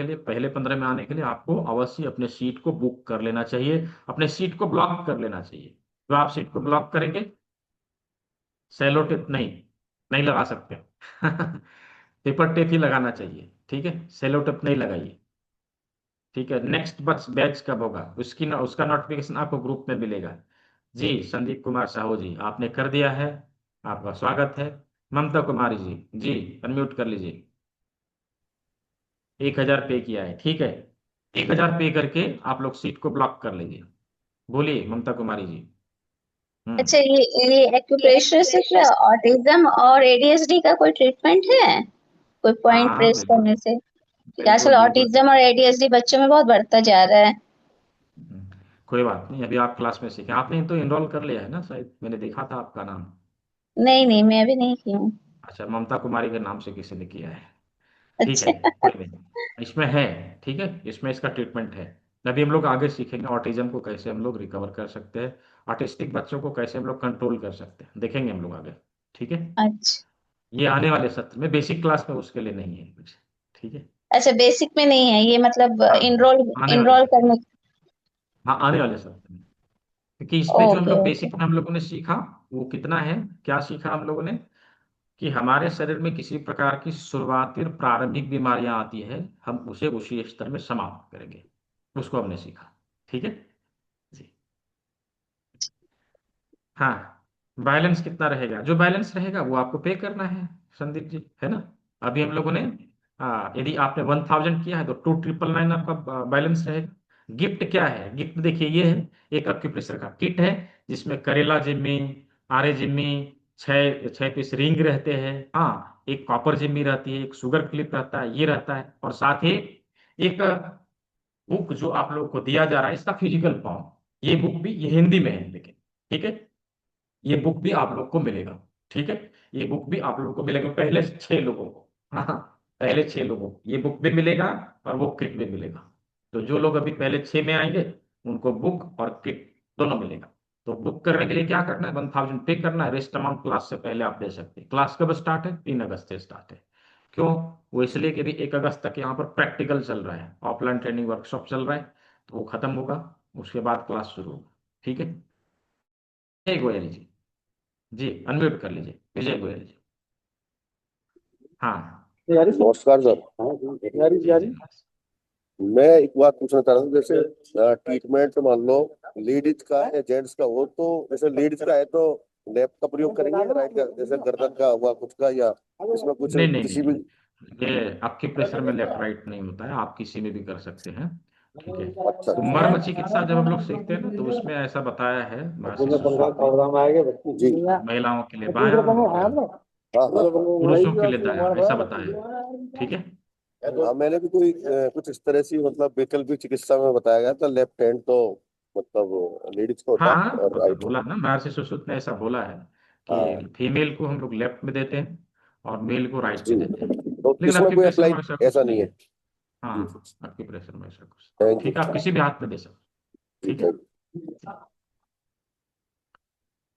Speaker 2: के लिए आपको अवश्य अपने सीट को बुक कर लेना चाहिए, अपने सीट को ब्लॉक कर लेना चाहिए। तो आप सीट को ब्लॉक करेंगे, सेलो टेप नहीं, नहीं लगा सकते। पेपर टेप ही लगाना चाहिए। ठीक है, सेलो टेप नहीं लगाइए। ठीक है, नेक्स्ट बस बैच कब होगा उसका नोटिफिकेशन आपको ग्रुप में मिलेगा। जी, संदीप कुमार साहू जी, आपने कर दिया है, आपका स्वागत है। ममता कुमारी जी, जी अनम्यूट कर लीजिए। 1,000 पे किया है, ठीक है। 1,000 पे करके आप लोग सीट को ब्लॉक कर लीजिए। बोलिए ममता कुमारी जी।
Speaker 4: अच्छा, ये एक्यूप्रेशर से क्या ऑटिज्म और एडीएचडी का कोई ट्रीटमेंट है? कोई पॉइंट
Speaker 2: हाँ
Speaker 4: प्रेस
Speaker 2: बिल्कुल,
Speaker 4: करने से? कि
Speaker 2: बिल्कुल
Speaker 4: आजकल
Speaker 2: बिल्कुल।
Speaker 4: ऑटिज्म और एडीएचडी बच्चों में बहुत बढ़ता जा रहा है।
Speaker 2: कोई बात नहीं, अभी आप क्लास में सीखें। आपने तो इनरोल कर लिया है ना, शायद मैंने देखा था आपका नाम।
Speaker 4: नहीं नहीं, मैं अभी नहीं की हूँ।
Speaker 2: अच्छा, ममता कुमारी के नाम से किसी ने किया है। ठीक है,
Speaker 4: अच्छा।
Speaker 2: कोई नहीं, इसमें है। ठीक है, इसमें इसका ट्रीटमेंट है। अभी हम लोग आगे सीखेंगे ऑटिज्म को कैसे हम लोग रिकवर कर सकते हैं, ऑटिस्टिक बच्चों को कैसे हम लोग कंट्रोल कर सकते हैं, देखेंगे हम लोग आगे। ठीक है,
Speaker 4: अच्छा
Speaker 2: ये आने वाले सत्र में, बेसिक क्लास में उसके लिए नहीं है कुछ। ठीक है,
Speaker 4: अच्छा, बेसिक में नहीं है ये, मतलब
Speaker 2: हाँ
Speaker 4: इनरोल
Speaker 2: आने वाले
Speaker 4: इनरोल
Speaker 2: सत्र,
Speaker 4: करने।
Speaker 2: हाँ आने वाले सत्र में, क्योंकि इसमें जो हम
Speaker 4: ओके
Speaker 2: लोग
Speaker 4: ओके।
Speaker 2: बेसिक में हम लोगों ने सीखा वो कितना है, क्या सीखा हम लोगों ने, कि हमारे शरीर में किसी प्रकार की शुरुआती और प्रारंभिक बीमारियां आती है, हम उसे उसी स्तर में समाप्त करेंगे, उसको हमने सीखा। ठीक है जी। हाँ, बैलेंस कितना रहेगा, जो बैलेंस रहेगा वो आपको पे करना है संदीप जी, है ना। अभी हम लोगों ने, यदि आपने 1000 किया है तो 2999 आपका बैलेंस रहेगा। गिफ्ट क्या है, गिफ्ट देखिए ये है, एक एक्यूप्रेशर का किट है, जिसमें करेला जिम्मी, आरे जिम्मी, 6 6 पीस रिंग रहते हैं, हाँ एक कॉपर जिम्मी रहती है, एक शुगर क्लिप रहता है, ये रहता है, और साथ ही एक बुक जो आप लोग को दिया जा रहा है इसका फिजिकल फॉर्म, ये बुक भी ये हिंदी में है लेकिन, ठीक है, ये बुक भी आप लोग को मिलेगा। ठीक है, ये बुक भी आप लोग को मिलेगा, पहले 6 लोगों को, हाँ हाँ, पहले 6 लोगों को ये बुक भी मिलेगा और वो किट भी मिलेगा। तो जो लोग अभी पहले 6 में आएंगे उनको बुक और किट दोनों मिलेगा। तो बुक करने के लिए क्या करना है, 1000 पे करना है, रेस्ट अमाउंट क्लास से पहले आप दे सकते हैं। क्लास कब स्टार्ट है, 3 अगस्त से स्टार्ट है। क्यों, वो इसलिए कि अभी 1 अगस्त तक यहाँ पर प्रैक्टिकल चल रहा है, ऑफलाइन ट्रेनिंग वर्कशॉप चल रहा है, तो वो खत्म होगा, उसके बाद क्लास शुरू होगा। ठीक है, जय गोयल जी, जी अनम्यूट कर लीजिए विजय गोयल जी। हाँ
Speaker 5: नमस्कार सर। यारी
Speaker 2: जी जी,
Speaker 5: मैं एक बात पूछना चाह रहा हूँ, जैसे ट्रीटमेंट मान लो लेडीज का है जेंट्स का हो, तो जैसे लेडीज का है तो लेफ्ट का प्रयोग करेंगे या राइट का, जैसे गर्दन का हुआ कुछ का, या इसमें कुछ
Speaker 2: नहीं नहीं नहीं
Speaker 5: किसी भी।
Speaker 2: नहीं, ये आपके प्रेशर में लेफ्ट राइट नहीं होता है, आप किसी में भी कर सकते हैं। ठीक है,
Speaker 5: अच्छा
Speaker 2: तो मर्म चिकित्सा जब हम लोग सीखते हैं ना तो उसमें ऐसा बताया है महर्षि सुश्रुत ने,
Speaker 5: जी
Speaker 2: महिलाओं के लिए बायां और
Speaker 5: हाँ हाँ।
Speaker 2: पुरुषों के लिए दायां, ऐसा बताया है। ठीक है,
Speaker 5: हाँ, मैंने भी कोई कुछ इस तरह से मतलब वैकल्पिक चिकित्सा में बताया गया था, लेफ्ट हैंड तो मतलब लेडीज को होता
Speaker 2: हाँ
Speaker 5: है
Speaker 2: हाँ
Speaker 5: और राइट।
Speaker 2: बोला ना, महर्षि सुश्रुत ने ऐसा बोला है
Speaker 5: हाँ
Speaker 2: कि फीमेल को हम लोग लेफ्ट में देते हैं और मेल को राइट
Speaker 5: जी,
Speaker 2: में देते हैं।
Speaker 5: तो
Speaker 2: लेकिन
Speaker 5: इसमें
Speaker 2: आपके
Speaker 5: कोई
Speaker 2: प्रेशर
Speaker 5: अप्लाई
Speaker 2: में ऐसा कुछ
Speaker 5: ऐसा
Speaker 2: नहीं
Speaker 5: नहीं है।
Speaker 2: है,
Speaker 5: जी
Speaker 2: हाँ आपके प्रेशर में ऐसा कुछ,
Speaker 5: थैंक
Speaker 2: ठीक है, आप
Speaker 5: यू
Speaker 2: किसी भी हाथ में दे सकते।
Speaker 5: जी,
Speaker 2: ठीक है,
Speaker 5: थैंक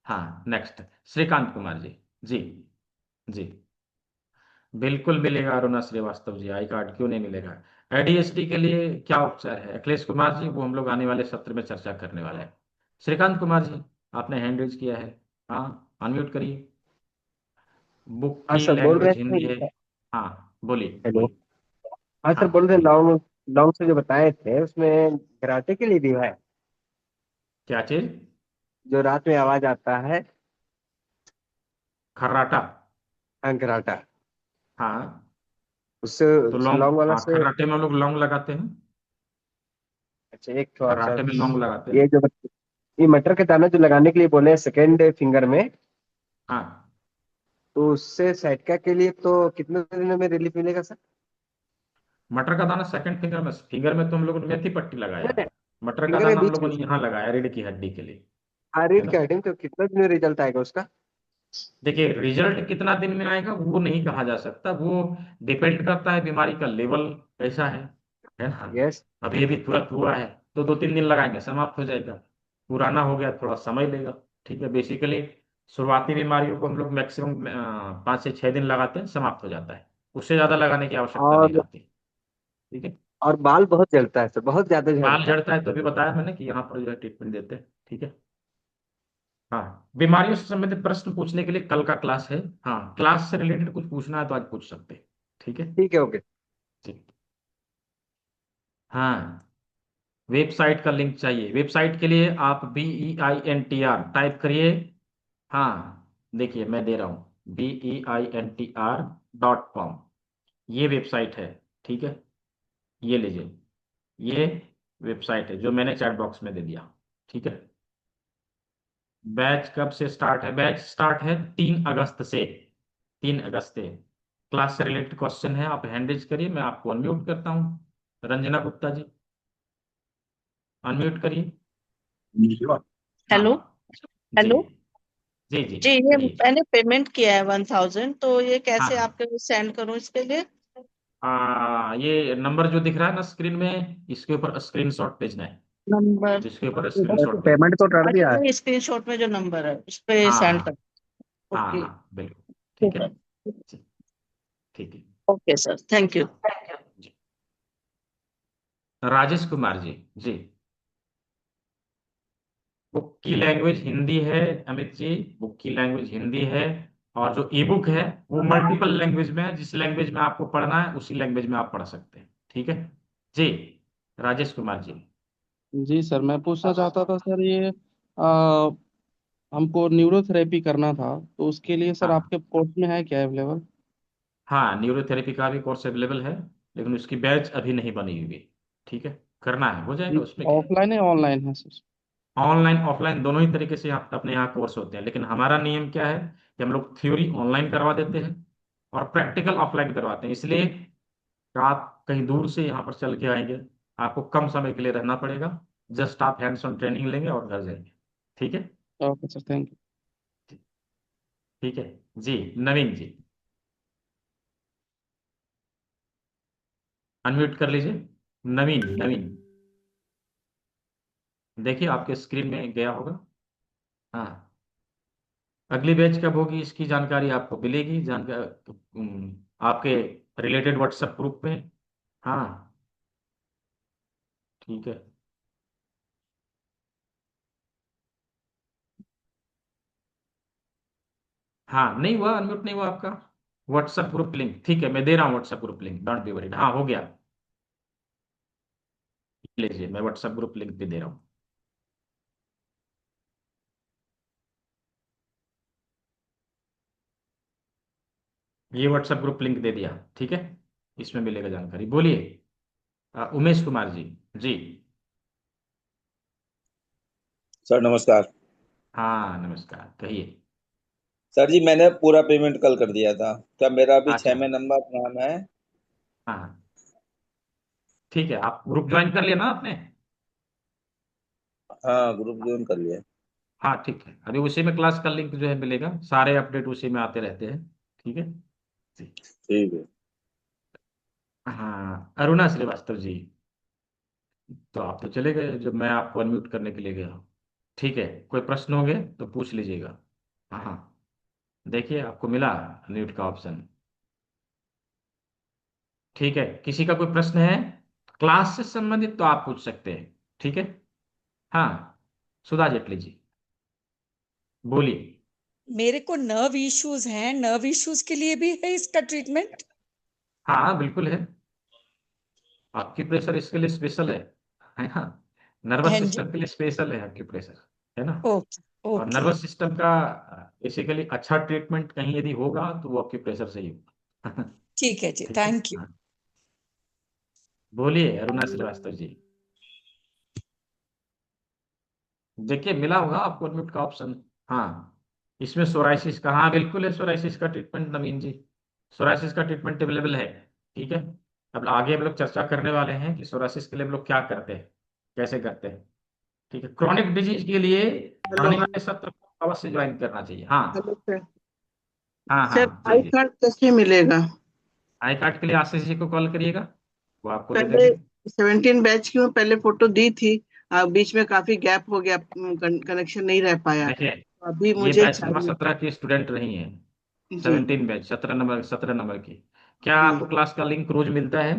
Speaker 2: हाँ नेक्स्ट श्रीकांत कुमार जी, जी जी बिल्कुल मिलेगा अरुणा श्रीवास्तव जी, आई कार्ड क्यों नहीं मिलेगा। एडीएसडी के लिए क्या उपचार है अखिलेश कुमार जी, वो हम लोग आने वाले सत्र में चर्चा करने वाले हैं। श्रीकांत कुमार जी, आपने हैंड रेज किया है, हाँ अनम्यूट करिए। बुक
Speaker 6: हाँ
Speaker 2: की
Speaker 6: सर बोल रहे
Speaker 2: लैंग्वेज हिंदी है,
Speaker 6: थे।
Speaker 2: हाँ बोलिए
Speaker 6: हेलो।
Speaker 2: बोलिए,
Speaker 6: हाँ सर बोल
Speaker 2: हाँ
Speaker 6: रहे
Speaker 2: बोलिए,
Speaker 6: लॉन्ग लॉन्ग से जो बताए थे उसमें कराटे के लिए भी है,
Speaker 2: क्या चीज,
Speaker 6: जो रात में आवाज आता है।
Speaker 2: खर्राटा,
Speaker 6: हाँ कराटा,
Speaker 2: हाँ
Speaker 6: उससे
Speaker 2: तो
Speaker 6: उस
Speaker 2: लौंग,
Speaker 6: लॉन्ग वाला
Speaker 2: हाँ
Speaker 6: से।
Speaker 2: खर्राटे में हम लोग लौंग लगाते हैं,
Speaker 6: अच्छा एक थोड़ा सा,
Speaker 2: खर्राटे में लौंग लगाते
Speaker 6: ये
Speaker 2: हैं,
Speaker 6: जो ये मटर के दाना जो लगाने के लिए बोले सेकेंड फिंगर में,
Speaker 2: हाँ
Speaker 6: तो उससे साइडका के लिए तो कितने दिन में रिलीफ मिलेगा सर?
Speaker 2: मटर का दाना सेकंड फिंगर में, फिंगर में तो हम लोगों ने मेथी पट्टी लगाया,
Speaker 6: नहीं,
Speaker 2: मटर का
Speaker 6: फिंगर के
Speaker 2: दाना हम
Speaker 6: बीच
Speaker 2: लोगों
Speaker 6: में
Speaker 2: ने
Speaker 6: सर।
Speaker 2: यहाँ लगाया रीढ़ की हड्डी के लिए,
Speaker 6: हाँ
Speaker 2: है
Speaker 6: रीड
Speaker 2: ना।
Speaker 6: का हेडिंग तो कितना दिन में रिजल्ट आएगा उसका?
Speaker 2: देखिए रिजल्ट कितना दिन में आएगा वो नहीं कहा जा सकता, वो डिपेंड करता है बीमारी का लेवल कैसा है ना।
Speaker 6: यस।
Speaker 2: अभी अभी तुरंत हुआ है तो 2 3 दिन लगाएंगे समाप्त हो जाएगा, पुराना हो गया थोड़ा समय लेगा। ठीक है, बेसिकली शुरुआती बीमारियों को हम लोग मैक्सिमम 5 से 6 दिन लगाते हैं, समाप्त हो जाता है, उससे ज्यादा लगाने की आवश्यकता नहीं
Speaker 6: और
Speaker 2: रहती। ठीक है,
Speaker 6: और बाल बहुत जलता है सर, बहुत ज्यादा
Speaker 2: बाल
Speaker 6: झड़ता है।
Speaker 2: झड़ता है तो भी बताया मैंने कि यहाँ पर जो है ट्रीटमेंट देते हैं। ठीक है, हाँ बीमारियों से संबंधित प्रश्न पूछने के लिए कल का क्लास है, हाँ क्लास से रिलेटेड कुछ पूछना है तो आज पूछ सकते हैं। ठीक है
Speaker 6: ठीक है ओके।
Speaker 2: जी, हाँ वेबसाइट का लिंक चाहिए, वेबसाइट के लिए आप BEINTR टाइप करिए, हाँ देखिए मैं दे रहा हूँ BEINTR.com, ये वेबसाइट है। ठीक है, ये लीजिए, ये वेबसाइट है जो मैंने चैट बॉक्स में दे दिया। ठीक है, बैच कब से स्टार्ट है, बैच स्टार्ट है 3 अगस्त से, 3 अगस्त से। क्लास से रिलेटेड क्वेश्चन है आप हैंड रेज करिए, मैं आपको अनम्यूट करता हूँ। रंजना गुप्ता जी अनम्यूट करिए,
Speaker 7: हेलो।
Speaker 2: हाँ जी
Speaker 7: हेलो।
Speaker 2: जी जी
Speaker 7: जी ये
Speaker 2: करिए,
Speaker 7: मैंने पेमेंट किया है 1000, तो ये कैसे
Speaker 2: हाँ
Speaker 7: आपके सेंड करूं इसके लिए?
Speaker 2: हाँ, ये नंबर जो दिख रहा है ना स्क्रीन में, इसके ऊपर स्क्रीनशॉट भेजना है,
Speaker 7: नंबर
Speaker 2: इसके ऊपर स्क्रीनशॉट भेजना
Speaker 6: पेमेंट तो कर दिया है।
Speaker 7: अच्छा, स्क्रीनशॉट में जो नंबर है उस पे
Speaker 2: है।
Speaker 7: सेंड
Speaker 2: हाँ
Speaker 7: कर।
Speaker 2: हाँ
Speaker 7: ओके।
Speaker 2: हाँ बिल्कुल, ठीक है, ठीक है
Speaker 7: ओके सर, थैंक यू।
Speaker 2: जी। राजेश कुमार जी, जी। बुक की लैंग्वेज हिंदी है अमित जी, बुक की लैंग्वेज हिंदी है, और जो ई बुक है वो मल्टीपल लैंग्वेज में है, जिस लैंग्वेज में आपको पढ़ना है उसी लैंग्वेज में आप पढ़ सकते हैं, ठीक है जी। राजेश कुमार जी।
Speaker 8: जी सर, मैं पूछना चाहता था सर, ये हमको न्यूरोथेरेपी करना था, तो उसके लिए सर
Speaker 2: हाँ
Speaker 8: आपके कोर्स में है क्या अवेलेबल?
Speaker 2: हाँ, न्यूरोथेरेपी का भी कोर्स अवेलेबल है, लेकिन उसकी बैच अभी नहीं बनी हुई है, ठीक है, करना है हो जाएगा, उसमें क्या है।
Speaker 8: ऑफलाइन है ऑनलाइन है सर?
Speaker 2: ऑनलाइन ऑफलाइन दोनों ही तरीके से अपने यहाँ कोर्स होते हैं, लेकिन हमारा नियम क्या है कि हम लोग थ्योरी ऑनलाइन करवा देते हैं और प्रैक्टिकल ऑफलाइन करवाते हैं, इसलिए आप कहीं दूर से यहाँ पर चल के आएंगे, आपको कम समय के लिए रहना पड़ेगा, जस्ट आप हैंड्स ऑन ट्रेनिंग लेंगे और घर जाएंगे, ठीक है।
Speaker 8: Okay sir, thank you.
Speaker 2: ठीक है जी। नवीन जी, अनम्यूट कर लीजिए। नवीन, नवीन, देखिए आपके स्क्रीन में गया होगा। हाँ, अगली बैच कब होगी इसकी जानकारी आपको मिलेगी, जानकारी आपके रिलेटेड व्हाट्सएप ग्रुप में। हाँ ठीक है। हाँ नहीं हुआ, अनम्यूट नहीं हुआ आपका व्हाट्सएप ग्रुप लिंक, ठीक है मैं दे रहा हूँ WhatsApp group link, don't be worried. हाँ हो गया, लीजिए मैं व्हाट्सएप ग्रुप लिंक भी दे रहा हूँ। ये व्हाट्सएप ग्रुप लिंक दे दिया, ठीक है, इसमें मिलेगा जानकारी। बोलिए उमेश कुमार जी। जी
Speaker 9: सर नमस्कार।
Speaker 2: हाँ नमस्कार, कहिए।
Speaker 9: सर जी मैंने पूरा पेमेंट कल कर दिया था, क्या मेरा अभी
Speaker 2: अच्छा
Speaker 9: 6 में नंबर नाम है?
Speaker 2: हाँ ठीक है, आप ग्रुप ज्वाइन कर लिया ना आपने।
Speaker 9: हाँ ग्रुप ज्वाइन कर लिया।
Speaker 2: हाँ ठीक है, अभी उसी में क्लास का लिंक जो है मिलेगा, सारे अपडेट उसी में आते रहते हैं, ठीक है जी।
Speaker 9: ठीक है।
Speaker 2: हाँ अरुणा श्रीवास्तव जी, तो आप तो चले गए जब मैं आपको अनम्यूट करने के लिए गया। ठीक है, कोई प्रश्न होंगे तो पूछ लीजिएगा। हाँ हाँ, देखिए आपको मिला अनम्यूट का ऑप्शन, ठीक है। किसी का कोई प्रश्न है क्लास से संबंधित तो आप पूछ सकते हैं, ठीक है। हाँ सुधा जेटली जी, बोलिए।
Speaker 10: मेरे को नर्व इश्यूज हैं, नर्व इश्यूज के लिए भी है इसका ट्रीटमेंट?
Speaker 2: हाँ बिल्कुल है, आपकी प्रेशर इसके लिए स्पेशल है ना, नर्वस
Speaker 10: हाँ जी।
Speaker 2: सिस्टम के लिए स्पेशल है आपकी प्रेशर, है ना।
Speaker 10: ओके
Speaker 2: और
Speaker 10: ओके।
Speaker 2: नर्वस सिस्टम का बेसिकली अच्छा ट्रीटमेंट कहीं यदि होगा तो वो आपके प्रेशर से ही होगा।
Speaker 10: ठीक है जी,
Speaker 2: ठीक है
Speaker 10: थैंक यू।
Speaker 2: हाँ। बोलिए अरुणा श्रीवास्तव जी। देखिए मिला होगा आपको एडमिट का ऑप्शन। हाँ इसमें सोराइसिस का, हाँ बिल्कुल है, सोराइसिस का ट्रीटमेंट नवीन जी, सोराइसिस का ट्रीटमेंट अवेलेबल है, ठीक है। अब आगे हम लोग चर्चा करने वाले हैं कि सोराइसिस के लिए हम लोग क्या करते हैं, कैसे करते हैं, ठीक है। क्रॉनिक डिजीज के लिए
Speaker 11: हेलो।
Speaker 2: आने वाले सत्र को अवश्य ज्वाइन करना चाहिए। हाँ
Speaker 11: हेलो सर।
Speaker 2: हाँ हाँ
Speaker 11: सर आई
Speaker 2: चाहिए।
Speaker 11: कार्ड कैसे मिलेगा?
Speaker 2: आई कार्ड के लिए आशीष जी को कॉल करिएगा, वो आपको दे
Speaker 11: पहले
Speaker 2: देंगे।
Speaker 11: 17 बैच की मैं पहले फोटो दी थी। बीच में काफी गैप हो गया, कनेक्शन नहीं रह पाया।
Speaker 2: देखिए
Speaker 11: अभी
Speaker 2: ये
Speaker 11: मुझे
Speaker 2: बैच नंबर
Speaker 11: चाहिए।
Speaker 2: 17 की स्टूडेंट रही हैं,
Speaker 11: जी।
Speaker 2: 17 बैच 17 नंबर की। क्या आपको
Speaker 11: हम्म।
Speaker 2: क्लास का लिंक रोज मिलता है?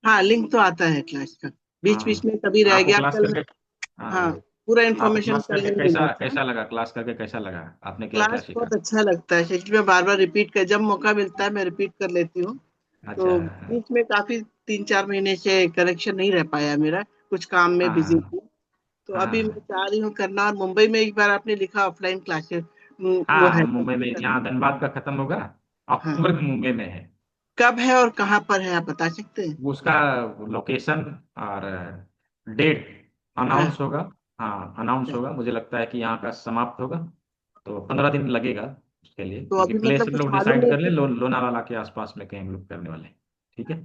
Speaker 11: हाँ, लिंक तो आता है क्लास का। बीच बीच
Speaker 2: हाँ
Speaker 11: में कभी रह
Speaker 2: आपको
Speaker 11: गया
Speaker 2: क्लास
Speaker 11: कल।
Speaker 2: करके,
Speaker 11: हाँ,
Speaker 2: हाँ
Speaker 11: पूरा
Speaker 2: आपको
Speaker 11: इन्फॉर्मेशन
Speaker 2: क्लास
Speaker 11: कल
Speaker 2: करके
Speaker 11: नहीं
Speaker 2: कैसा
Speaker 11: मिला था।
Speaker 2: कैसा लगा, क्लास करके कैसा लगा, आपने क्या क्या
Speaker 11: क्लास
Speaker 2: सीखा?
Speaker 11: बहुत अच्छा लगता है, सच में बार बार रिपीट कर, जब मौका मिलता है मैं रिपीट कर लेती हूँ।
Speaker 2: अच्छा
Speaker 11: तो
Speaker 2: हाँ
Speaker 11: बीच में काफी 3-4 महीने से कनेक्शन नहीं रह पाया मेरा, कुछ काम में
Speaker 2: हाँ
Speaker 11: बिजी
Speaker 2: हाँ
Speaker 11: थी। तो
Speaker 2: हाँ
Speaker 11: अभी मैं
Speaker 2: हाँ
Speaker 11: चाह रही हूँ करना। और मुंबई में एक बार आपने लिखा ऑफलाइन क्लासेस, वो
Speaker 2: हाँ
Speaker 11: है तो
Speaker 2: मुंबई में
Speaker 11: करना।
Speaker 2: यहाँ धनबाद का खत्म होगा,
Speaker 11: हाँ,
Speaker 2: अक्टूबर में मुंबई में है।
Speaker 11: कब है और कहाँ पर है आप बता सकते हैं?
Speaker 2: वो उसका लोकेशन और डेट
Speaker 11: हाँ।
Speaker 2: अनाउंस होगा। हाँ अनाउंस होगा, मुझे लगता है कि यहाँ का समाप्त होगा, तो 15 दिन लगेगा उसके लिए,
Speaker 11: तो
Speaker 2: क्योंकि
Speaker 11: अभी
Speaker 2: प्लेस
Speaker 11: मतलब
Speaker 2: हम
Speaker 11: कुछ
Speaker 2: लोग
Speaker 11: मालूम
Speaker 2: डिसाइड
Speaker 11: नहीं
Speaker 2: कर ले,
Speaker 11: कि।
Speaker 2: लोनावाला के आसपास में कहीं हम लोग करने वाले हैं, ठीक है।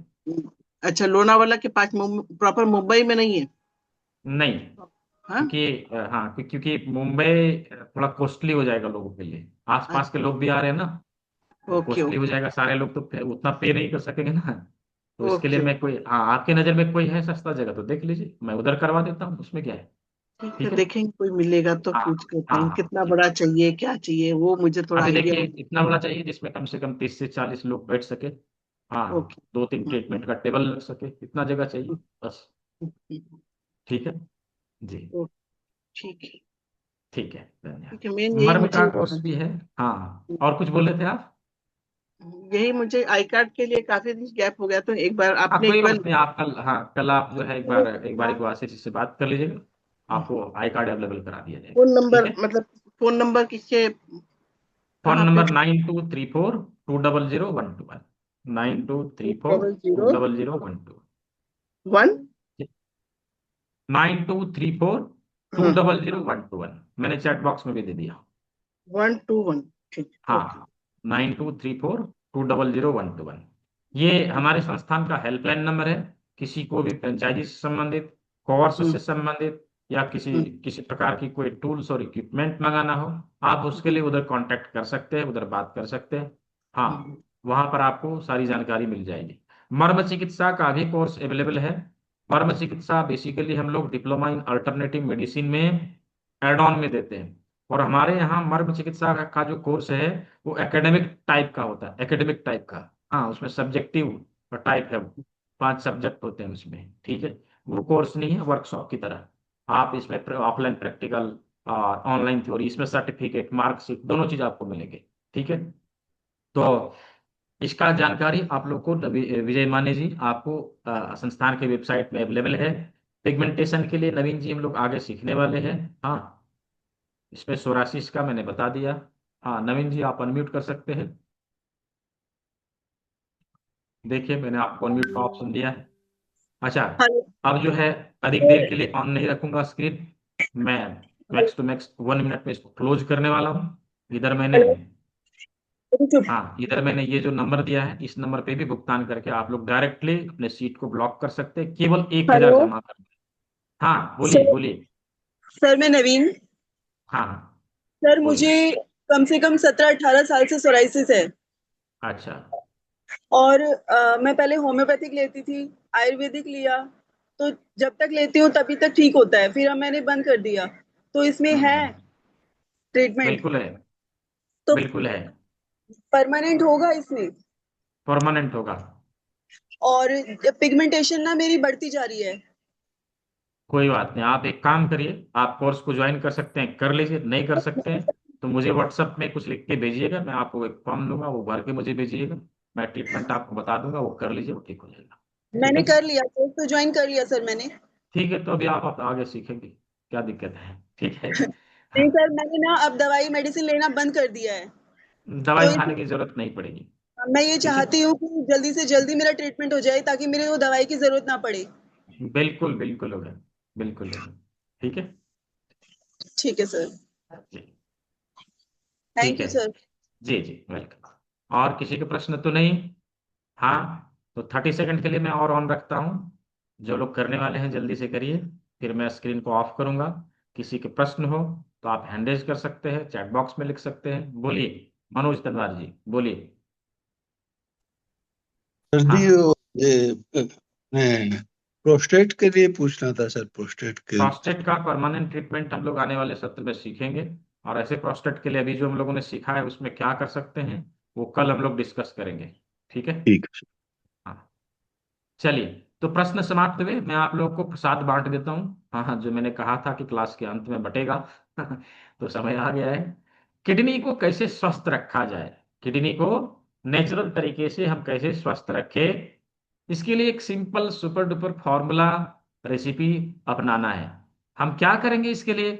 Speaker 11: अच्छा, लोनावाला के पास, प्रॉपर मुंबई में नहीं है?
Speaker 2: नहीं,
Speaker 11: हाँ।
Speaker 2: क्योंकि हाँ क्योंकि मुंबई थोड़ा कॉस्टली हो जाएगा लोगों के लिए, आसपास के
Speaker 11: अच्छा।
Speaker 2: लोग भी आ रहे हैं ना, तो
Speaker 11: ओके
Speaker 2: कॉस्टली हो
Speaker 11: ओके।
Speaker 2: जाएगा, सारे लोग तो उतना पे नहीं कर सकेंगे ना, तो इसके लिए
Speaker 11: ओके,
Speaker 2: मैं कोई, हाँ, आपकी नज़र में कोई है सस्ता जगह तो देख लीजिए, मैं उधर करवा देता हूँ, उसमें क्या है।
Speaker 11: ठीक है,
Speaker 2: ठीक है।
Speaker 11: देखेंगे कोई मिलेगा तो
Speaker 2: हाँ
Speaker 11: पूछ करते
Speaker 2: हाँ
Speaker 11: हैं
Speaker 2: हाँ,
Speaker 11: कितना
Speaker 2: ठीक।
Speaker 11: बड़ा चाहिए, क्या चाहिए, वो मुझे थोड़ा
Speaker 2: अभी
Speaker 11: आइडिया
Speaker 2: देखिए
Speaker 11: हो।
Speaker 2: इतना बड़ा चाहिए जिसमें कम से कम 30 से 40 लोग बैठ सके। हाँ,
Speaker 11: ओके।
Speaker 2: 2-3
Speaker 11: हम्म,
Speaker 2: ट्रीटमेंट का टेबल लग सके, इतना जगह चाहिए
Speaker 11: हम्म,
Speaker 2: बस।
Speaker 11: हम्म,
Speaker 2: ठीक है जी।
Speaker 11: ओके, ठीक है।
Speaker 2: ठीक है, धन्यवाद।
Speaker 11: ठीक है, मेन यही
Speaker 2: मर्म का
Speaker 11: मुझे,
Speaker 2: कोर्स भी है। हाँ, और कुछ बोले थे आप?
Speaker 11: यही मुझे आई कार्ड के लिए काफी दिन गैप हो गया, तो एक बार
Speaker 2: हाँ,
Speaker 11: आपने
Speaker 2: कोई
Speaker 11: एक बार
Speaker 2: बात नहीं, आप कल, हाँ, कल आप जो है एक बार आशीष जी से बात कर लीजिएगा, आपको आई कार्ड अवेलेबल करा दिया जाएगा।
Speaker 11: फोन
Speaker 2: ठीक
Speaker 11: नंबर,
Speaker 2: है।
Speaker 11: मतलब फोन नंबर किसके,
Speaker 2: फोन
Speaker 11: कहाँ पे?
Speaker 2: नंबर 9234 200 121,
Speaker 11: 00
Speaker 2: 9234 200 121,
Speaker 11: 1।
Speaker 2: 9234 200 121, मैंने चैट बॉक्स में भी दे दिया।
Speaker 11: 121, ठीक, ओके।
Speaker 2: हाँ, 9234 200 121, ये हमारे संस्थान का हेल्पलाइन नंबर है। किसी को भी फ्रेंचाइजी से संबंधित, कोर्स से संबंधित, या किसी
Speaker 11: हम्म,
Speaker 2: किसी प्रकार की कोई टूल्स और इक्विपमेंट मंगाना हो, आप उसके लिए उधर कांटेक्ट कर सकते हैं, उधर बात कर सकते हैं। हाँ, वहां पर आपको सारी जानकारी मिल जाएगी। मर्म चिकित्सा का भी कोर्स अवेलेबल है। मर्म चिकित्सा बेसिकली हम लोग डिप्लोमा इन अल्टरनेटिव मेडिसिन में एड ऑन में देते हैं। और हमारे यहाँ मर्म चिकित्सा का जो कोर्स है वो एकेडमिक टाइप का होता है, एकेडमिक टाइप का। हाँ, उसमें सब्जेक्टिव टाइप है, 5 सब्जेक्ट होते हैं उसमें। ठीक है, वो कोर्स नहीं है वर्कशॉप की तरह। आप इसमें ऑफलाइन प्रैक्टिकल और ऑनलाइन थ्योरी, इसमें सर्टिफिकेट, मार्कशीट, दोनों चीज आपको मिलेंगे। ठीक है। तो इसका जानकारी आप लोग को विजय माने जी आपको संस्थान के वेबसाइट में अवेलेबल है। पिगमेंटेशन के लिए नवीन जी हम लोग आगे सीखने वाले हैं। हाँ, इसमें सोरासिस का मैंने बता दिया। हाँ, नवीन जी आप अनम्यूट कर सकते हैं। देखिए, मैंने आपको अनम्यूट का ऑप्शन दिया है। अच्छा,
Speaker 12: हेलो।
Speaker 2: अब जो है अधिक देर के लिए ऑन नहीं रखूंगा स्क्रीन, मैं मैक्स टू मैक्स 1 मिनट में इसको क्लोज करने वाला हूँ। इधर मैंने,
Speaker 12: हेलो। चुप।
Speaker 2: हाँ, इधर मैंने ये जो नंबर दिया है, इस नंबर पे भी भुगतान करके आप लोग डायरेक्टली अपने सीट को ब्लॉक कर सकते हैं, केवल 1,000
Speaker 12: हेलो
Speaker 2: जमा कर। हाँ, बोलिए
Speaker 12: सर।
Speaker 2: बोलिए।
Speaker 12: सर मैं नवीन।
Speaker 2: हाँ हाँ,
Speaker 12: सर मुझे
Speaker 2: बोलिए।
Speaker 12: कम से कम 17-18 साल से सोराइसिस है।
Speaker 2: अच्छा।
Speaker 12: और मैं पहले होम्योपैथिक लेती थी, आयुर्वेदिक लिया, तो जब तक लेती हूँ तभी तक ठीक होता है, फिर अब मैंने बंद कर दिया। तो इसमें है
Speaker 2: हम्म,
Speaker 12: ट्रीटमेंट?
Speaker 2: बिल्कुल है,
Speaker 12: तो
Speaker 2: बिल्कुल है,
Speaker 12: परमानेंट होगा इसमें?
Speaker 2: परमानेंट होगा।
Speaker 12: और पिगमेंटेशन ना मेरी बढ़ती जा रही है।
Speaker 2: कोई बात नहीं, आप एक काम करिए, आप कोर्स को ज्वाइन कर सकते हैं, कर लीजिए। नहीं कर सकते हैं तो मुझे व्हाट्सएप में कुछ लिख के भेजिएगा, मैं आपको एक फॉर्म दूंगा, वो भर के मुझे भेजिएगा। मैं ट्रीटमेंट आपको बता दूंगा, वो कर लीजिए, वो ठीक हो जाएगा। ठीक
Speaker 12: मैंने
Speaker 2: है।
Speaker 12: कर लिया, कोर्स तो ज्वाइन कर लिया सर मैंने।
Speaker 2: ठीक है, तो अभी आप आगे सीखेंगे, क्या दिक्कत है। ठीक है।
Speaker 12: नहीं
Speaker 2: हाँ,
Speaker 12: सर, मैंने ना अब दवाई मेडिसिन लेना बंद कर दिया है।
Speaker 2: दवाई
Speaker 12: तो
Speaker 2: खाने की जरूरत नहीं पड़ेगी।
Speaker 12: मैं ये
Speaker 2: ठीक है,
Speaker 12: चाहती हूँ कि जल्दी से जल्दी मेरा ट्रीटमेंट हो जाए ताकि मेरे को दवाई की जरूरत ना पड़े।
Speaker 2: बिल्कुल बिल्कुल होगा, बिल्कुल होगा। ठीक है
Speaker 12: ठीक है सर।
Speaker 2: जी। ठीक
Speaker 12: थैंक
Speaker 2: है
Speaker 12: यू सर।
Speaker 2: जी जी, वेलकम। और किसी के प्रश्न तो नहीं? हाँ, तो 30 सेकंड के लिए मैं और ऑन रखता हूँ। जो लोग करने वाले हैं जल्दी से करिए, फिर मैं स्क्रीन को ऑफ करूंगा। किसी के प्रश्न हो तो आप हैंड रेज कर सकते हैं, चैट बॉक्स में लिख सकते हैं। बोलिए मनोज तनवार जी, बोलिए।
Speaker 13: सर जी
Speaker 2: हाँ,
Speaker 13: प्रोस्टेट के लिए पूछना था सर, प्रोस्टेट के।
Speaker 2: प्रोस्टेट का परमानेंट ट्रीटमेंट हम लोग आने वाले सत्र में सीखेंगे। और ऐसे प्रोस्टेट के लिए अभी जो हम लोगों ने सीखा है उसमें क्या कर सकते हैं, वो कल हम लोग डिस्कस करेंगे। ठीक है।
Speaker 13: ठीक है।
Speaker 2: हाँ, चलिए, तो प्रश्न समाप्त हुए। मैं आप लोगों को प्रसाद बांट देता हूँ। हाँ हाँ, जो मैंने कहा था कि क्लास के अंत में बटेगा। तो समय आ गया है। किडनी को कैसे स्वस्थ रखा जाए, किडनी को नेचुरल तरीके से हम कैसे स्वस्थ रखें, इसके लिए एक simple super duper formula, recipe अपनाना है। हम क्या करेंगे इसके लिए?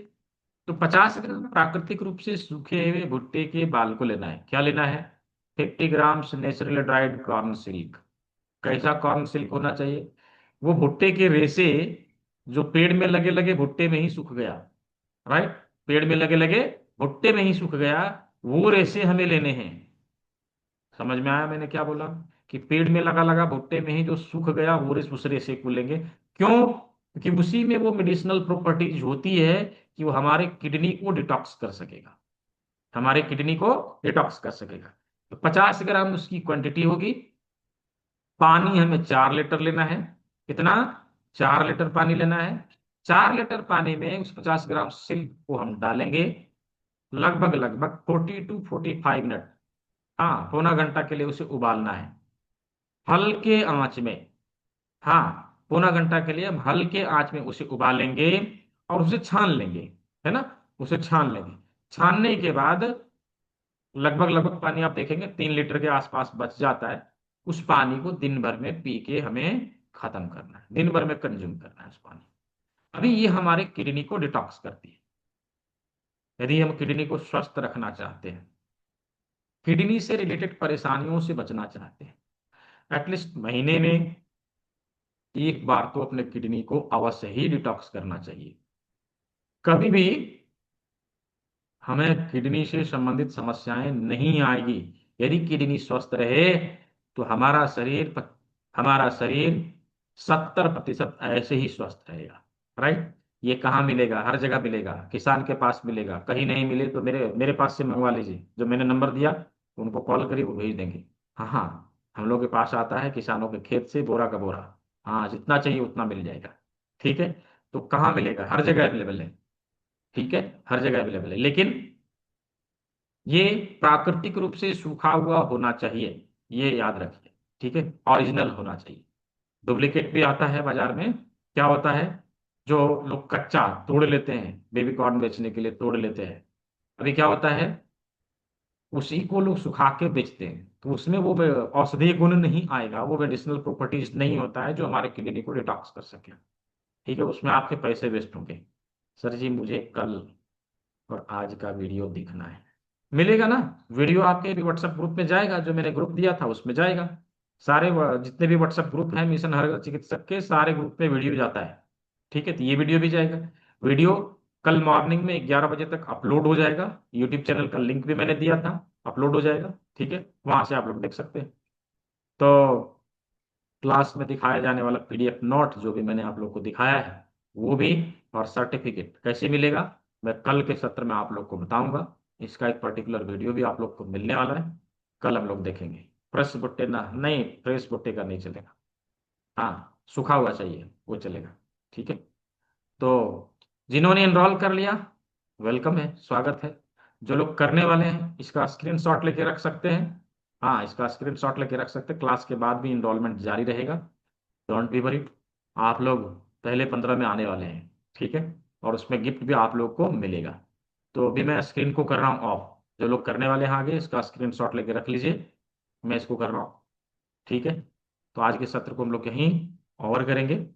Speaker 2: तो 50 ग्राम प्राकृतिक रूप से सूखे हुए भुट्टे के बाल को लेना है। क्या लेना है? 50 grams natural dried corn silk. कैसा कॉर्न सिल्क होना चाहिए? वो भुट्टे के रेशे जो पेड़ में लगे लगे भुट्टे में ही सूख गया, राइट, पेड़ में लगे लगे भुट्टे में ही सूख गया, वो रेशे हमें लेने हैं। समझ में आया मैंने क्या बोला? कि पेड़ में लगा लगा भुट्टे में ही जो सूख गया वो उस रेशे को लेंगे। क्यों? क्योंकि उसी में वो मेडिसिनल प्रॉपर्टीज होती है कि वो हमारे किडनी को डिटॉक्स कर सकेगा, हमारे किडनी को डिटॉक्स कर सकेगा। तो 50 ग्राम उसकी क्वांटिटी होगी। पानी हमें 4 लीटर लेना है। कितना? 4 लीटर पानी लेना है। 4 लीटर पानी में उस 50 ग्राम सिल्क को हम डालेंगे, लगभग लगभग 40 to 45 मिनट, हाँ, पौना घंटा के लिए उसे उबालना है हल्के आंच में। हाँ, पौना घंटा के लिए हम हल्के आंच में उसे उबालेंगे और उसे छान लेंगे, है ना, उसे छान लेंगे। छानने के बाद लगभग लगभग पानी आप देखेंगे 3 लीटर के आसपास बच जाता है। उस पानी को दिन भर में पी के हमें खत्म करना है, दिन भर में कंज्यूम करना है उस पानी। अभी ये हमारे किडनी को डिटॉक्स करती है। यदि हम किडनी को स्वस्थ रखना चाहते हैं, किडनी से रिलेटेड परेशानियों से बचना चाहते हैं, एटलीस्ट महीने में एक बार तो अपने किडनी को अवश्य ही डिटॉक्स करना चाहिए। कभी भी हमें किडनी से संबंधित समस्याएं नहीं आएगी यदि किडनी स्वस्थ रहे, तो हमारा शरीर 70% ऐसे ही स्वस्थ रहेगा। राइट? ये कहाँ मिलेगा? हर जगह मिलेगा, किसान के पास मिलेगा, कहीं नहीं मिले तो मेरे पास से मंगवा लीजिए। जो मैंने नंबर दिया उनको कॉल करिए, वो भेज देंगे। हाँ, हम लोग के पास आता है किसानों के खेत से बोरा का बोरा। हाँ, जितना चाहिए उतना मिल जाएगा। ठीक है? तो कहाँ मिलेगा? हर जगह अवेलेबल है। ठीक है, हर जगह अवेलेबल है, लेकिन ये प्राकृतिक रूप से सूखा हुआ होना चाहिए, ये याद रखिए। ठीक है, ओरिजिनल होना चाहिए। डुप्लीकेट भी आता है बाजार में। क्या होता है, जो लोग कच्चा तोड़ लेते हैं, बेबी कॉर्न बेचने के लिए तोड़ लेते हैं, अभी क्या होता है, उसी को लोग सुखा के बेचते हैं, तो उसमें वो औषधीय गुण नहीं आएगा, वो मेडिसिनल प्रॉपर्टीज नहीं होता है जो हमारे किडनी को डिटॉक्स कर सके। ठीक है, उसमें आपके पैसे वेस्ट होंगे। सर जी, मुझे कल और आज का वीडियो दिखना है। मिलेगा ना वीडियो? आपके भी व्हाट्सएप ग्रुप में जाएगा, जो मैंने ग्रुप दिया था उसमें जाएगा। सारे जितने भी व्हाट्सएप ग्रुप हैं मिशन हर चिकित्सक के, सारे ग्रुप में वीडियो जाता है। ठीक है, तो ये वीडियो भी जाएगा। वीडियो कल मॉर्निंग में 11 बजे तक अपलोड हो जाएगा। यूट्यूब चैनल का लिंक भी मैंने दिया था, अपलोड हो जाएगा। ठीक है, वहां से आप लोग देख सकते हैं। तो क्लास में दिखाया जाने वाला PDF नोट जो भी मैंने आप लोग को दिखाया है वो भी, और सर्टिफिकेट कैसे मिलेगा मैं कल के सत्र में आप लोग को बताऊंगा। इसका एक पर्टिकुलर वीडियो भी आप लोग को मिलने वाला है, कल हम लोग देखेंगे। फ्रेश बुट्टे ना, नहीं, फ्रेश बुट्टे का नहीं चलेगा। हाँ, सूखा हुआ चाहिए, वो चलेगा। ठीक है, तो जिन्होंने एनरोल कर लिया वेलकम है, स्वागत है। जो लोग करने वाले हैं इसका स्क्रीनशॉट लेके रख सकते हैं। हाँ, इसका स्क्रीनशॉट लेके रख सकते हैं। क्लास के बाद भी इनरोलमेंट जारी रहेगा, डोंट बी वरीड। आप लोग पहले 15 में आने वाले हैं। ठीक है, और उसमें गिफ्ट भी आप लोग को मिलेगा। तो अभी मैं स्क्रीन को कर रहा हूँ ऑफ। जो लोग करने वाले हैं आगे, इसका स्क्रीनशॉट लेके रख लीजिए, मैं इसको कर रहा हूँ। ठीक है, तो आज के सत्र को हम लोग यहीं ओवर करेंगे।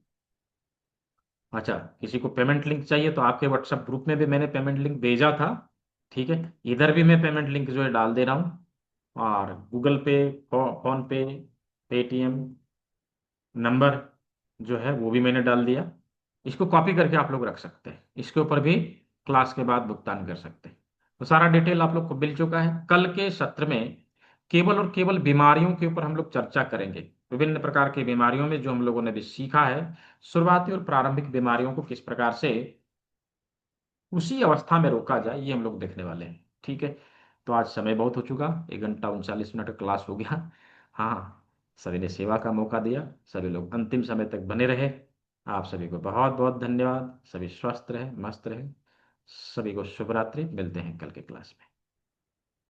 Speaker 2: अच्छा, किसी को पेमेंट लिंक चाहिए तो आपके व्हाट्सएप ग्रुप में भी मैंने पेमेंट लिंक भेजा था। ठीक है, इधर भी मैं पेमेंट लिंक जो है डाल दे रहा हूँ, और गूगल पे, फोन पे, पेटीएम नंबर जो है वो भी मैंने डाल दिया। इसको कॉपी करके आप लोग रख सकते हैं, इसके ऊपर भी क्लास के बाद भुगतान कर सकते हैं। तो सारा डिटेल आप लोग को मिल चुका है। कल के सत्र में केवल और केवल बीमारियों के ऊपर हम लोग चर्चा करेंगे। विभिन्न प्रकार की बीमारियों में जो हम लोगों ने भी सीखा है, शुरुआती और प्रारंभिक बीमारियों को किस प्रकार से उसी अवस्था में रोका जाए, ये हम लोग देखने वाले हैं। ठीक है, तो आज समय बहुत हो चुका, 1 घंटा 39 मिनट का क्लास हो गया। हाँ, सभी ने सेवा का मौका दिया, सभी लोग अंतिम समय तक बने रहे। आप सभी को बहुत बहुत धन्यवाद। सभी स्वस्थ रहे, मस्त रहे। सभी को शुभ रात्रि। मिलते हैं कल के क्लास में।